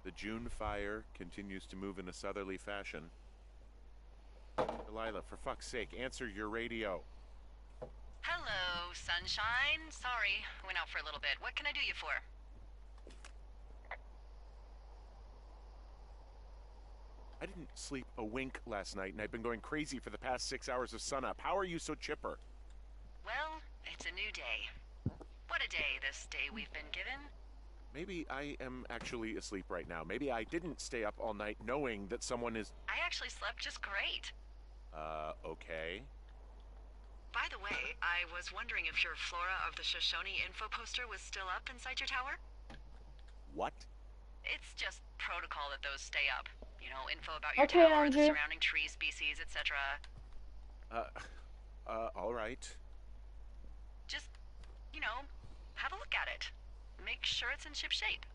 Speaker 3: The June fire continues to move in a southerly fashion. Delilah, for fuck's sake, answer your radio.
Speaker 2: Hello, sunshine. Sorry, went out for a little bit. What can I do you for?
Speaker 3: I didn't sleep a wink last night, and I've been going crazy for the past 6 hours of sunup. How are you so chipper?
Speaker 2: Well, it's a new day. What a day, this day we've been given.
Speaker 3: Maybe I am actually asleep right now. Maybe I didn't stay up all night knowing that someone is...
Speaker 2: I actually slept just great.
Speaker 3: Okay.
Speaker 2: By the way, I was wondering if your Flora of the Shoshone info poster was still up inside your tower?
Speaker 3: What?
Speaker 2: It's just protocol that those stay up. You know, info about your
Speaker 1: Okay,
Speaker 2: tower,
Speaker 1: Andrew.
Speaker 2: the surrounding tree species, etc.
Speaker 3: All right.
Speaker 2: Just, you know, have a look at it. Make sure it's in ship shape.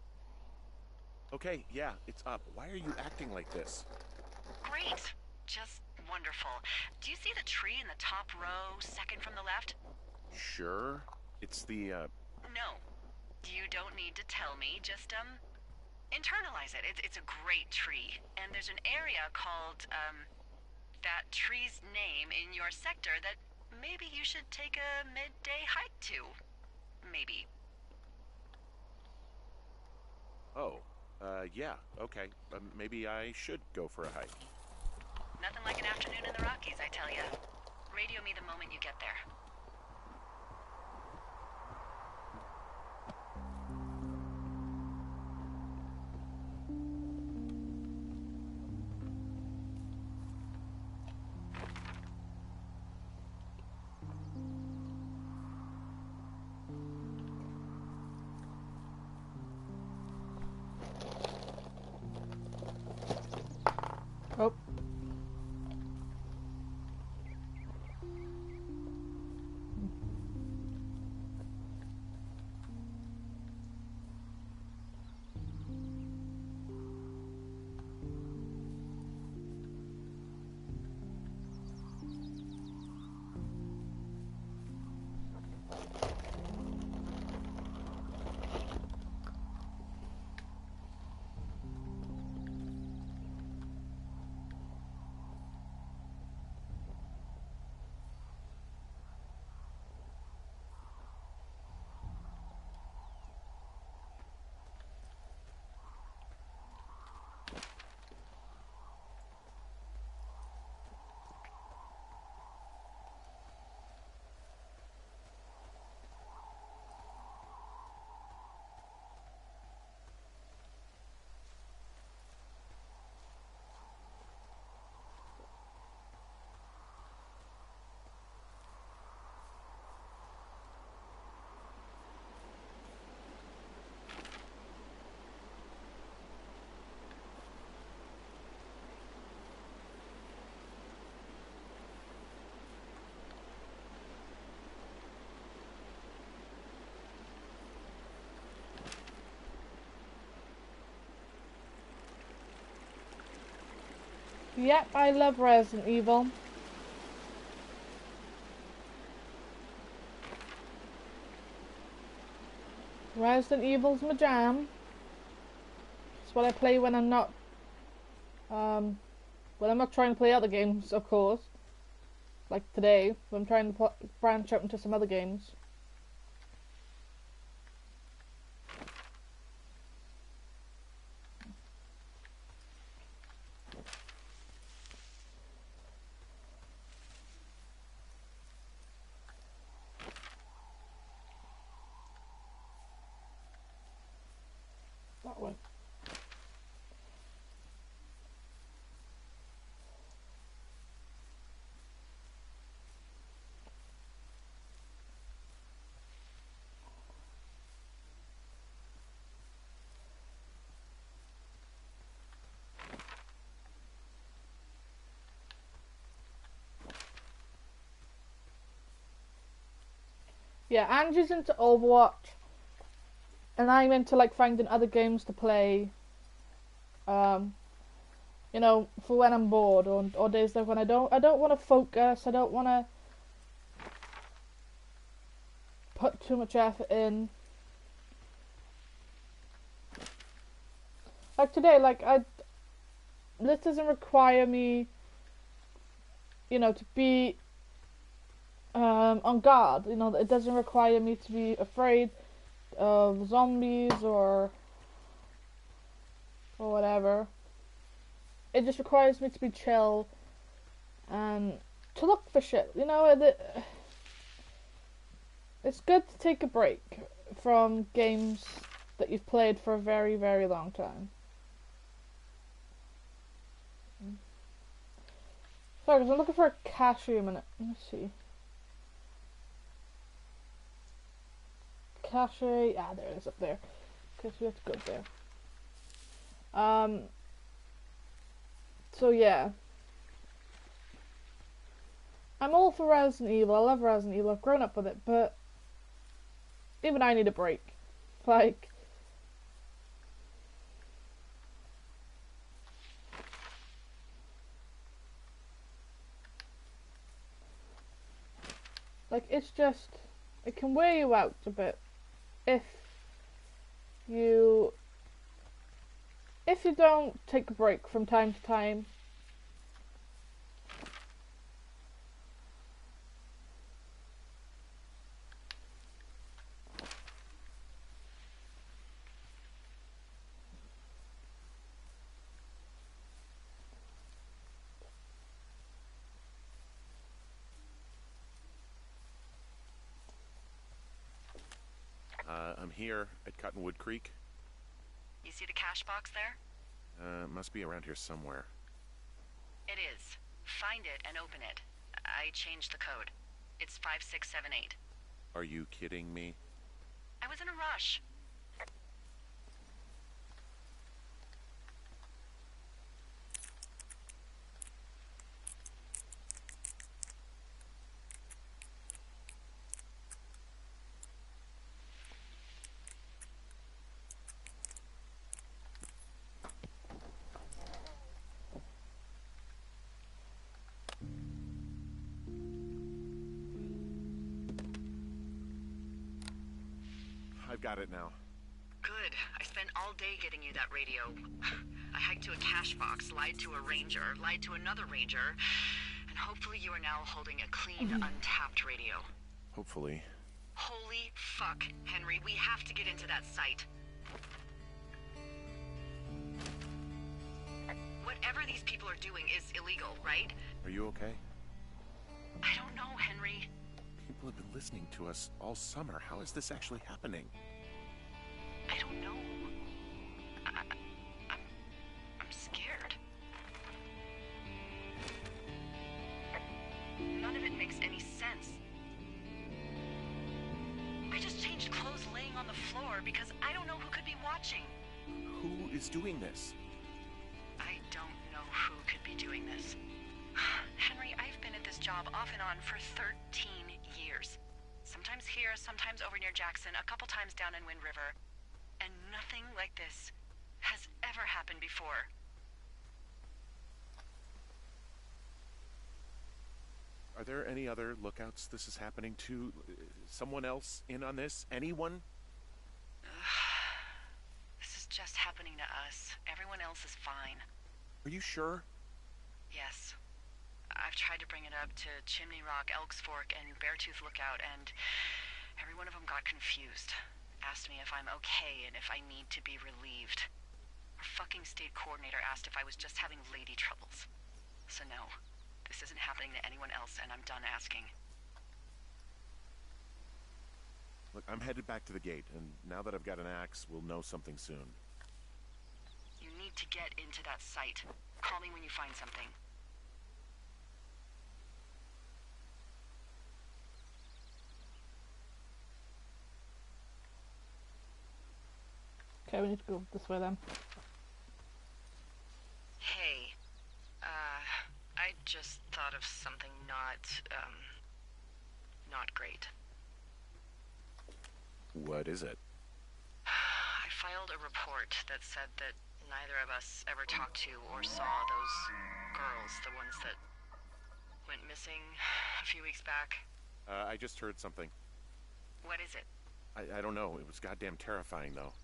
Speaker 3: Okay, yeah, it's up. Why are you acting like this?
Speaker 2: Great. Just wonderful. Do you see the tree in the top row, second from the left?
Speaker 3: Sure. It's the,
Speaker 2: No. You don't need to tell me, just, internalize it. It's a great tree, and there's an area called, that tree's name in your sector that maybe you should take a midday hike to. Maybe.
Speaker 3: Oh, yeah, okay. Maybe I should go for a hike.
Speaker 2: Nothing like an afternoon in the Rockies, I tell ya. Radio me the moment you get there.
Speaker 1: Oh. Yep, I love Resident Evil. Resident Evil's my jam. It's what I play when I'm not trying to play other games, of course. Like today, when I'm trying to branch out into some other games. That way. Yeah, Angie's into Overwatch, and I'm into like finding other games to play. You know, for when I'm bored or days like when I don't want to focus. I don't want to put too much effort in. Like today, this doesn't require me, you know, to be on guard. You know, it doesn't require me to be afraid of zombies or whatever. It just requires me to be chill and to look for shit. You know, it's good to take a break from games that you've played for a very, very long time. Sorry, because I'm looking for a cashew a minute. Let me see. Cache, there it is up there. Okay, so we have to go there. So yeah. I'm all for Resident Evil, I love Resident Evil, I've grown up with it, but even I need a break. Like, it's just, it can wear you out a bit if you don't take a break from time to time,
Speaker 3: I'm here at Cottonwood Creek.
Speaker 2: You see the cash box there?
Speaker 3: Must be around here somewhere.
Speaker 2: It is. Find it and open it. I changed the code. It's 5678.
Speaker 3: Are you kidding me?
Speaker 2: I was in a rush.
Speaker 3: I've got it now.
Speaker 2: Good. I spent all day getting you that radio. I hiked to a cash box, lied to a ranger, lied to another ranger, and hopefully you are now holding a clean, untapped radio.
Speaker 3: Hopefully.
Speaker 2: Holy fuck, Henry, we have to get into that site. Whatever these people are doing is illegal, right?
Speaker 3: Are you okay?
Speaker 2: I don't know, Henry.
Speaker 3: People have been listening to us all summer. How is this actually happening?
Speaker 2: I don't know. I'm scared. None of it makes any sense. I just changed clothes laying on the floor because I don't know who could be watching.
Speaker 3: Who is doing this?
Speaker 2: I don't know who could be doing this. Henry, I've been at this job off and on for 13 years. Sometimes here, sometimes over near Jackson, a couple times down in Wind River. And nothing like this has ever happened before.
Speaker 3: Are there any other lookouts this is happening to? Someone else in on this? Anyone?
Speaker 2: This is just happening to us. Everyone else is fine.
Speaker 3: Are you sure?
Speaker 2: Yes. I've tried to bring it up to Chimney Rock, Elks Fork, and Beartooth Lookout, and every one of them got confused. Asked me if I'm okay and if I need to be relieved. Our fucking state coordinator asked if I was just having lady troubles. So no, this isn't happening to anyone else, and I'm done asking.
Speaker 3: Look, I'm headed back to the gate, and now that I've got an axe, we'll know something soon.
Speaker 2: You need to get into that site. Call me when you find something.
Speaker 1: Okay, we need to go this way then.
Speaker 2: Hey, I just thought of something not great.
Speaker 3: What is it?
Speaker 2: I filed a report that said that neither of us ever talked to or saw those girls, the ones that went missing a few weeks back.
Speaker 3: I just heard something.
Speaker 2: What is it?
Speaker 3: I don't know. It was goddamn terrifying, though.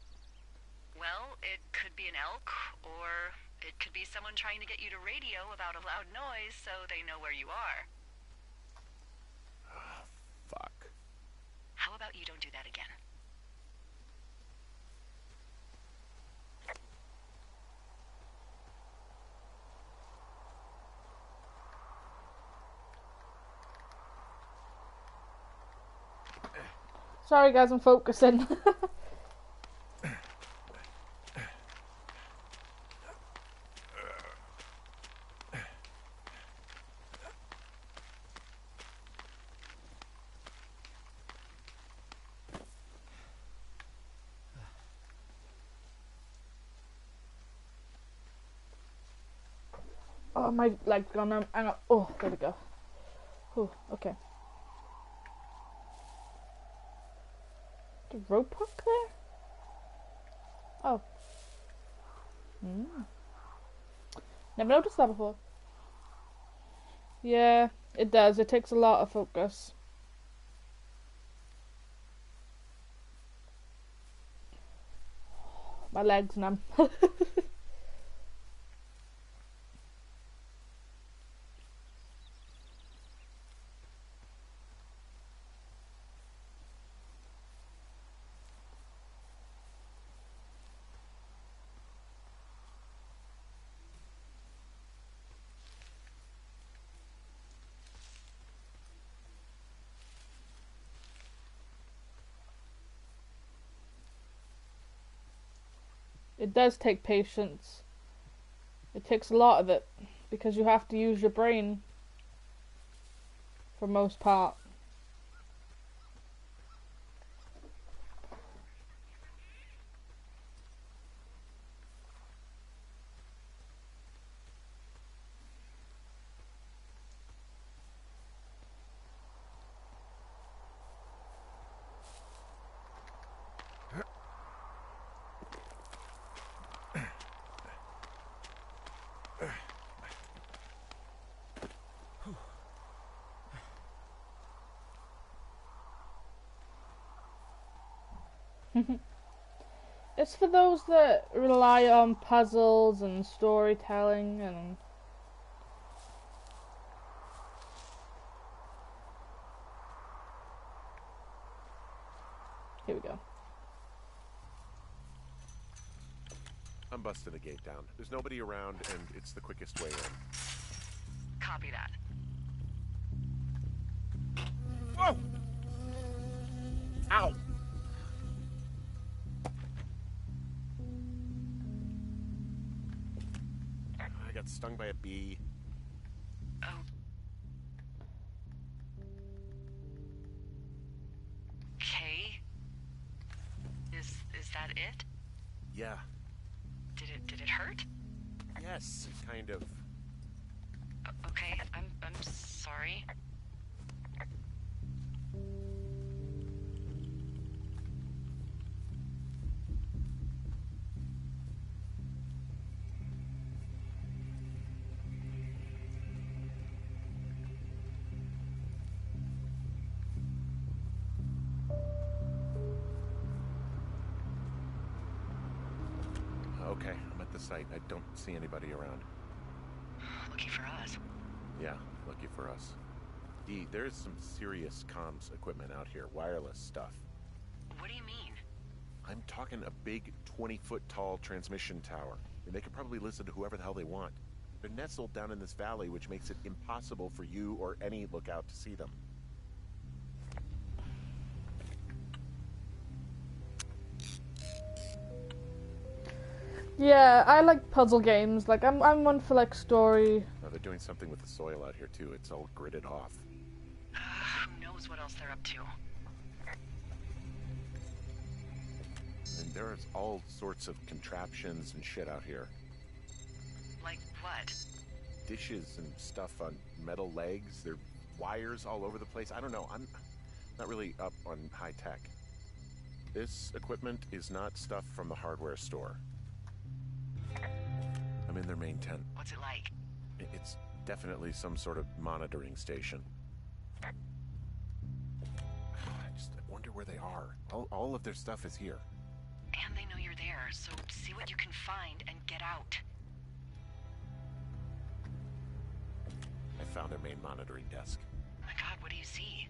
Speaker 2: Well, it could be an elk, or it could be someone trying to get you to radio about a loud noise so they know where you are.
Speaker 3: Fuck.
Speaker 2: How about you don't do that again?
Speaker 1: Sorry guys, I'm focusing. Oh, my leg's gone. Hang on. Oh, there we go. Oh, okay. The rope hook there? Oh. Never noticed that before. Yeah, it does. It takes a lot of focus. My legs numb. It does take patience. It takes a lot of it because you have to use your brain for most part. It's for those that rely on puzzles and storytelling and here we go.
Speaker 3: I'm busting the gate down. There's nobody around, and it's the quickest way in.
Speaker 2: Copy that.
Speaker 3: Whoa! Ow! I got stung by a bee.
Speaker 2: Oh. Okay. Is that it?
Speaker 3: Yeah.
Speaker 2: Did it hurt?
Speaker 3: Yes, kind of.
Speaker 2: Okay, I'm sorry.
Speaker 3: Okay, I'm at the site. I don't see anybody around.
Speaker 2: Lucky for us.
Speaker 3: Yeah, lucky for us. D, there's some serious comms equipment out here, wireless stuff.
Speaker 2: What do you mean?
Speaker 3: I'm talking a big 20-foot tall transmission tower. And they can probably listen to whoever the hell they want. They're nestled down in this valley, which makes it impossible for you or any lookout to see them.
Speaker 1: Yeah, I like puzzle games. Like I'm one for like story.
Speaker 3: Oh, they're doing something with the soil out here too. It's all gridded off.
Speaker 2: Who knows what else they're up to?
Speaker 3: And there's all sorts of contraptions and shit out here.
Speaker 2: Like what?
Speaker 3: Dishes and stuff on metal legs. There are wires all over the place. I don't know. I'm not really up on high tech. This equipment is not stuff from the hardware store. I'm in their main tent.
Speaker 2: What's it like?
Speaker 3: It's definitely some sort of monitoring station. I wonder where they are. All of their stuff is here.
Speaker 2: And they know you're there, so see what you can find and get out.
Speaker 3: I found their main monitoring desk.
Speaker 2: Oh my god, what do you see?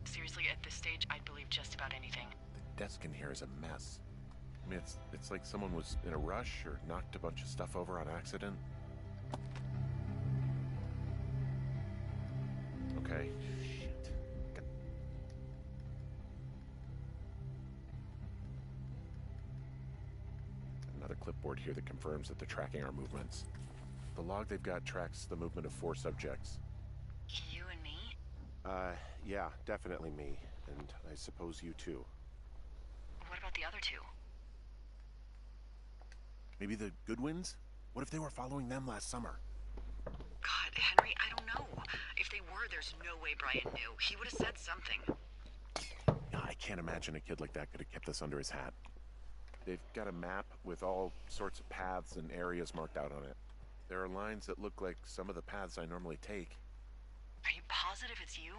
Speaker 2: Seriously, at this stage, I'd believe just about anything.
Speaker 3: The desk in here is a mess. I mean, it's like someone was in a rush or knocked a bunch of stuff over on accident. Okay. Shit. Another clipboard here that confirms that they're tracking our movements. The log they've got tracks the movement of 4 subjects.
Speaker 2: You and me?
Speaker 3: Yeah, definitely me. And I suppose you too.
Speaker 2: What about the other 2?
Speaker 3: Maybe the Goodwins? What if they were following them last summer?
Speaker 2: God, Henry, I don't know. If they were, there's no way Brian knew. He would have said something.
Speaker 3: I can't imagine a kid like that could have kept this under his hat. They've got a map with all sorts of paths and areas marked out on it. There are lines that look like some of the paths I normally take.
Speaker 2: Are you positive it's you?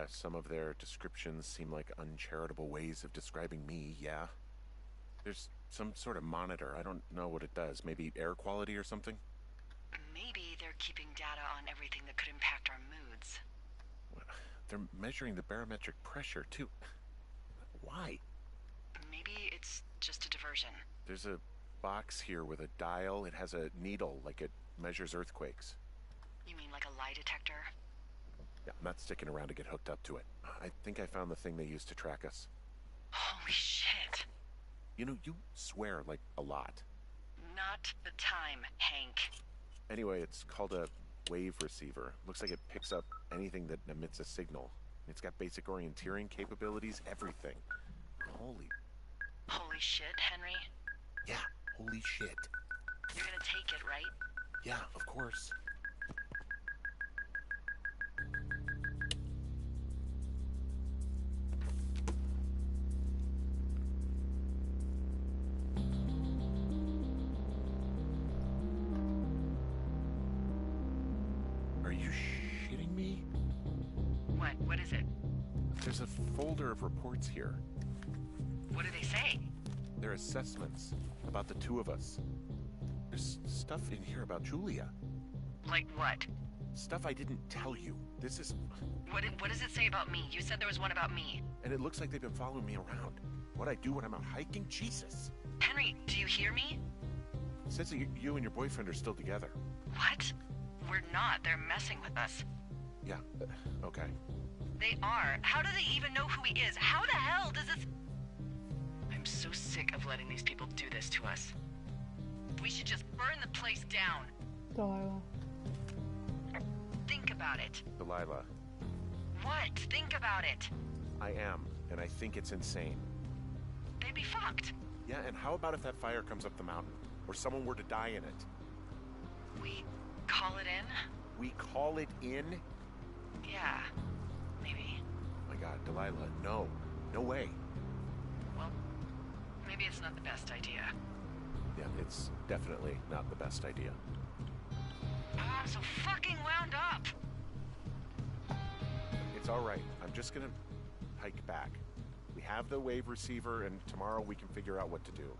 Speaker 3: Some of their descriptions seem like uncharitable ways of describing me, yeah. There's some sort of monitor. I don't know what it does. Maybe air quality or something?
Speaker 2: Maybe they're keeping data on everything that could impact our moods.
Speaker 3: They're measuring the barometric pressure, too. Why?
Speaker 2: Maybe it's just a diversion.
Speaker 3: There's a box here with a dial. It has a needle, like it measures earthquakes.
Speaker 2: You mean like a lie detector?
Speaker 3: Yeah, I'm not sticking around to get hooked up to it. I think I found the thing they use to track us.
Speaker 2: Holy shit.
Speaker 3: You know, you swear, like, a lot.
Speaker 2: Not the time, Hank.
Speaker 3: Anyway, it's called a wave receiver. Looks like it picks up anything that emits a signal. It's got basic orienteering capabilities, everything.
Speaker 2: Holy shit, Henry.
Speaker 3: Yeah, holy shit.
Speaker 2: You're gonna take it, right?
Speaker 3: Yeah, of course. Are you shitting me?
Speaker 2: What is it?
Speaker 3: There's a folder of reports here.
Speaker 2: What do they say?
Speaker 3: They're assessments about the two of us. There's stuff in here about Julia.
Speaker 2: Like what?
Speaker 3: Stuff I didn't tell you. This is...
Speaker 2: What does it say about me? You said there was one about me.
Speaker 3: And it looks like they've been following me around. What I do when I'm out hiking? Jesus.
Speaker 2: Henry, do you hear me?
Speaker 3: It says that you and your boyfriend are still together.
Speaker 2: What? We're not. They're messing with us.
Speaker 3: Yeah, okay.
Speaker 2: They are. How do they even know who he is? How the hell does this... I'm so sick of letting these people do this to us. We should just burn the place down.
Speaker 1: Delilah.
Speaker 2: Think about it.
Speaker 3: Delilah,
Speaker 2: What? Think about it.
Speaker 3: I am, and I think it's insane.
Speaker 2: They'd be fucked.
Speaker 3: Yeah, and how about if that fire comes up the mountain? Or someone were to die in it?
Speaker 2: We call it in?
Speaker 3: We call it in?
Speaker 2: Yeah. Maybe.
Speaker 3: Oh my God, Delilah, no. No way.
Speaker 2: Well, maybe it's not the best idea.
Speaker 3: Yeah, it's definitely not the best idea.
Speaker 2: Oh, I'm so fucking wound up.
Speaker 3: It's all right. I'm just gonna hike back. We have the wave receiver, and tomorrow we can figure out what to do.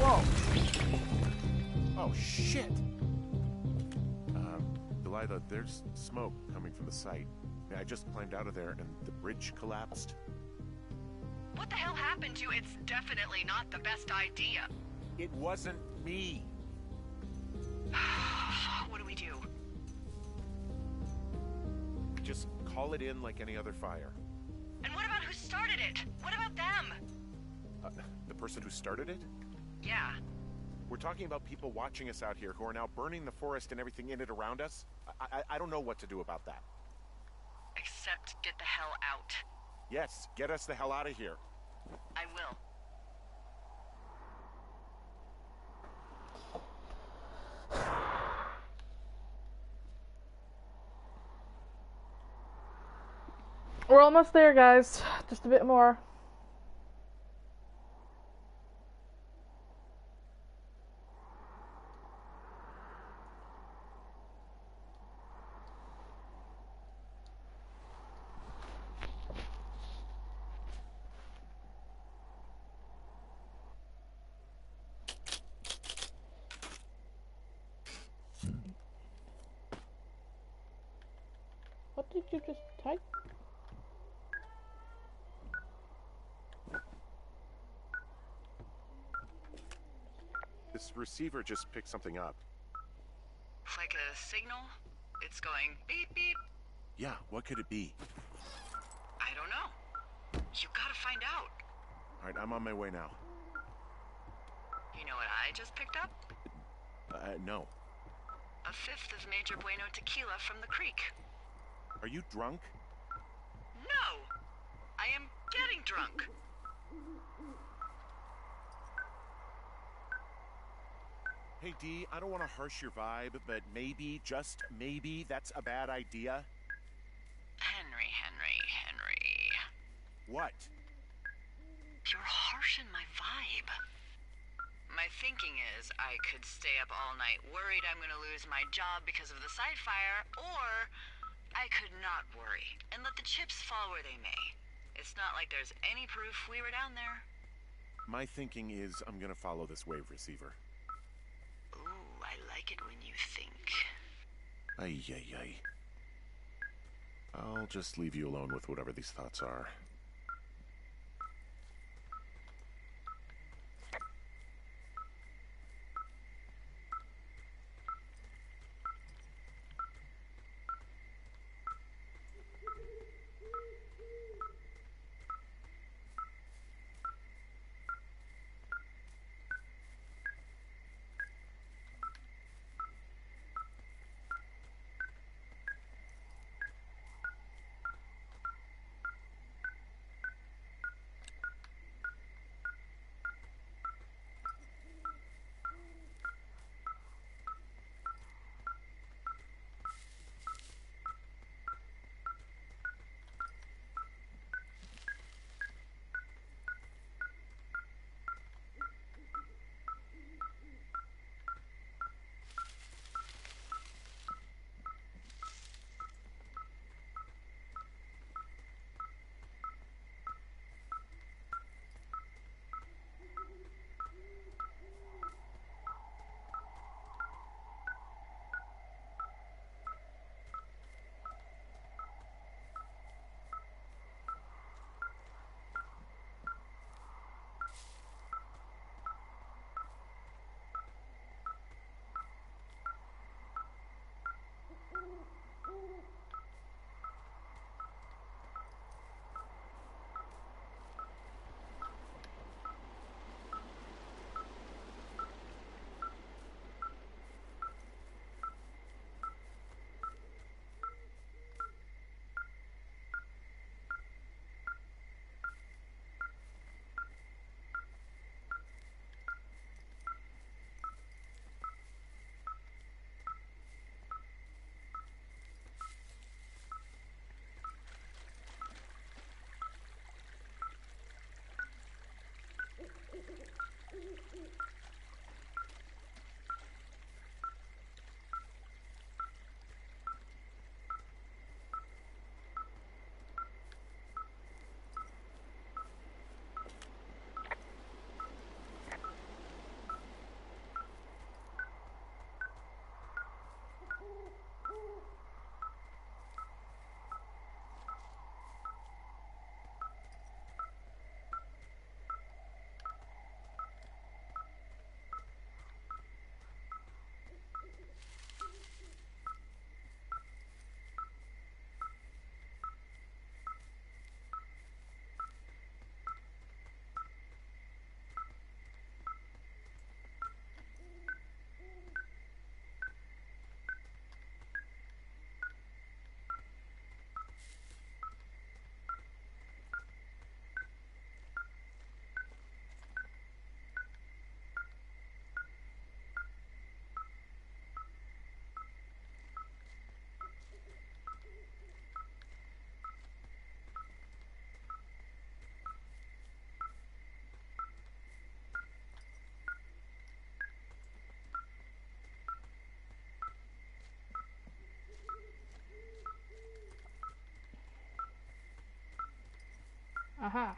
Speaker 3: Whoa! Oh, shit! Delilah, there's smoke coming from the site. I just climbed out of there and the bridge collapsed.
Speaker 2: What the hell happened to you? It's definitely not the best idea.
Speaker 3: It wasn't me!
Speaker 2: What do we do?
Speaker 3: Just call it in like any other fire.
Speaker 2: And what about who started it? What about them?
Speaker 3: The person who started it?
Speaker 2: Yeah.
Speaker 3: We're talking about people watching us out here who are now burning the forest and everything in it around us. I don't know what to do about that.
Speaker 2: Except get the hell out.
Speaker 3: Yes, get us the hell out of here.
Speaker 2: I will.
Speaker 1: We're almost there, guys. Just a bit more. What did you just type?
Speaker 3: This receiver just picked something up.
Speaker 2: Like a signal? It's going beep beep.
Speaker 3: Yeah, what could it be?
Speaker 2: I don't know. You gotta find out.
Speaker 3: All right, I'm on my way now.
Speaker 2: You know what I just picked up?
Speaker 3: No.
Speaker 2: A fifth of Major Bueno tequila from the creek.
Speaker 3: Are you drunk?
Speaker 2: No! I am getting drunk.
Speaker 3: Hey, Dee, I don't want to harsh your vibe, but maybe, just maybe, that's a bad idea.
Speaker 2: Henry.
Speaker 3: What?
Speaker 2: You're harshing my vibe. My thinking is I could stay up all night worried I'm gonna lose my job because of the side fire, or I could not worry and let the chips fall where they may. It's not like there's any proof we were down there.
Speaker 3: My thinking is I'm gonna follow this wave receiver.
Speaker 2: Ooh, I like it when you think.
Speaker 3: Ay. I'll just leave you alone with whatever these thoughts are.
Speaker 1: Aha.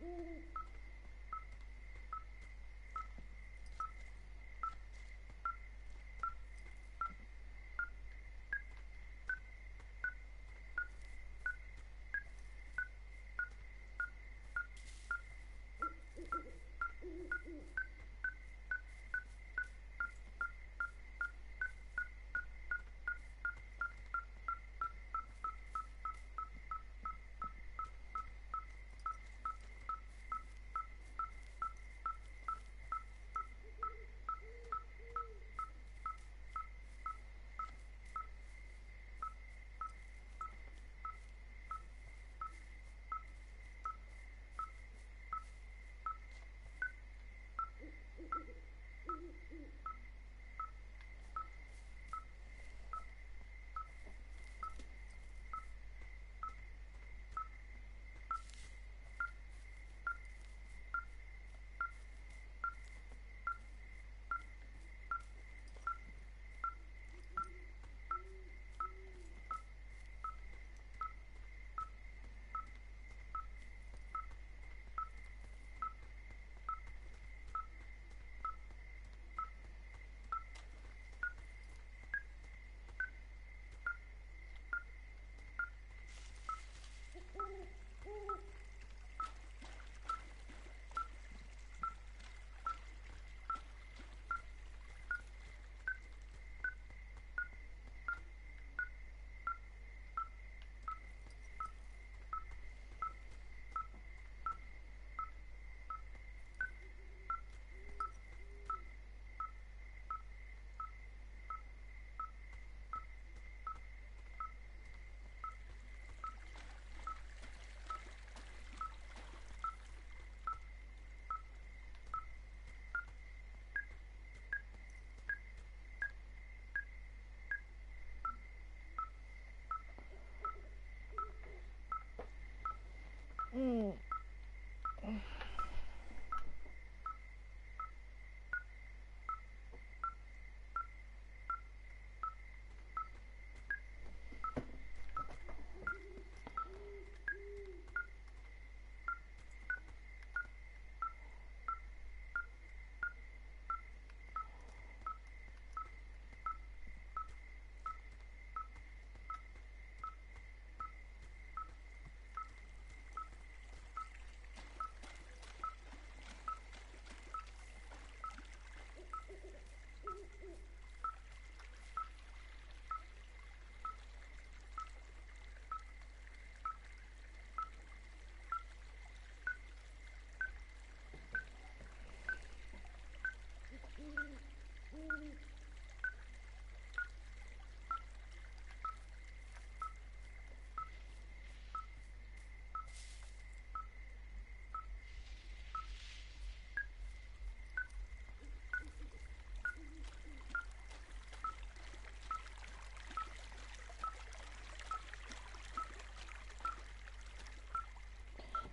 Speaker 1: Mm.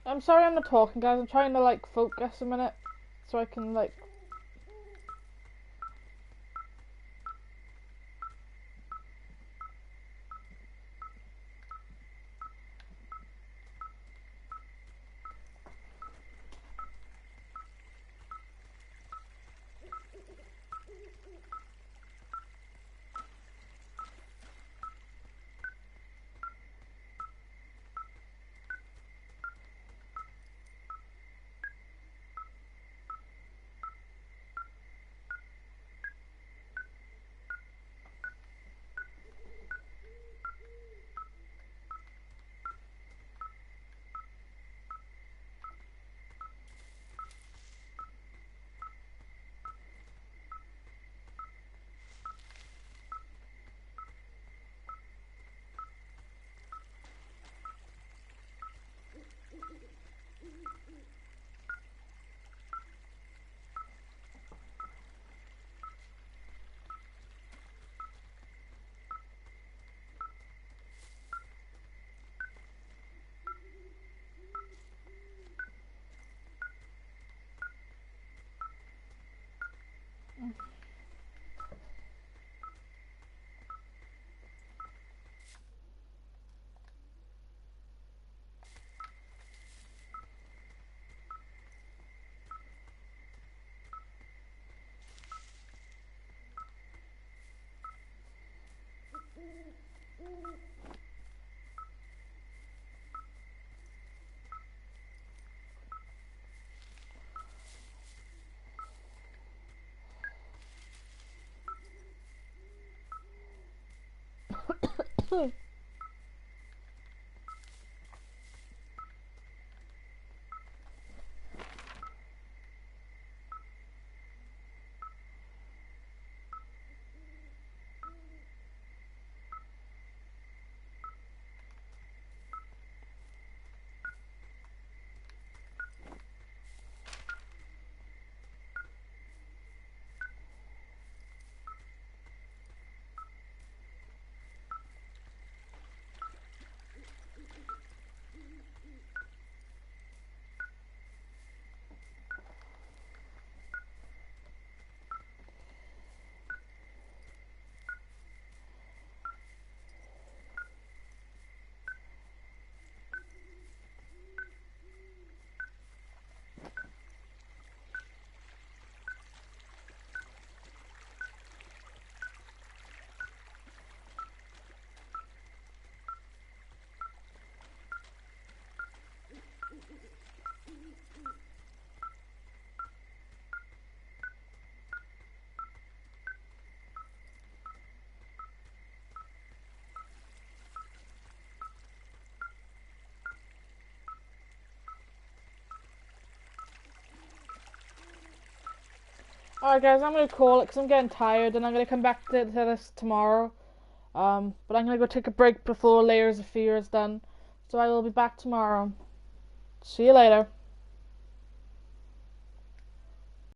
Speaker 1: I'm sorry I'm not talking, guys. I'm trying to like focus a minute so I can like. Alright guys, I'm gonna call it because I'm getting tired and I'm gonna come back to this tomorrow. But I'm gonna go take a break before Layers of Fear is done. So I will be back tomorrow. See you later.